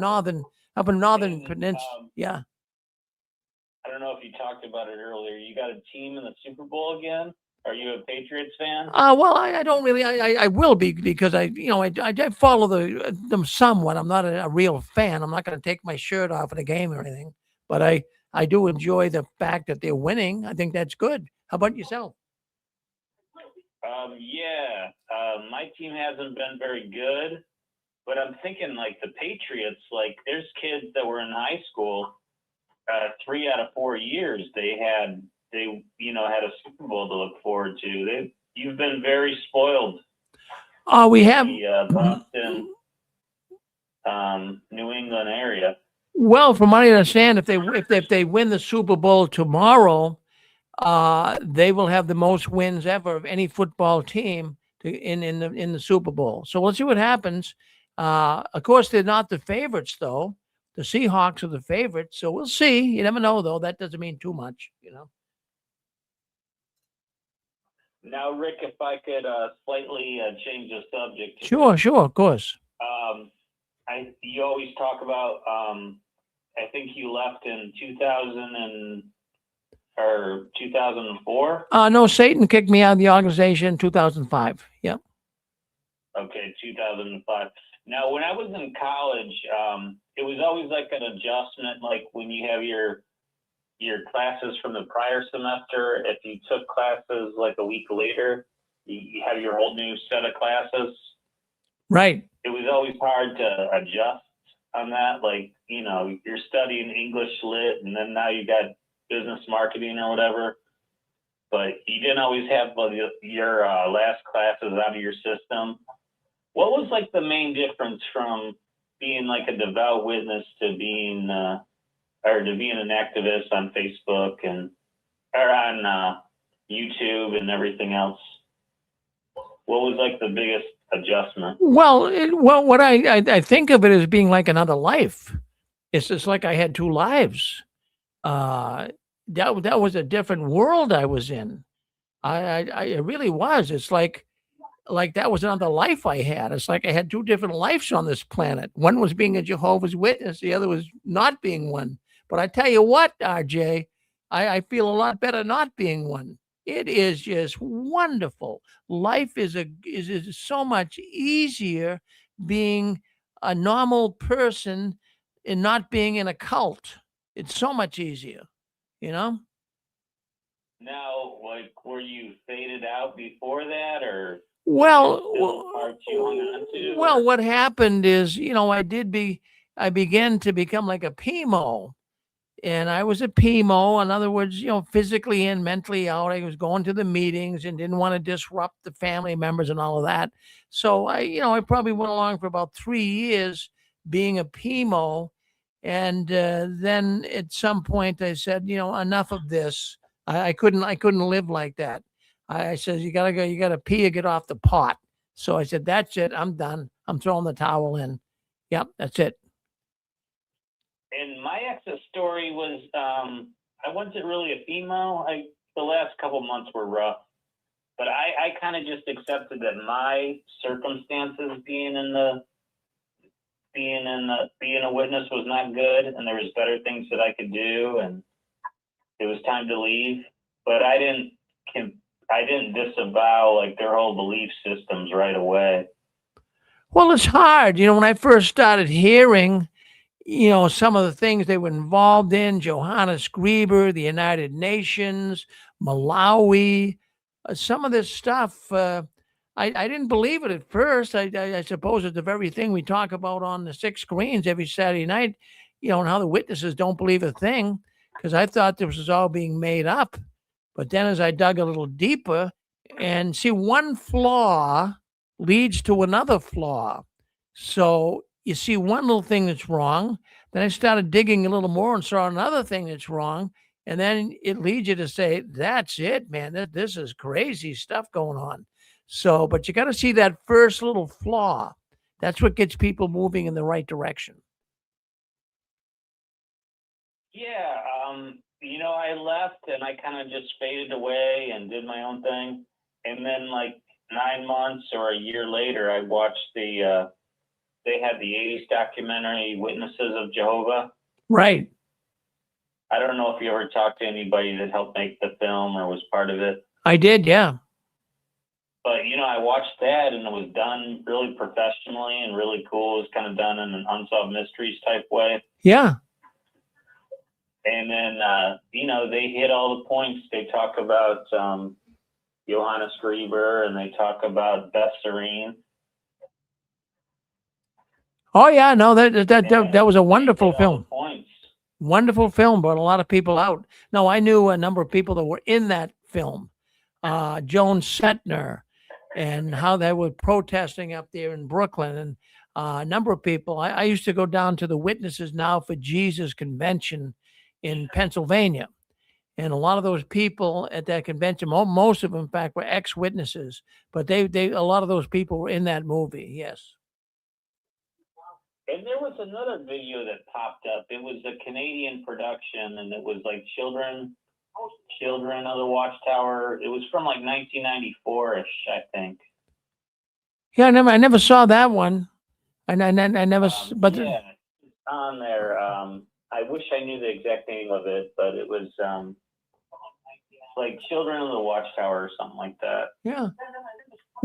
northern peninsula. Yeah. I don't know if you talked about it earlier. You got a team in the Super Bowl again? Are you a Patriots fan? Well, I don't really. I will be because I follow them somewhat. I'm not a real fan. I'm not going to take my shirt off at a game or anything, but I do enjoy the fact that they're winning. I think that's good. How about yourself? Yeah. My team hasn't been very good, but I'm thinking like the Patriots. Like, there's kids that were in high school. 3 out of 4 years they had a Super Bowl to look forward to. You've been very spoiled. We have the Boston, New England area. Well, from what I understand, if they win the Super Bowl tomorrow, they will have the most wins ever of any football team in the Super Bowl. So we'll see what happens. Of course, they're not the favorites, though. The Seahawks are the favorites, so we'll see. You never know, though. That doesn't mean too much, Now, Rick, if I could slightly change the subject. Sure, of course. You always talk about. I think you left in 2004. No, Satan kicked me out of the organization in 2005. Yep. Okay, 2005. Now, when I was in college, it was always like an adjustment, like when you have your classes from the prior semester. If you took classes like a week later, you have your whole new set of classes. Right. It was always hard to adjust on that. Like, you're studying English lit, and then now you got business marketing or whatever. But you didn't always have your last classes out of your system. What was like the main difference from being like a devout witness to being an activist on Facebook or on YouTube and everything else? What was like the biggest adjustment? Well, what I think of it as being like another life. It's just like I had 2 lives. That was a different world I was in. It really was. It's like that was another life I had. It's like I had 2 different lives on this planet. One was being a Jehovah's Witness. The other was not being one. But I tell you what, RJ, I feel a lot better not being one. It is just wonderful. Life is so much easier being a normal person and not being in a cult. It's so much easier, Now, like, were you faded out before that, or? Well, parts you hung on to, what happened is, I began to become like a PMO. And I was a PMO, in other words, physically and mentally out. I was going to the meetings and didn't want to disrupt the family members and all of that. So I probably went along for about 3 years being a PMO. And then at some point I said, enough of this. I couldn't live like that. I said, you gotta pee or get off the pot. So I said, that's it. I'm done. I'm throwing the towel in. Yep, that's it. And my exit story was, I wasn't really a female. The last couple months were rough, but I kind of just accepted that my circumstances being a witness was not good, and there was better things that I could do, and it was time to leave. But I didn't disavow like their whole belief systems right away. Well, it's hard. When I first started hearing, some of the things they were involved in, Johannes Grieber, the United Nations, Malawi, some of this stuff. I didn't believe it at first. I suppose it's the very thing we talk about on the 6 screens every Saturday night, and how the witnesses don't believe a thing, because I thought this was all being made up. But then as I dug a little deeper and see, one flaw leads to another flaw. So you see one little thing that's wrong, then I started digging a little more and saw another thing that's wrong. And then it leads you to say, that's it, man. This is crazy stuff going on. So, but you got to see that first little flaw. That's what gets people moving in the right direction. Yeah, I left and I kind of just faded away and did my own thing. And then like 9 months or a year later, I watched they had the 80s documentary Witnesses of Jehovah. Right. I don't know if you ever talked to anybody that helped make the film or was part of it. I did, yeah. But, I watched that and it was done really professionally and really cool. It was kind of done in an unsolved mysteries type way. Yeah. And then, they hit all the points. They talk about Johannes Grieber and they talk about Beth Serene. Oh yeah, no, that was a wonderful film. Points. Wonderful film, brought a lot of people out. No, I knew a number of people that were in that film. Joan Setner, and how they were protesting up there in Brooklyn, and a number of people. I used to go down to the Witnesses Now for Jesus convention in Pennsylvania. And a lot of those people at that convention, most of them, in fact, were ex-witnesses. But a lot of those people were in that movie, yes. And there was another video that popped up. It was a Canadian production, and it was like children of the Watchtower. It was from like 1994-ish, I think. Yeah, I never saw that one. I never, but yeah, it's on there. I wish I knew the exact name of it, but it was like Children of the Watchtower or something like that. Yeah.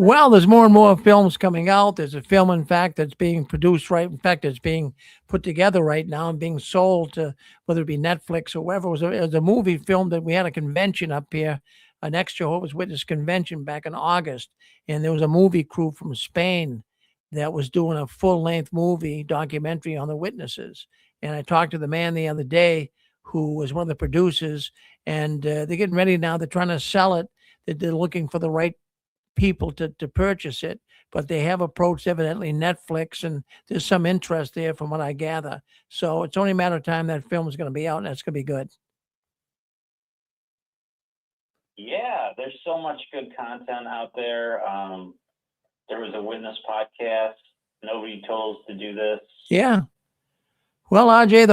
Well, there's more and more films coming out. There's a film, in fact, that's being produced right. In fact, it's being put together right now and being sold to whether it be Netflix or wherever. It was a movie film that we had a convention up here, an ex-Jehovah's Witness convention back in August. And there was a movie crew from Spain that was doing a full-length movie documentary on the witnesses. And I talked to the man the other day who was one of the producers, and they're getting ready now. They're trying to sell it. They're looking for the right people to purchase it, but they have approached evidently Netflix, and there's some interest there from what I gather. So it's only a matter of time that film is going to be out, and it's going to be good. Yeah, there's so much good content out there. There was a witness podcast. Nobody told us to do this. Yeah. Well, RJ,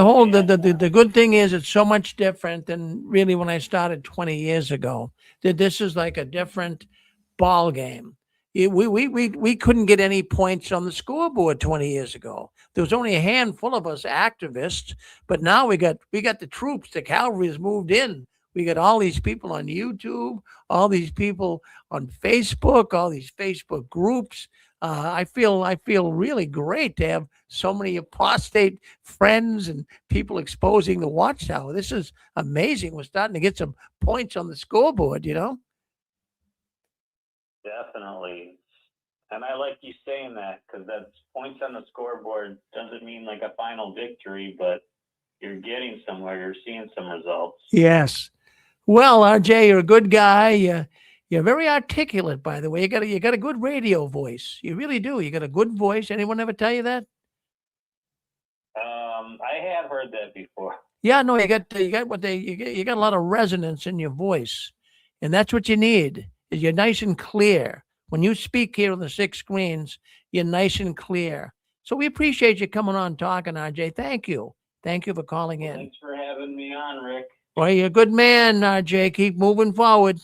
the good thing is it's so much different than really when I started 20 years ago. This is like a different ball game. We couldn't get any points on the scoreboard 20 years ago. There was only a handful of us activists, but now we got the troops. The cavalry has moved in. We got all these people on YouTube, all these people on Facebook, all these Facebook groups. I feel really great to have so many apostate friends and people exposing the Watchtower. This is amazing. We're starting to get some points on the scoreboard, Definitely. And I like you saying that, because that's points on the scoreboard doesn't mean like a final victory, but you're getting somewhere. You're seeing some results. Yes. Well, RJ, you're a good guy. You're very articulate, by the way. You got a good radio voice. You really do. You got a good voice. Anyone ever tell you that? I have heard that before. Yeah, no, you got a lot of resonance in your voice, and that's what you need. Is you're nice and clear. When you speak here on the 6 screens, you're nice and clear. So we appreciate you coming on talking, RJ. Thank you. Thank you for calling in. Thanks for having me on, Rick. Well, you're a good man, RJ. Keep moving forward.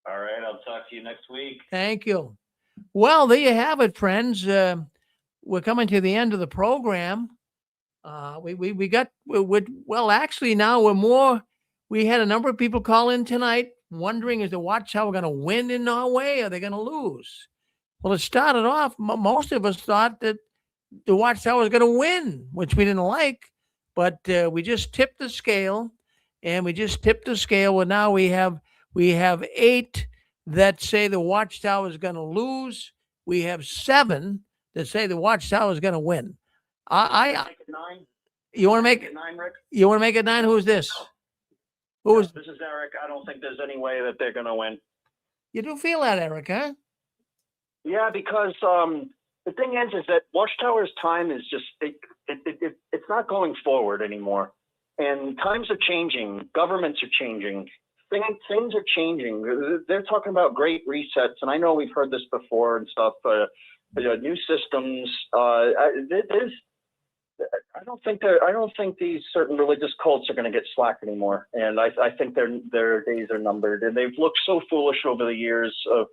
All right, I'll talk to you next week. Thank you. Well, there you have it, friends. We're coming to the end of the program. Actually, now we're more. We had a number of people call in tonight wondering, is the Watchtower going to win in Norway or are they going to lose? Well, it started off, most of us thought that the Watchtower is going to win, which we didn't like, but we just tipped the scale, and we just tipped the scale. Well, now we have 8 that say the Watchtower is going to lose. We have 7 that say the Watchtower is going to win. Make it 9. You want to make it 9, Rick? You want to make it 9? Who's this? Who is? This is Eric. I don't think there's any way that they're going to win. You do feel that, Eric, huh? Yeah, because the thing is that Watchtower's time is just it's not going forward anymore, and times are changing. Governments are changing. Things are changing. They're talking about great resets, and I know we've heard this before and stuff. New systems. I don't think these certain religious cults are going to get slack anymore, and I think their days are numbered. And they've looked so foolish over the years of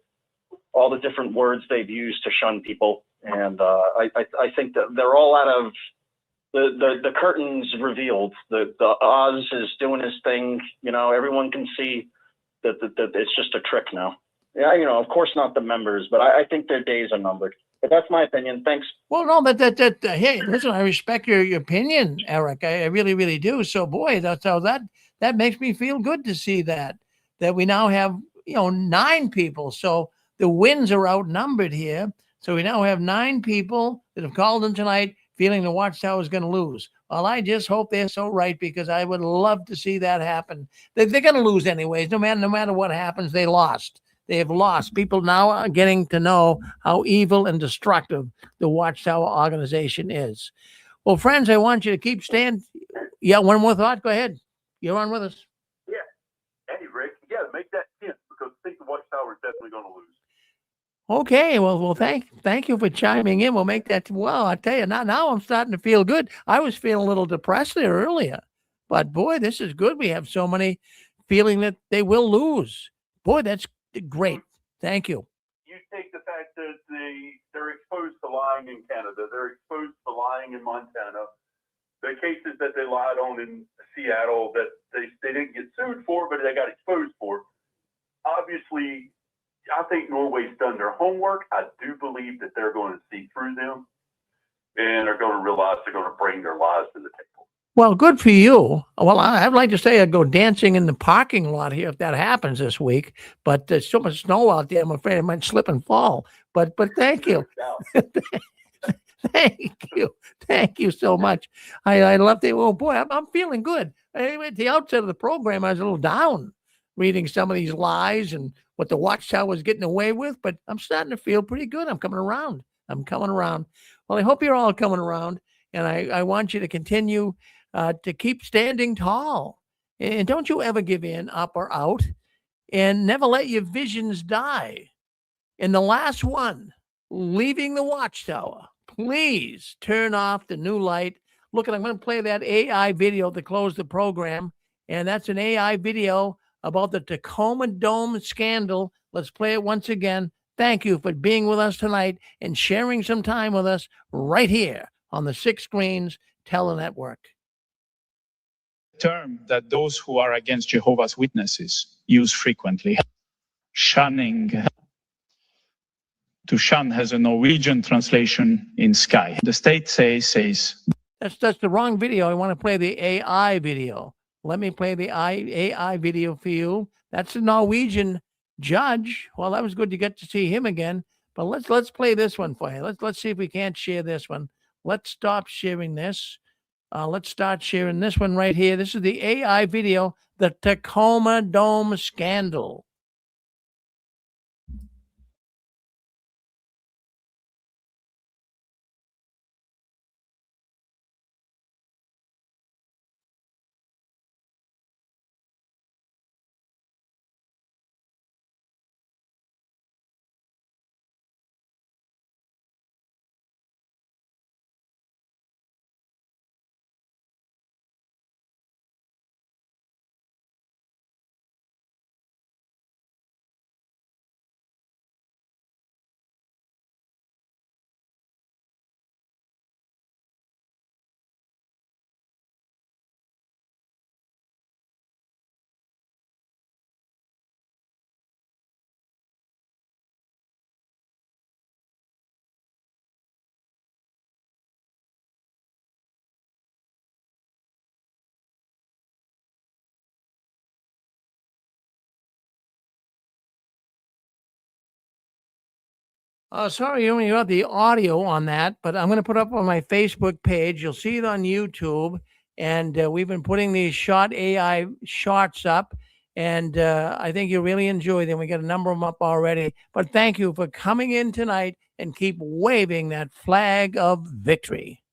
all the different words they've used to shun people, and I think that they're all out of the curtains revealed. The Oz is doing his thing. Everyone can see that it's just a trick now. Yeah, of course not the members, but I think their days are numbered. But that's my opinion. Thanks. Well, no, but hey, listen, I respect your opinion, Eric. I really, really do. So, boy, that makes me feel good to see that we now have 9 people. So the wins are outnumbered here. So we now have 9 people that have called in tonight, feeling the Watchtower is going to lose. Well, I just hope they're so right, because I would love to see that happen. They're going to lose anyways. No matter what happens, they lost. They have lost. People now are getting to know how evil and destructive the Watchtower organization is. Well, friends, I want you to keep staying. Yeah, one more thought. Go ahead. You're on with us. Yeah. Hey, Rick, you got to make that 10, because I think the Watchtower is definitely going to lose. Okay, well, thank you for chiming in. We'll make that. Well, I tell you, now I'm starting to feel good. I was feeling a little depressed there earlier, but boy, this is good. We have so many feeling that they will lose. Boy, that's great. Thank you. You take the fact that they're exposed to lying in Canada, they're exposed to lying in Montana, the cases that they lied on in Seattle that they didn't get sued for, but they got exposed for. Obviously, I think Norway's done their homework. I do believe that they're going to see through them and are going to realize they're going to bring their lies to the table. Well, good for you. Well, I'd like to say I'd go dancing in the parking lot here if that happens this week. But there's so much snow out there, I'm afraid I might slip and fall. But thank you. Thank you so much. I love it. Oh boy, I'm feeling good. Anyway, at the outset of the program, I was a little down reading some of these lies and what the Watchtower was getting away with, but I'm starting to feel pretty good. I'm coming around. Well, I hope you're all coming around, and I want you to continue to keep standing tall. And don't you ever give in, up or out, and never let your visions die. And the last one, leaving the Watchtower, please turn off the new light. Look, I'm going to play that AI video to close the program, and that's an AI video about the Tacoma Dome scandal. Let's play it once again. Thank you for being with us tonight and sharing some time with us right here on the Six Screens Telenetwork. Term that those who are against Jehovah's Witnesses use frequently. Shunning. To shun has a Norwegian translation in sky. The state says. That's the wrong video. I want to play the AI video. Let me play the AI video for you. That's a Norwegian judge. Well, that was good to get to see him again. But let's play this one for you. Let's see if we can't share this one. Let's stop sharing this. Let's start sharing this one right here. This is the AI video, the Tacoma Dome scandal. Sorry, you only got the audio on that, but I'm going to put up on my Facebook page. You'll see it on YouTube. And we've been putting these short AI shots up. And I think you'll really enjoy them. We got a number of them up already. But thank you for coming in tonight and keep waving that flag of victory.